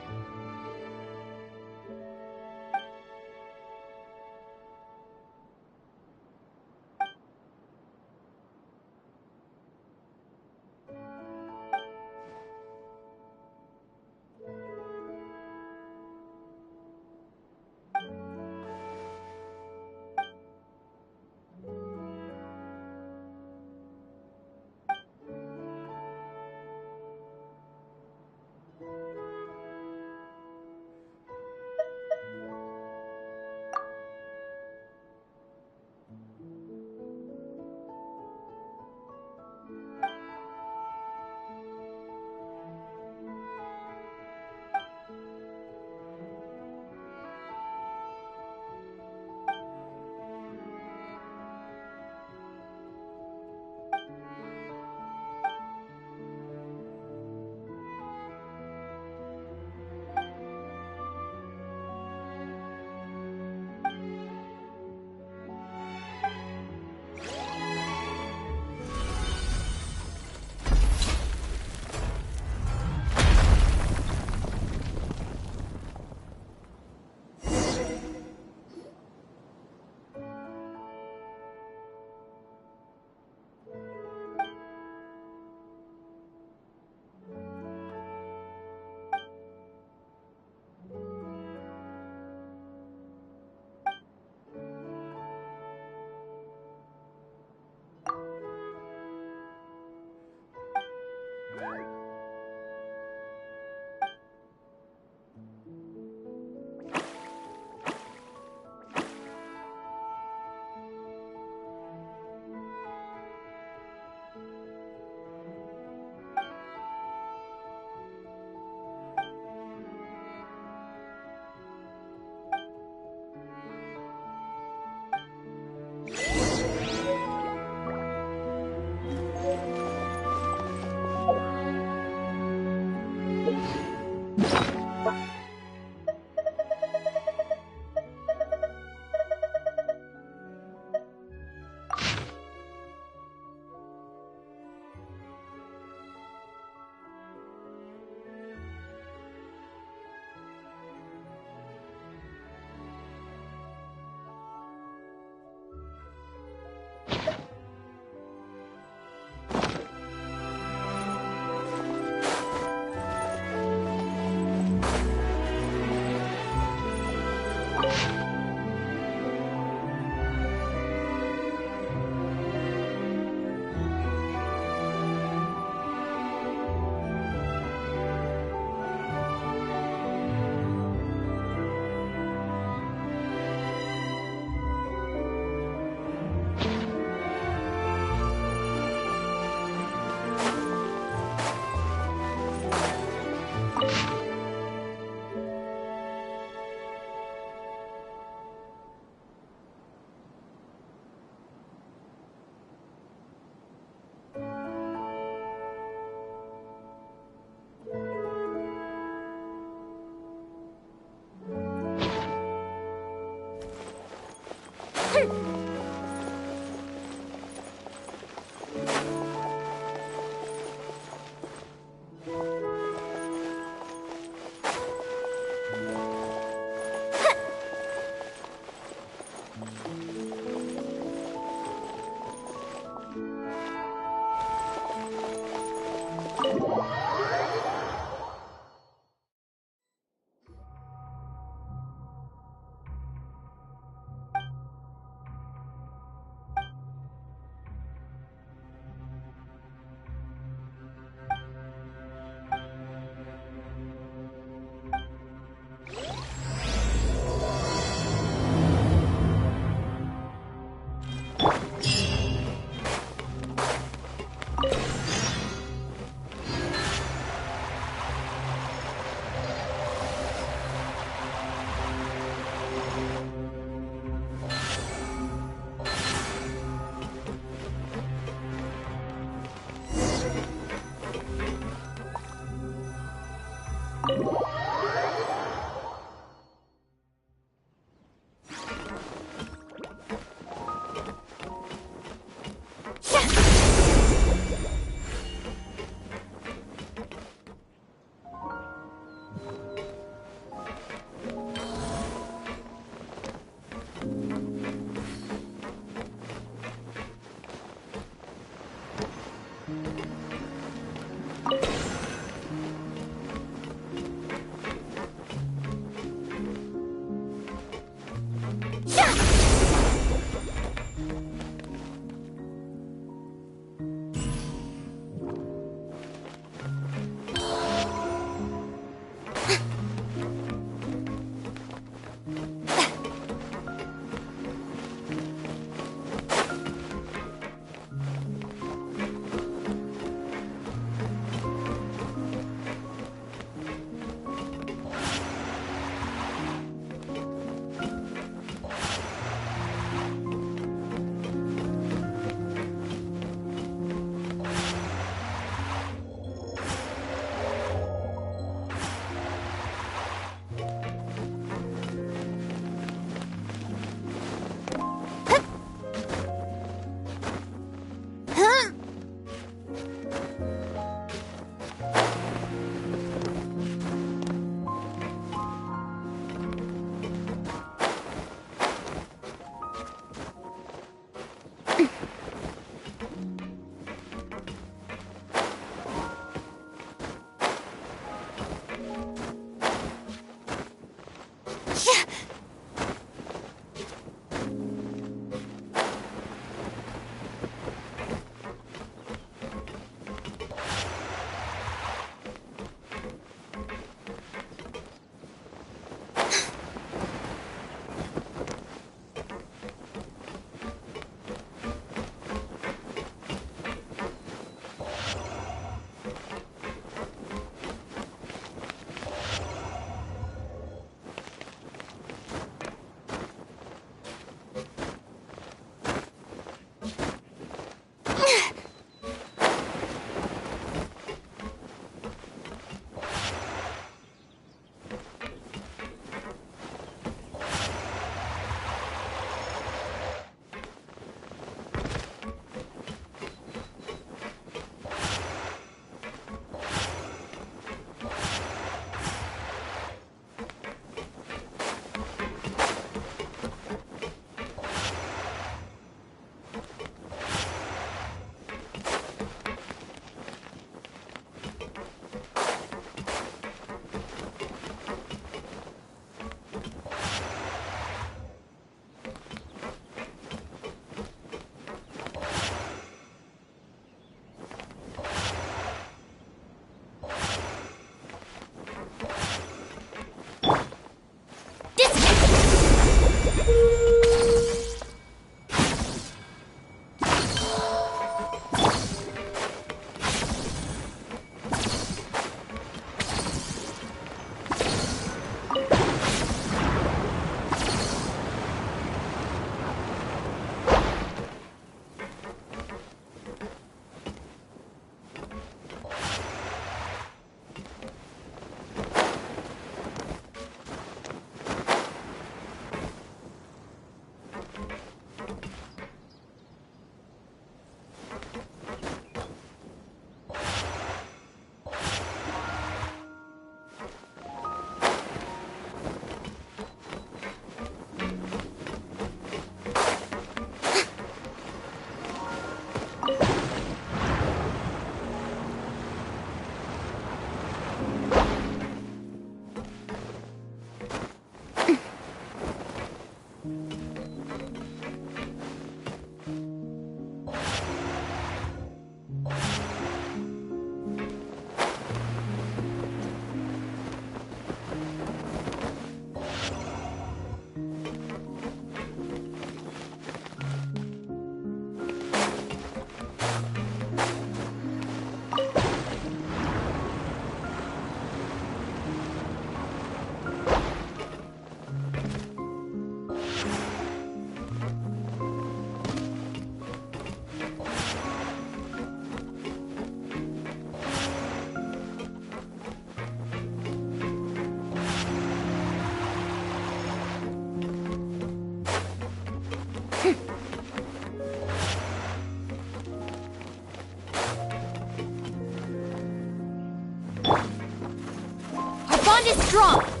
strong!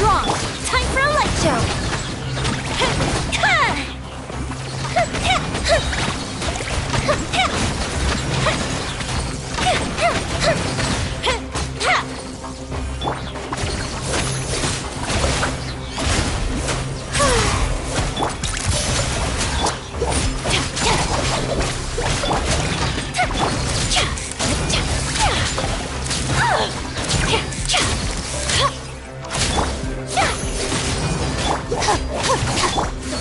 strong. Time for a light show.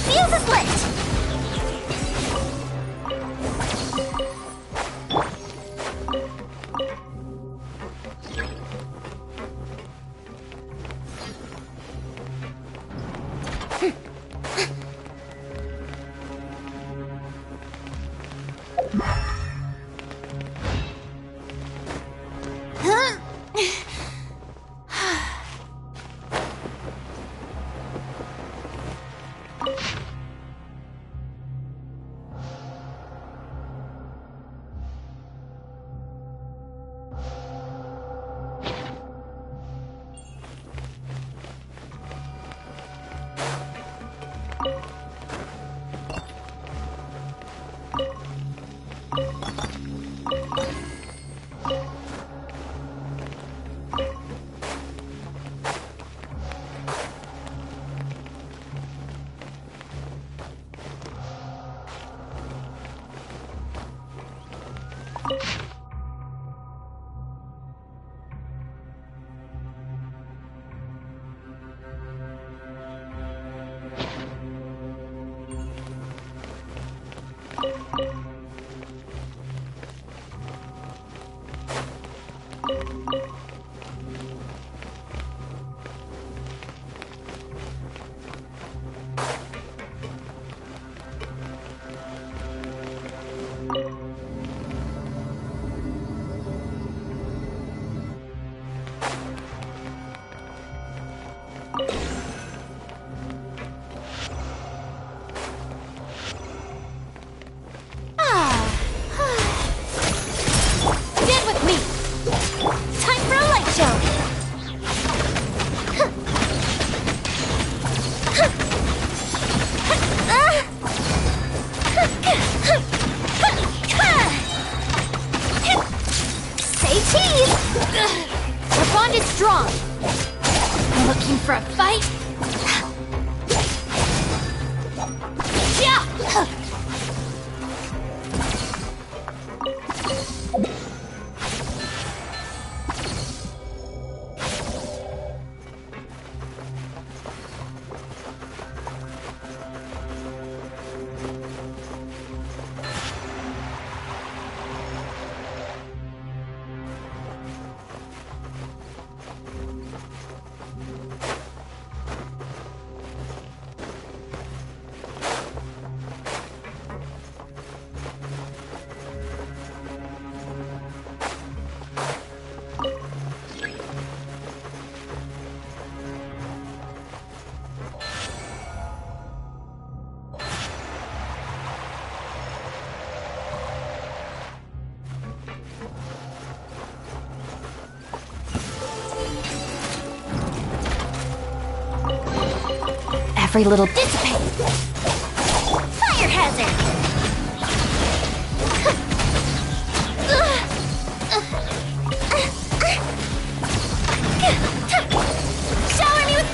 Fuse is lit! Strong. Looking for a fight? Yeah! Every little dissipate. Fire hazard. Shower me with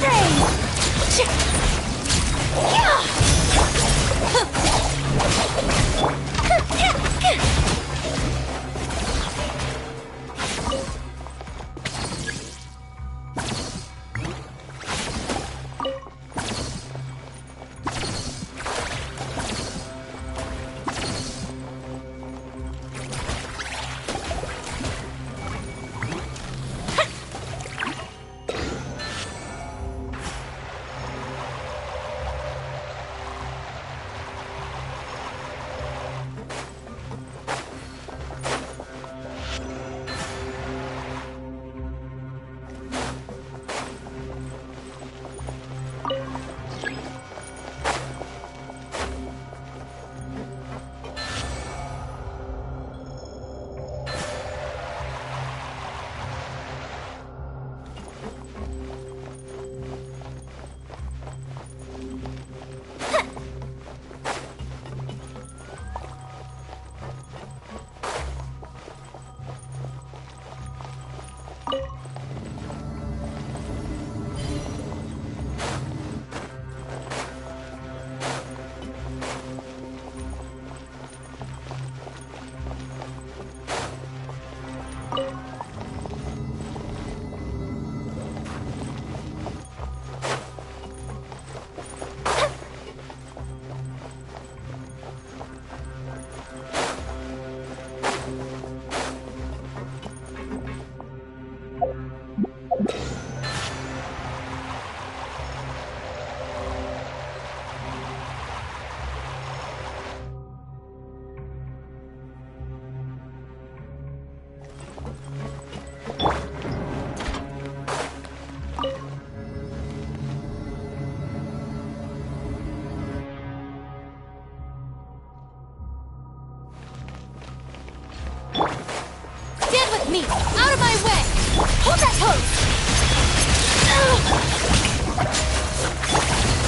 Hold that pose!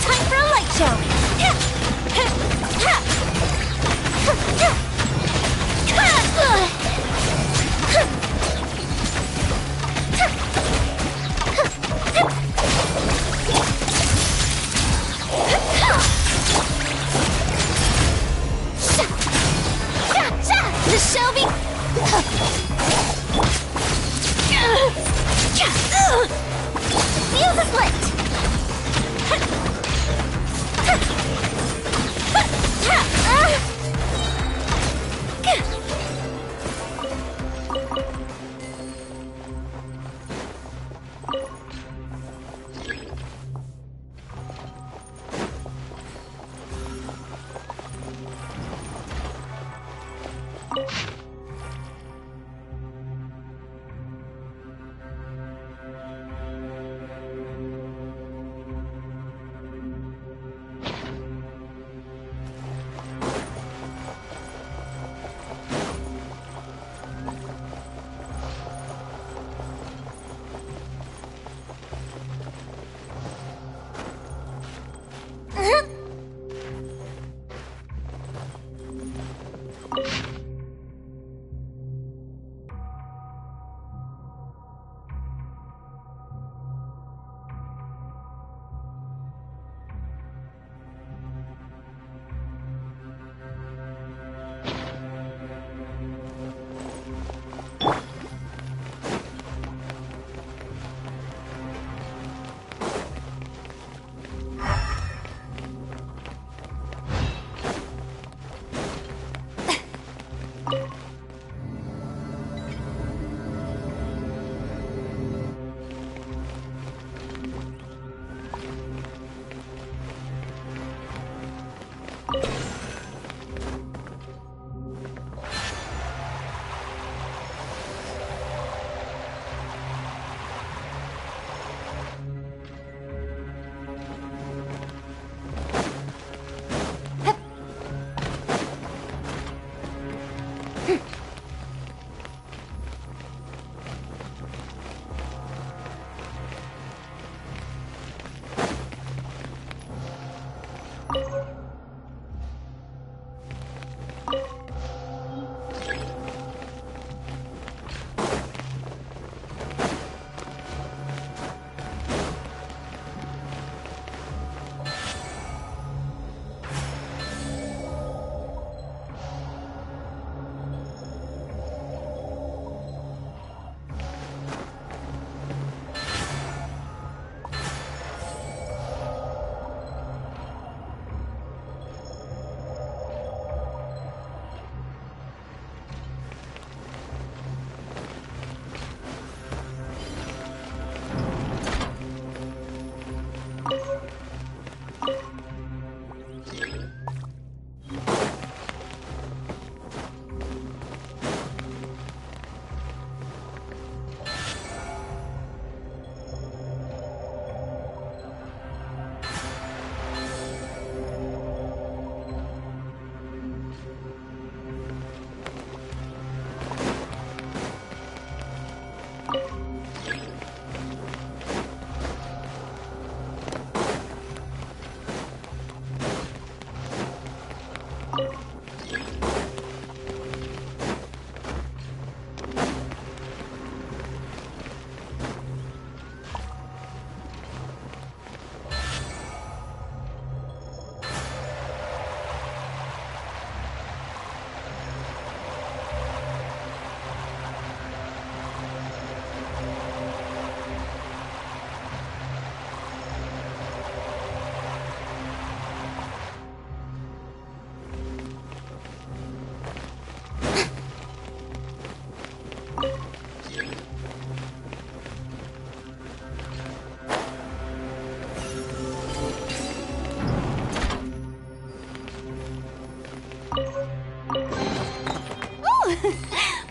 Time for a light show! The Shelby. Feel the split.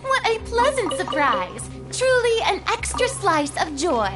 What a pleasant surprise! Truly an extra slice of joy.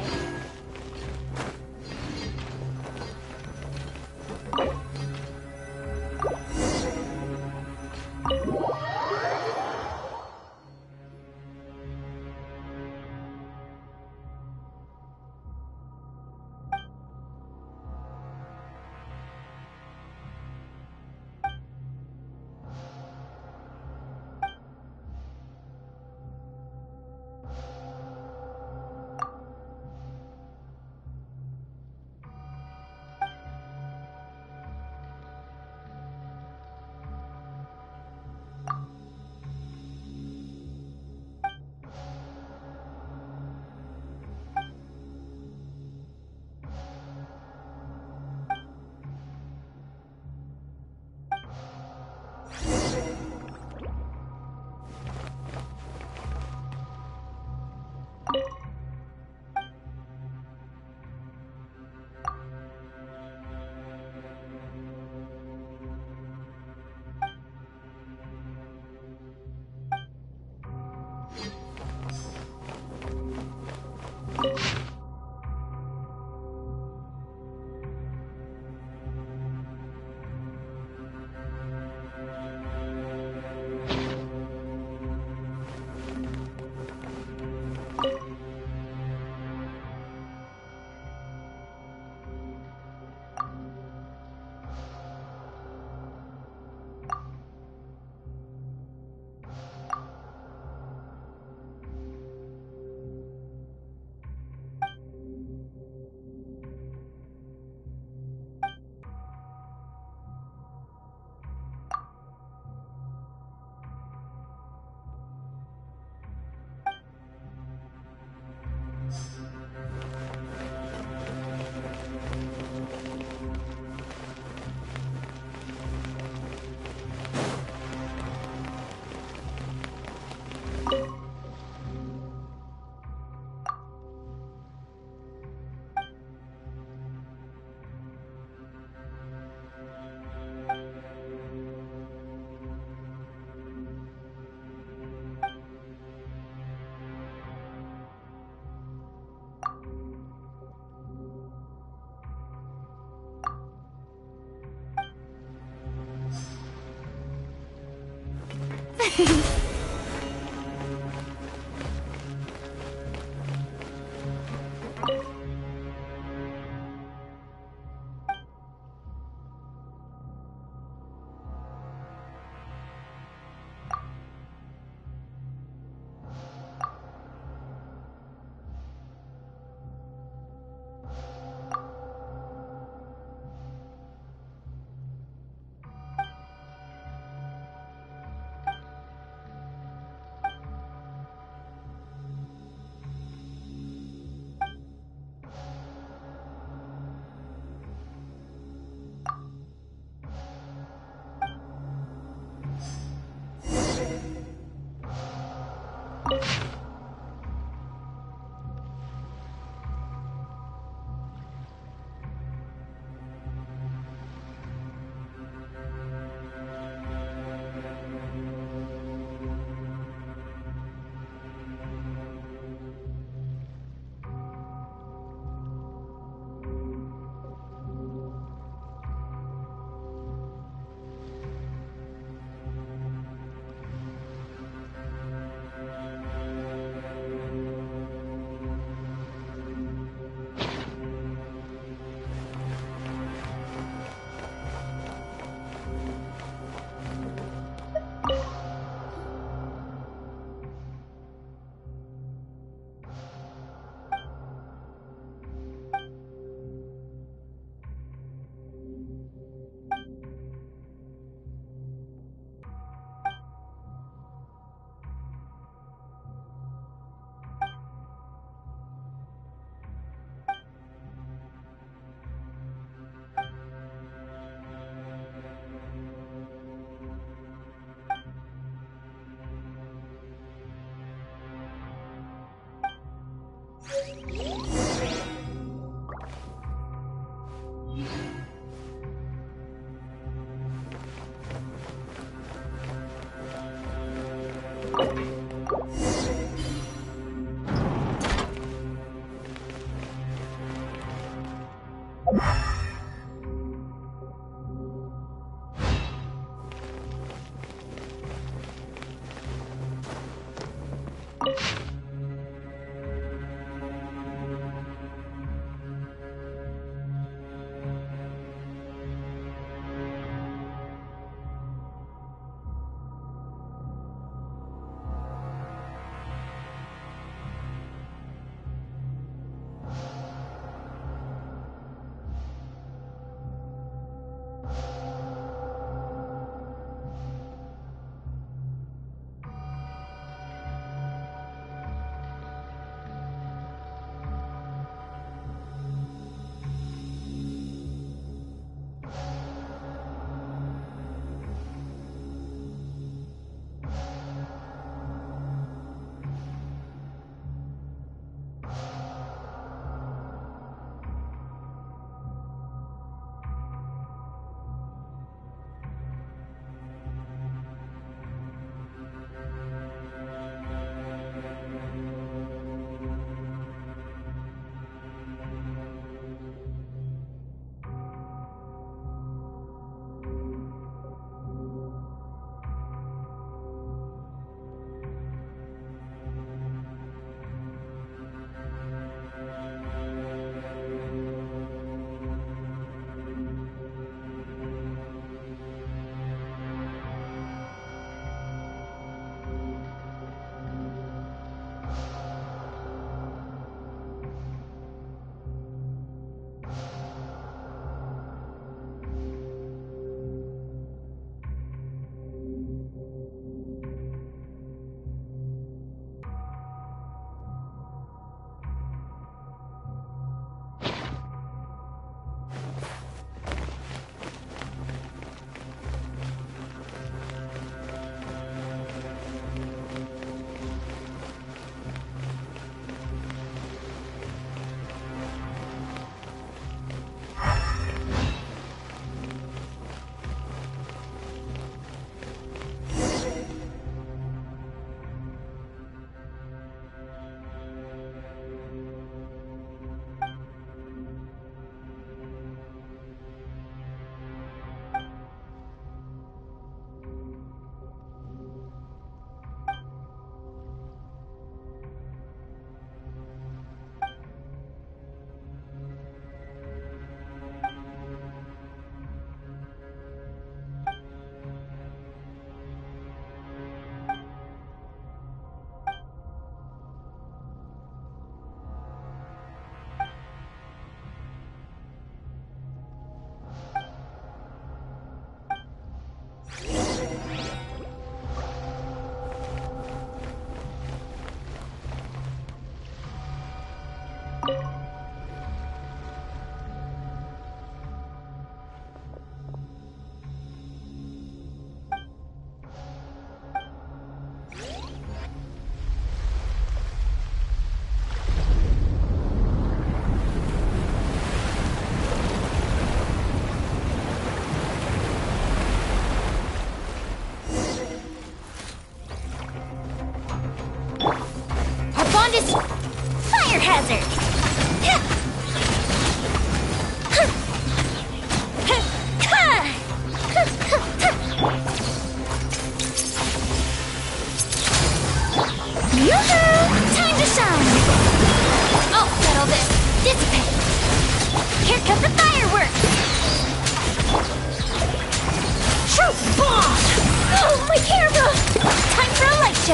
show.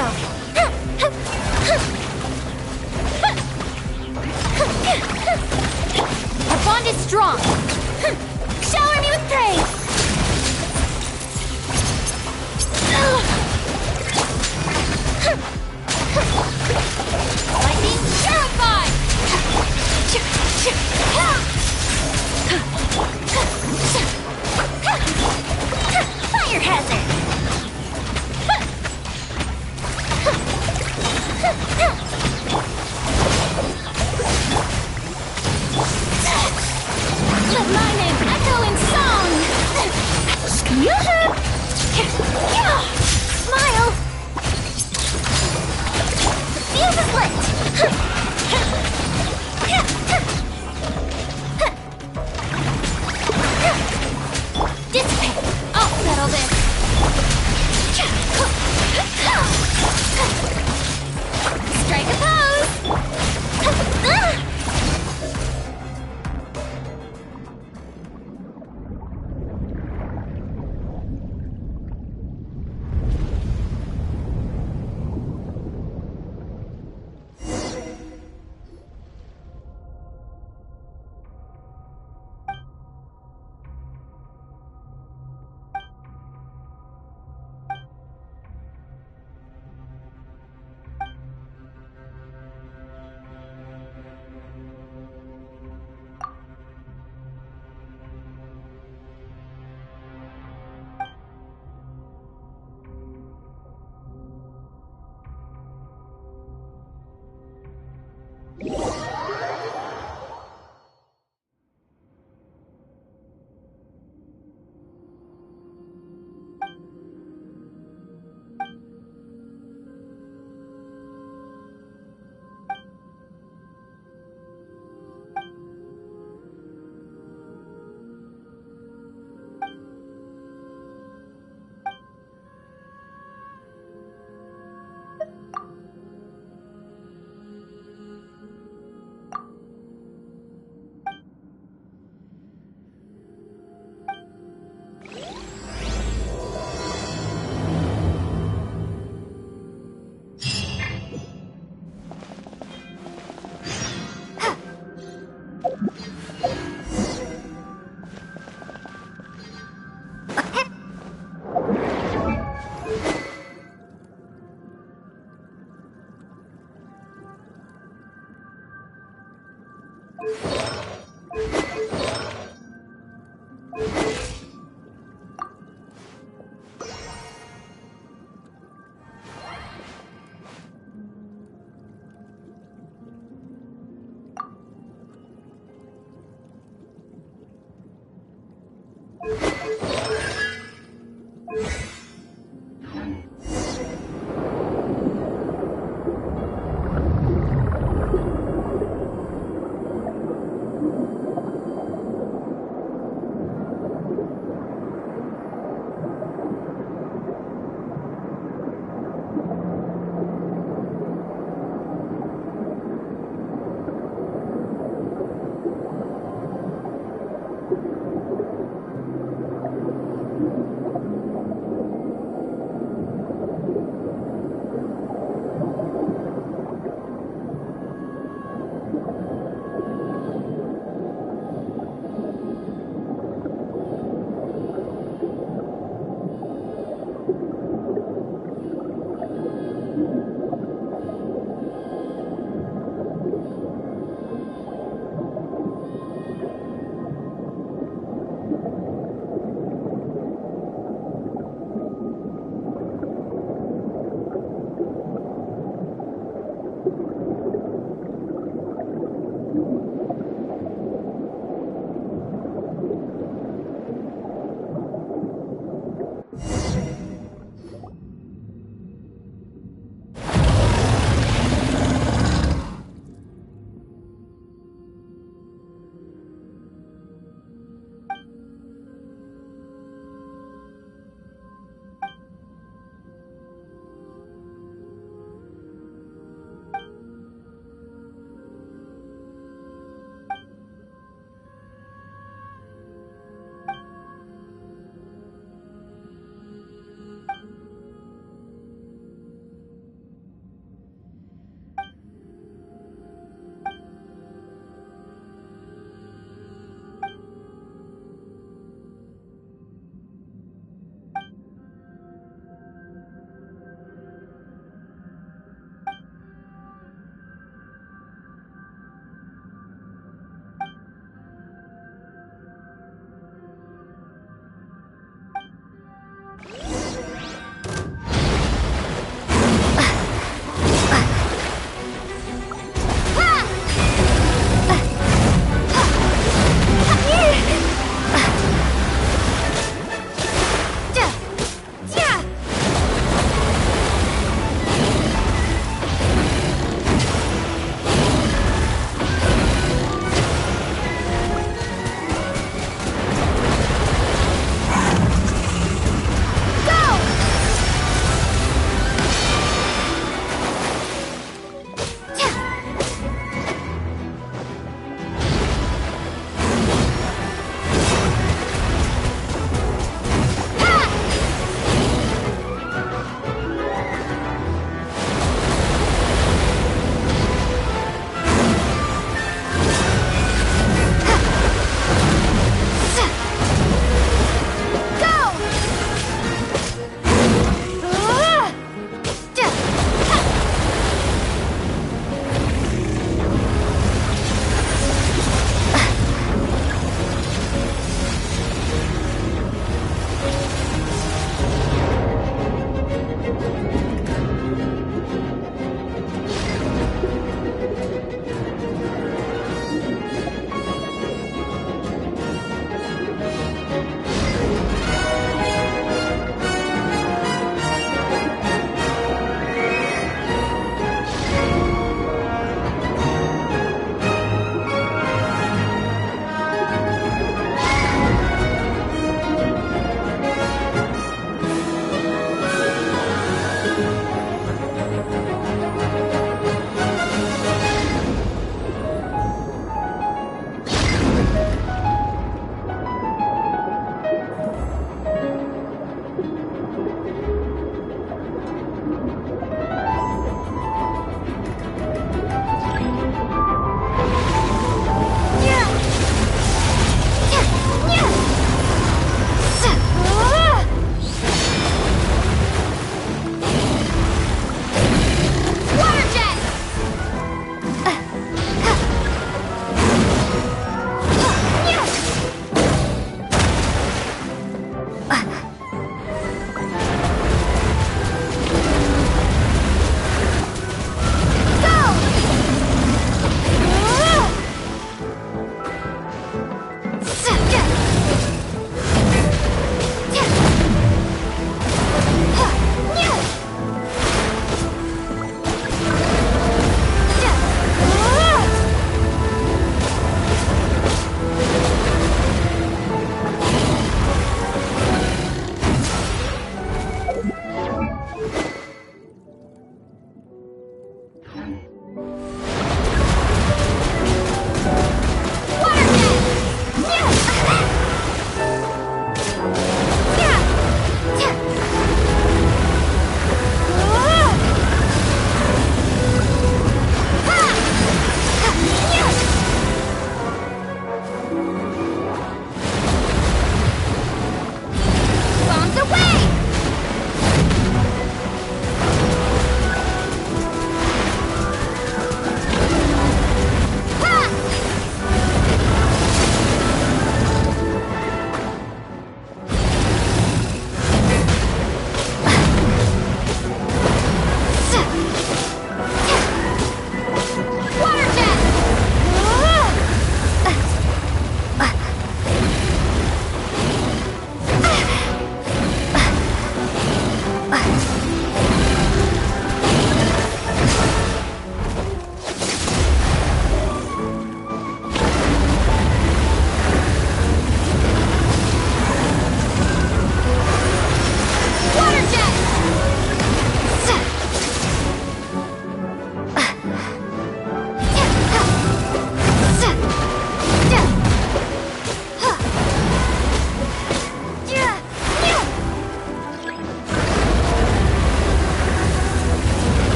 Our bond is strong. Shower me with praise. Lightning purified. Fire hazard. Let my name echo in song! Smile! The fuse is lit! Dissipate! I'll settle this! Strike a pose!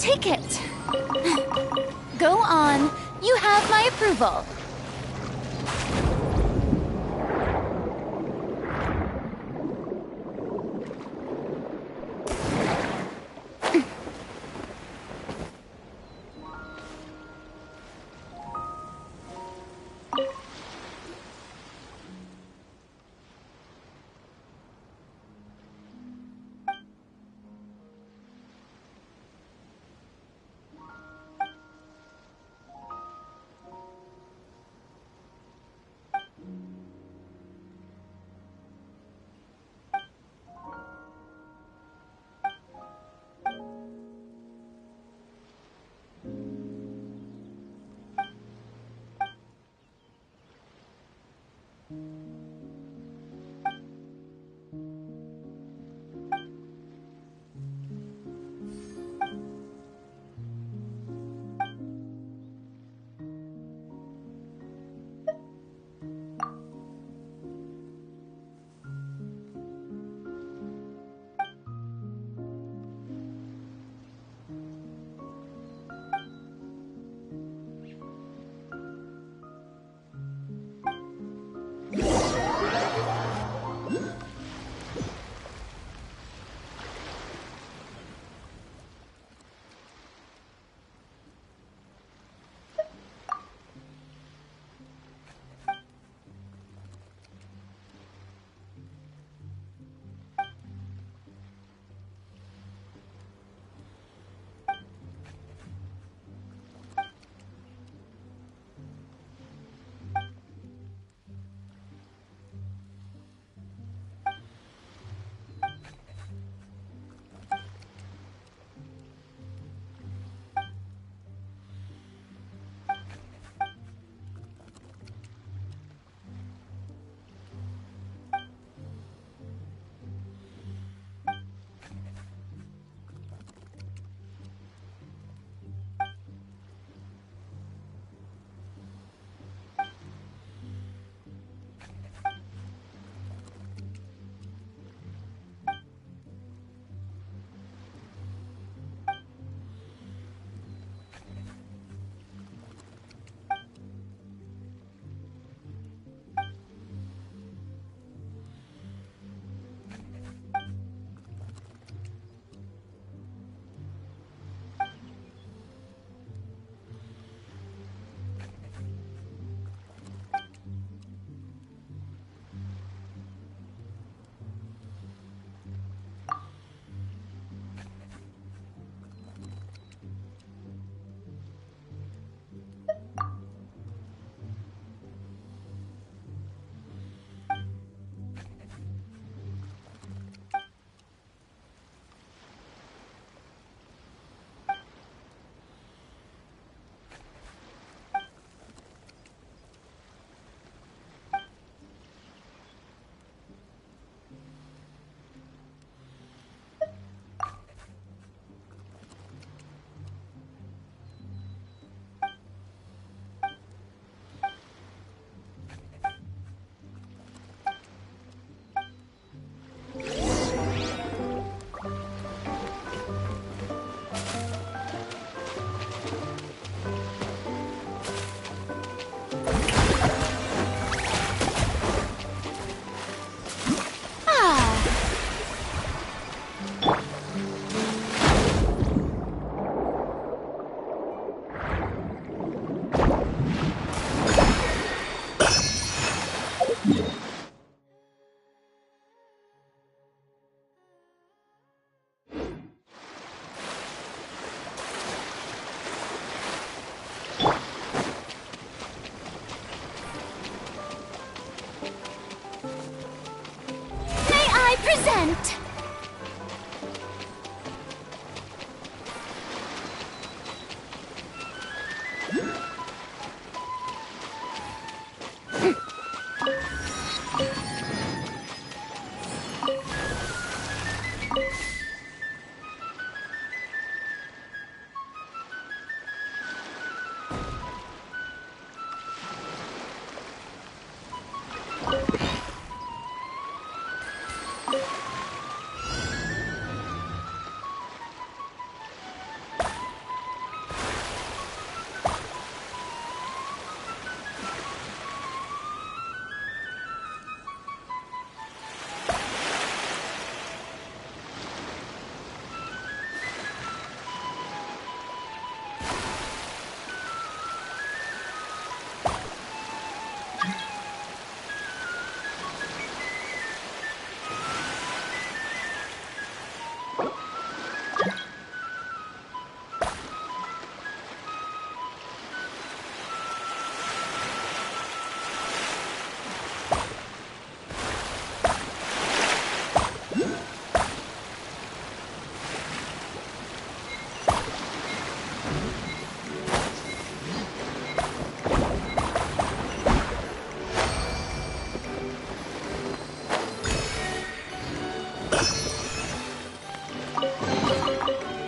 Take it. Go on. You have my approval.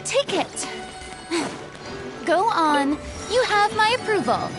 Ticket! Go on. You have my approval.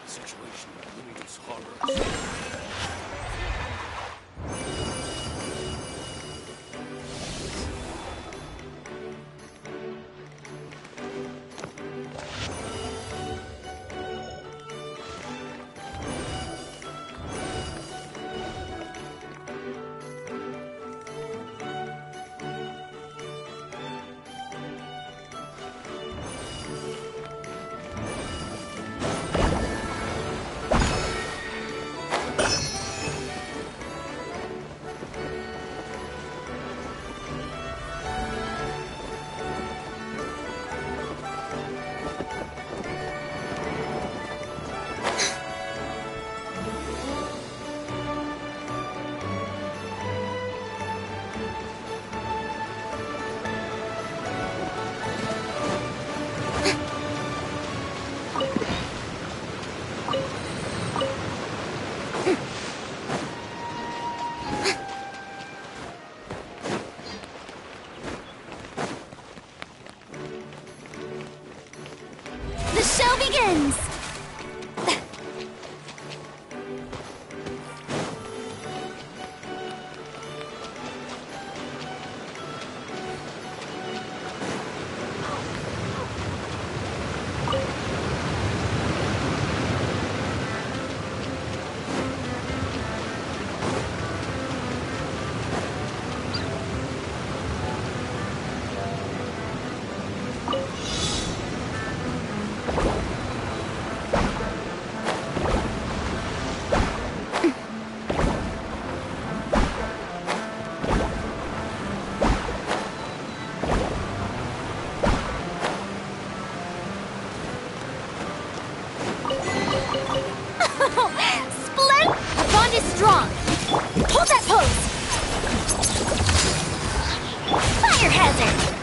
Situation brings horror. The show begins! desert.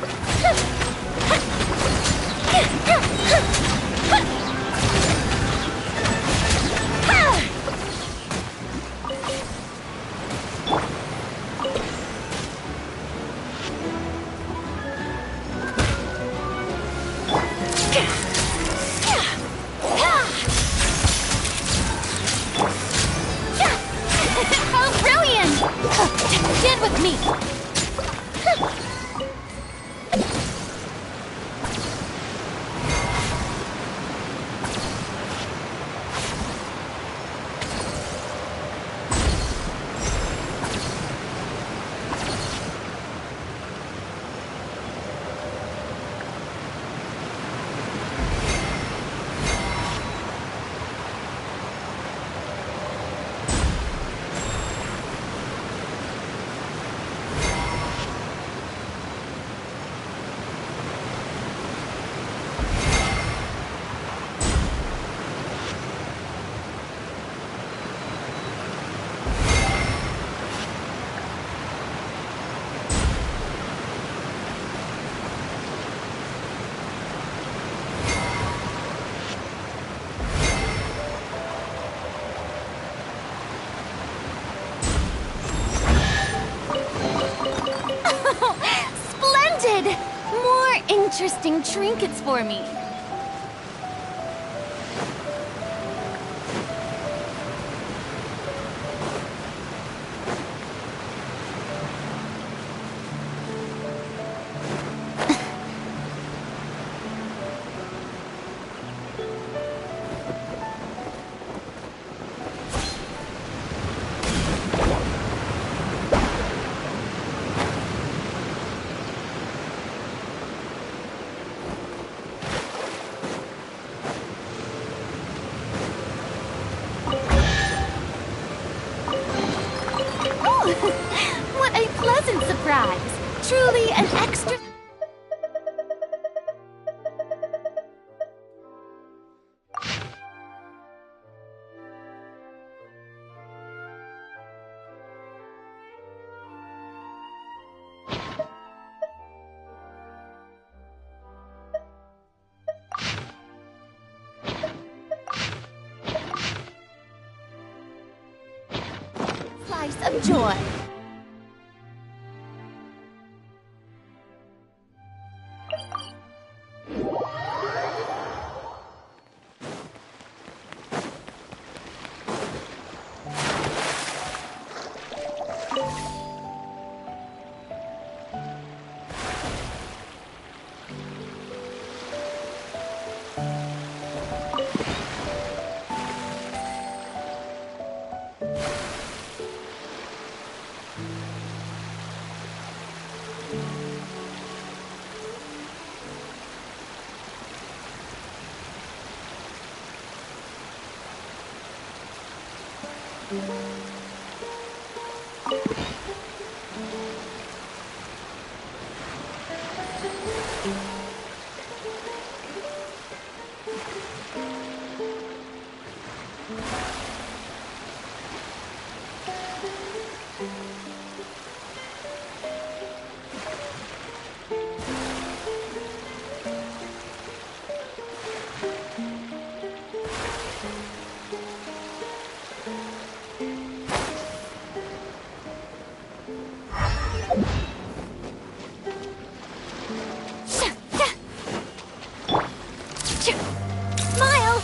Oh, brilliant! Get with me! Splendid! More interesting trinkets for me. What a pleasant surprise! Truly an extra... slice of joy. Smile!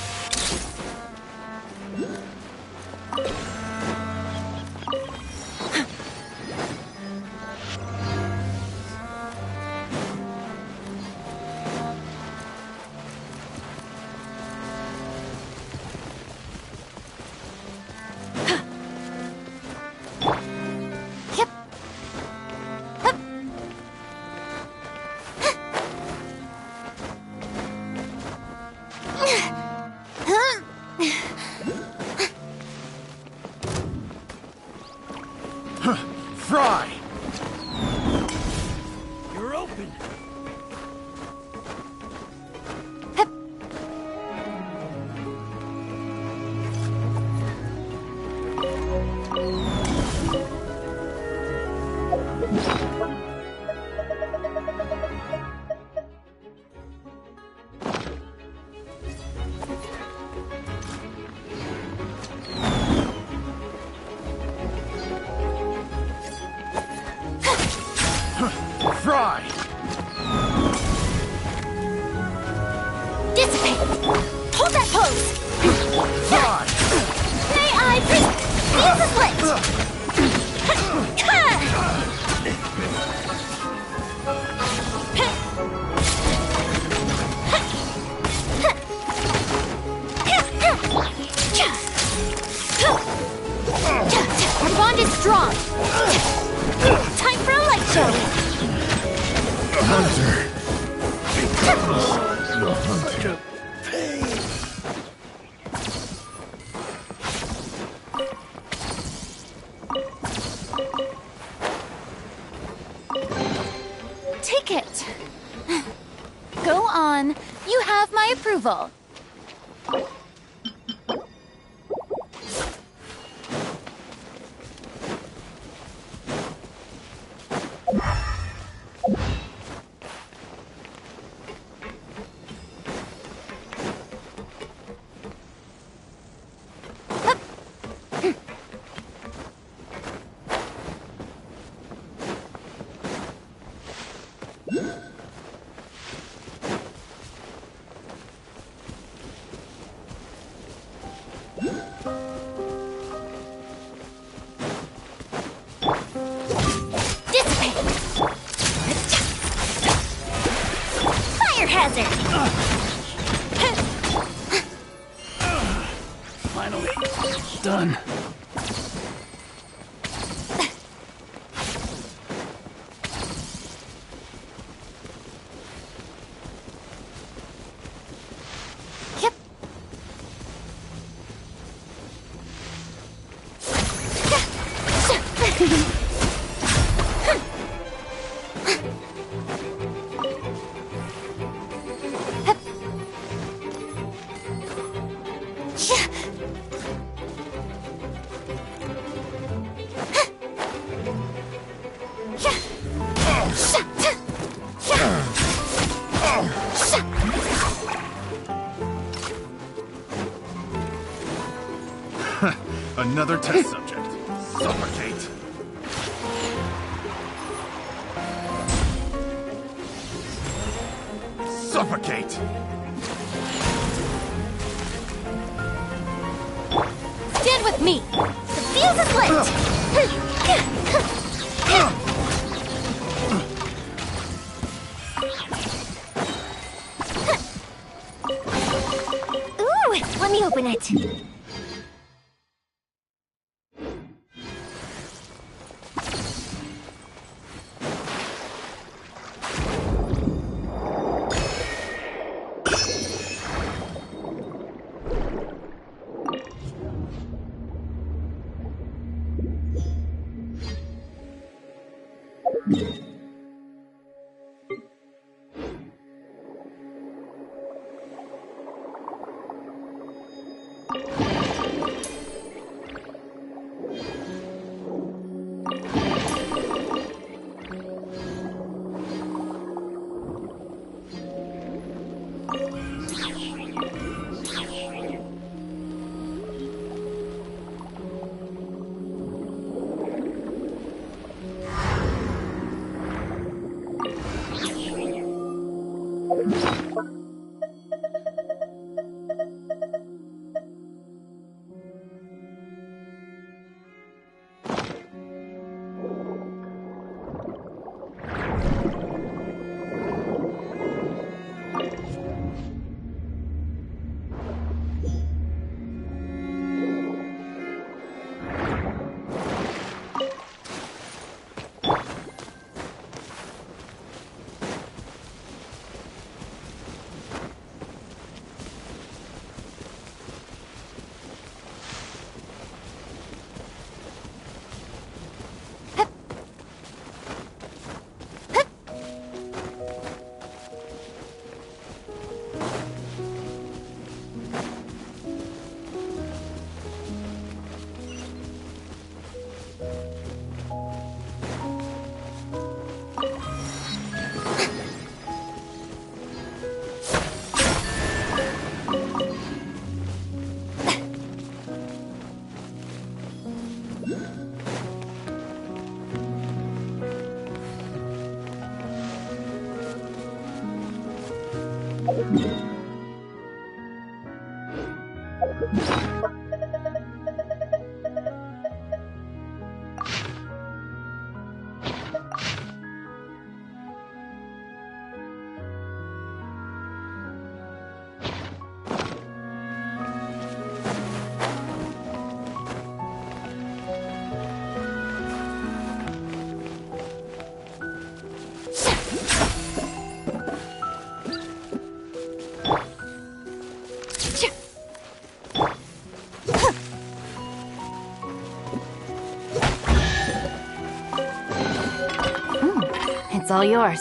Fry! You're open! fuse is lit! Our bond is strong. Time for a light show. Hunter becomes the hunter. Take it. Go on. You have my approval. Fire hazard! Finally, done. Yep. Another test subject. Suffocate. Suffocate! Stand with me. The fuse is lit. Ooh, let me open it. It's all yours.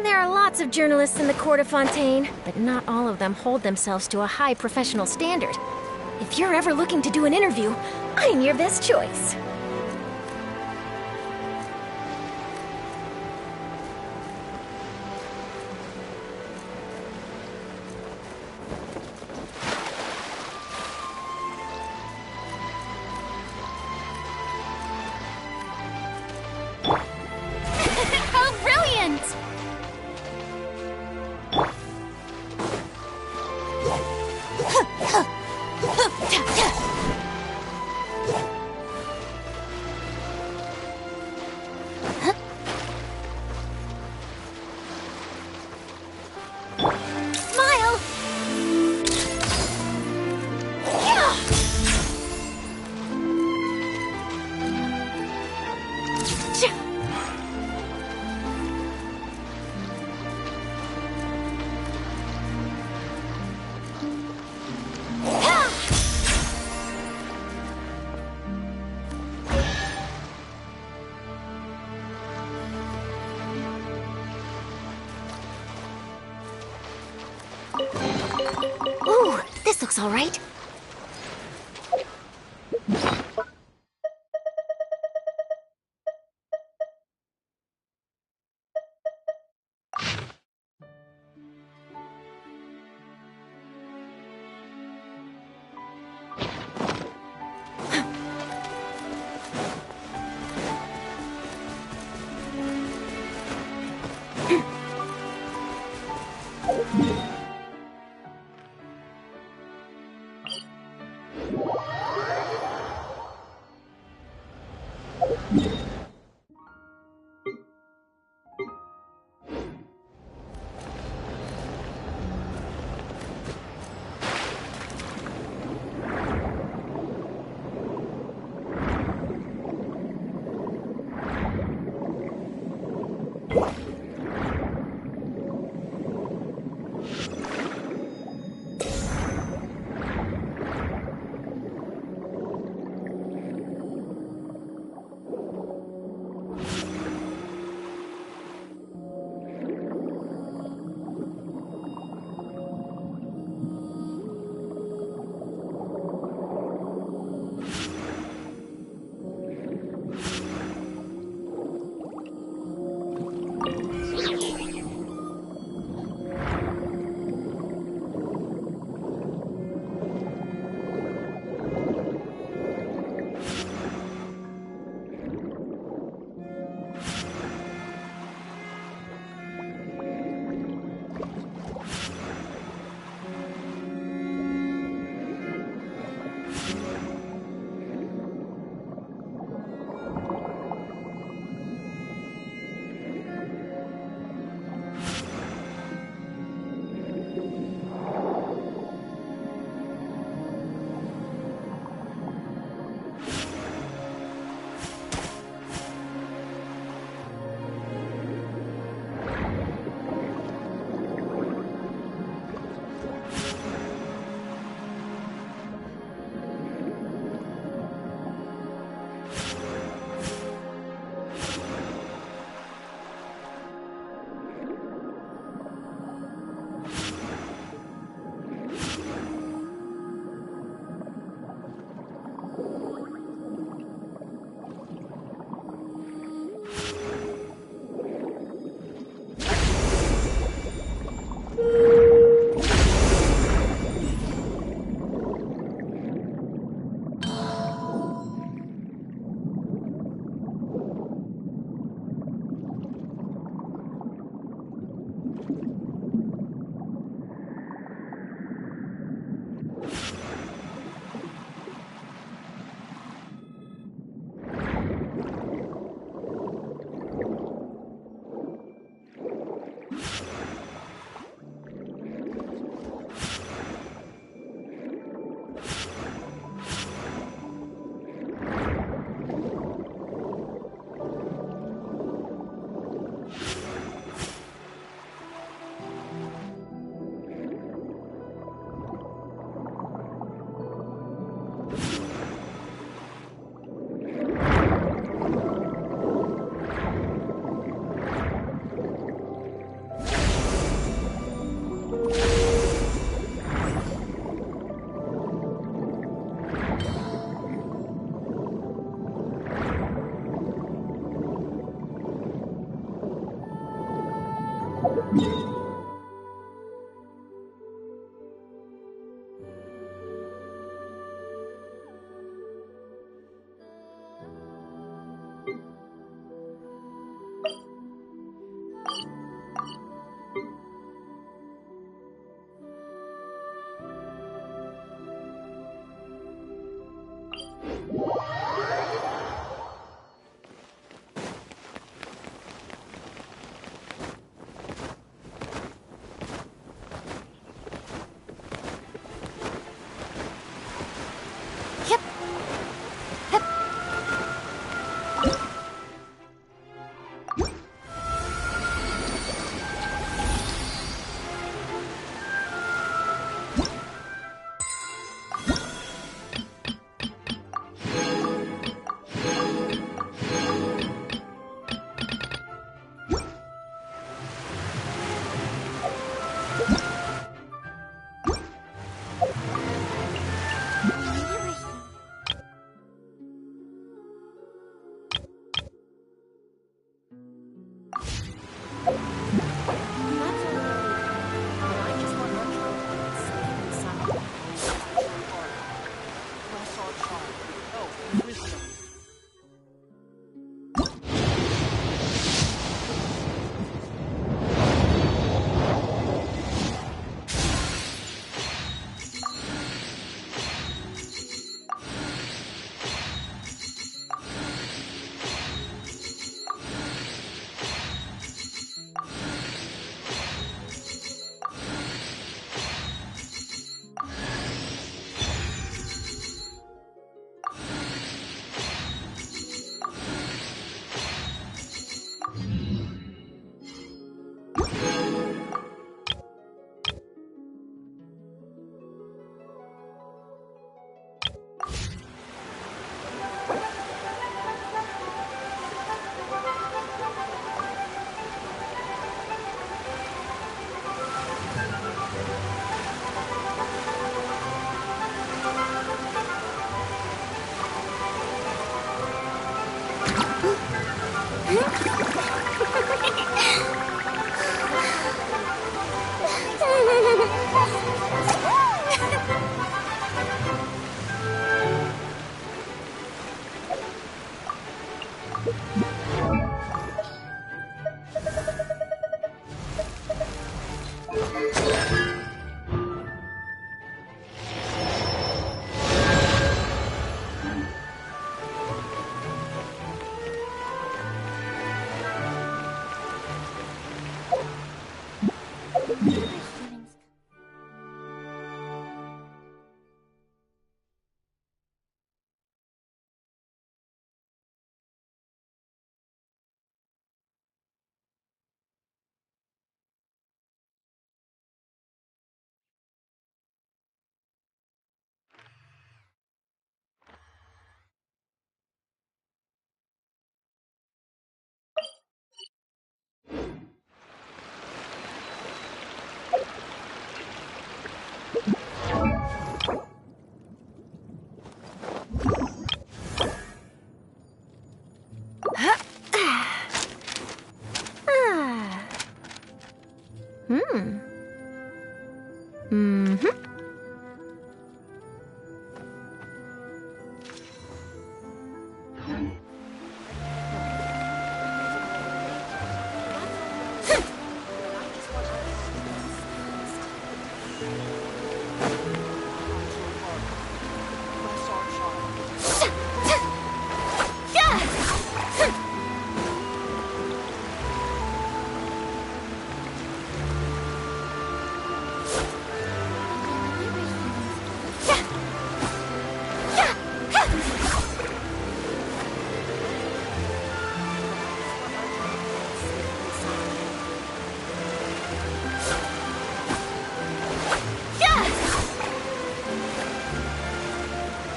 There are lots of journalists in the Court of Fontaine, but not all of them hold themselves to a high professional standard. If you're ever looking to do an interview, I'm your best choice. Oh, brilliant! Smile! Ooh, this looks all right.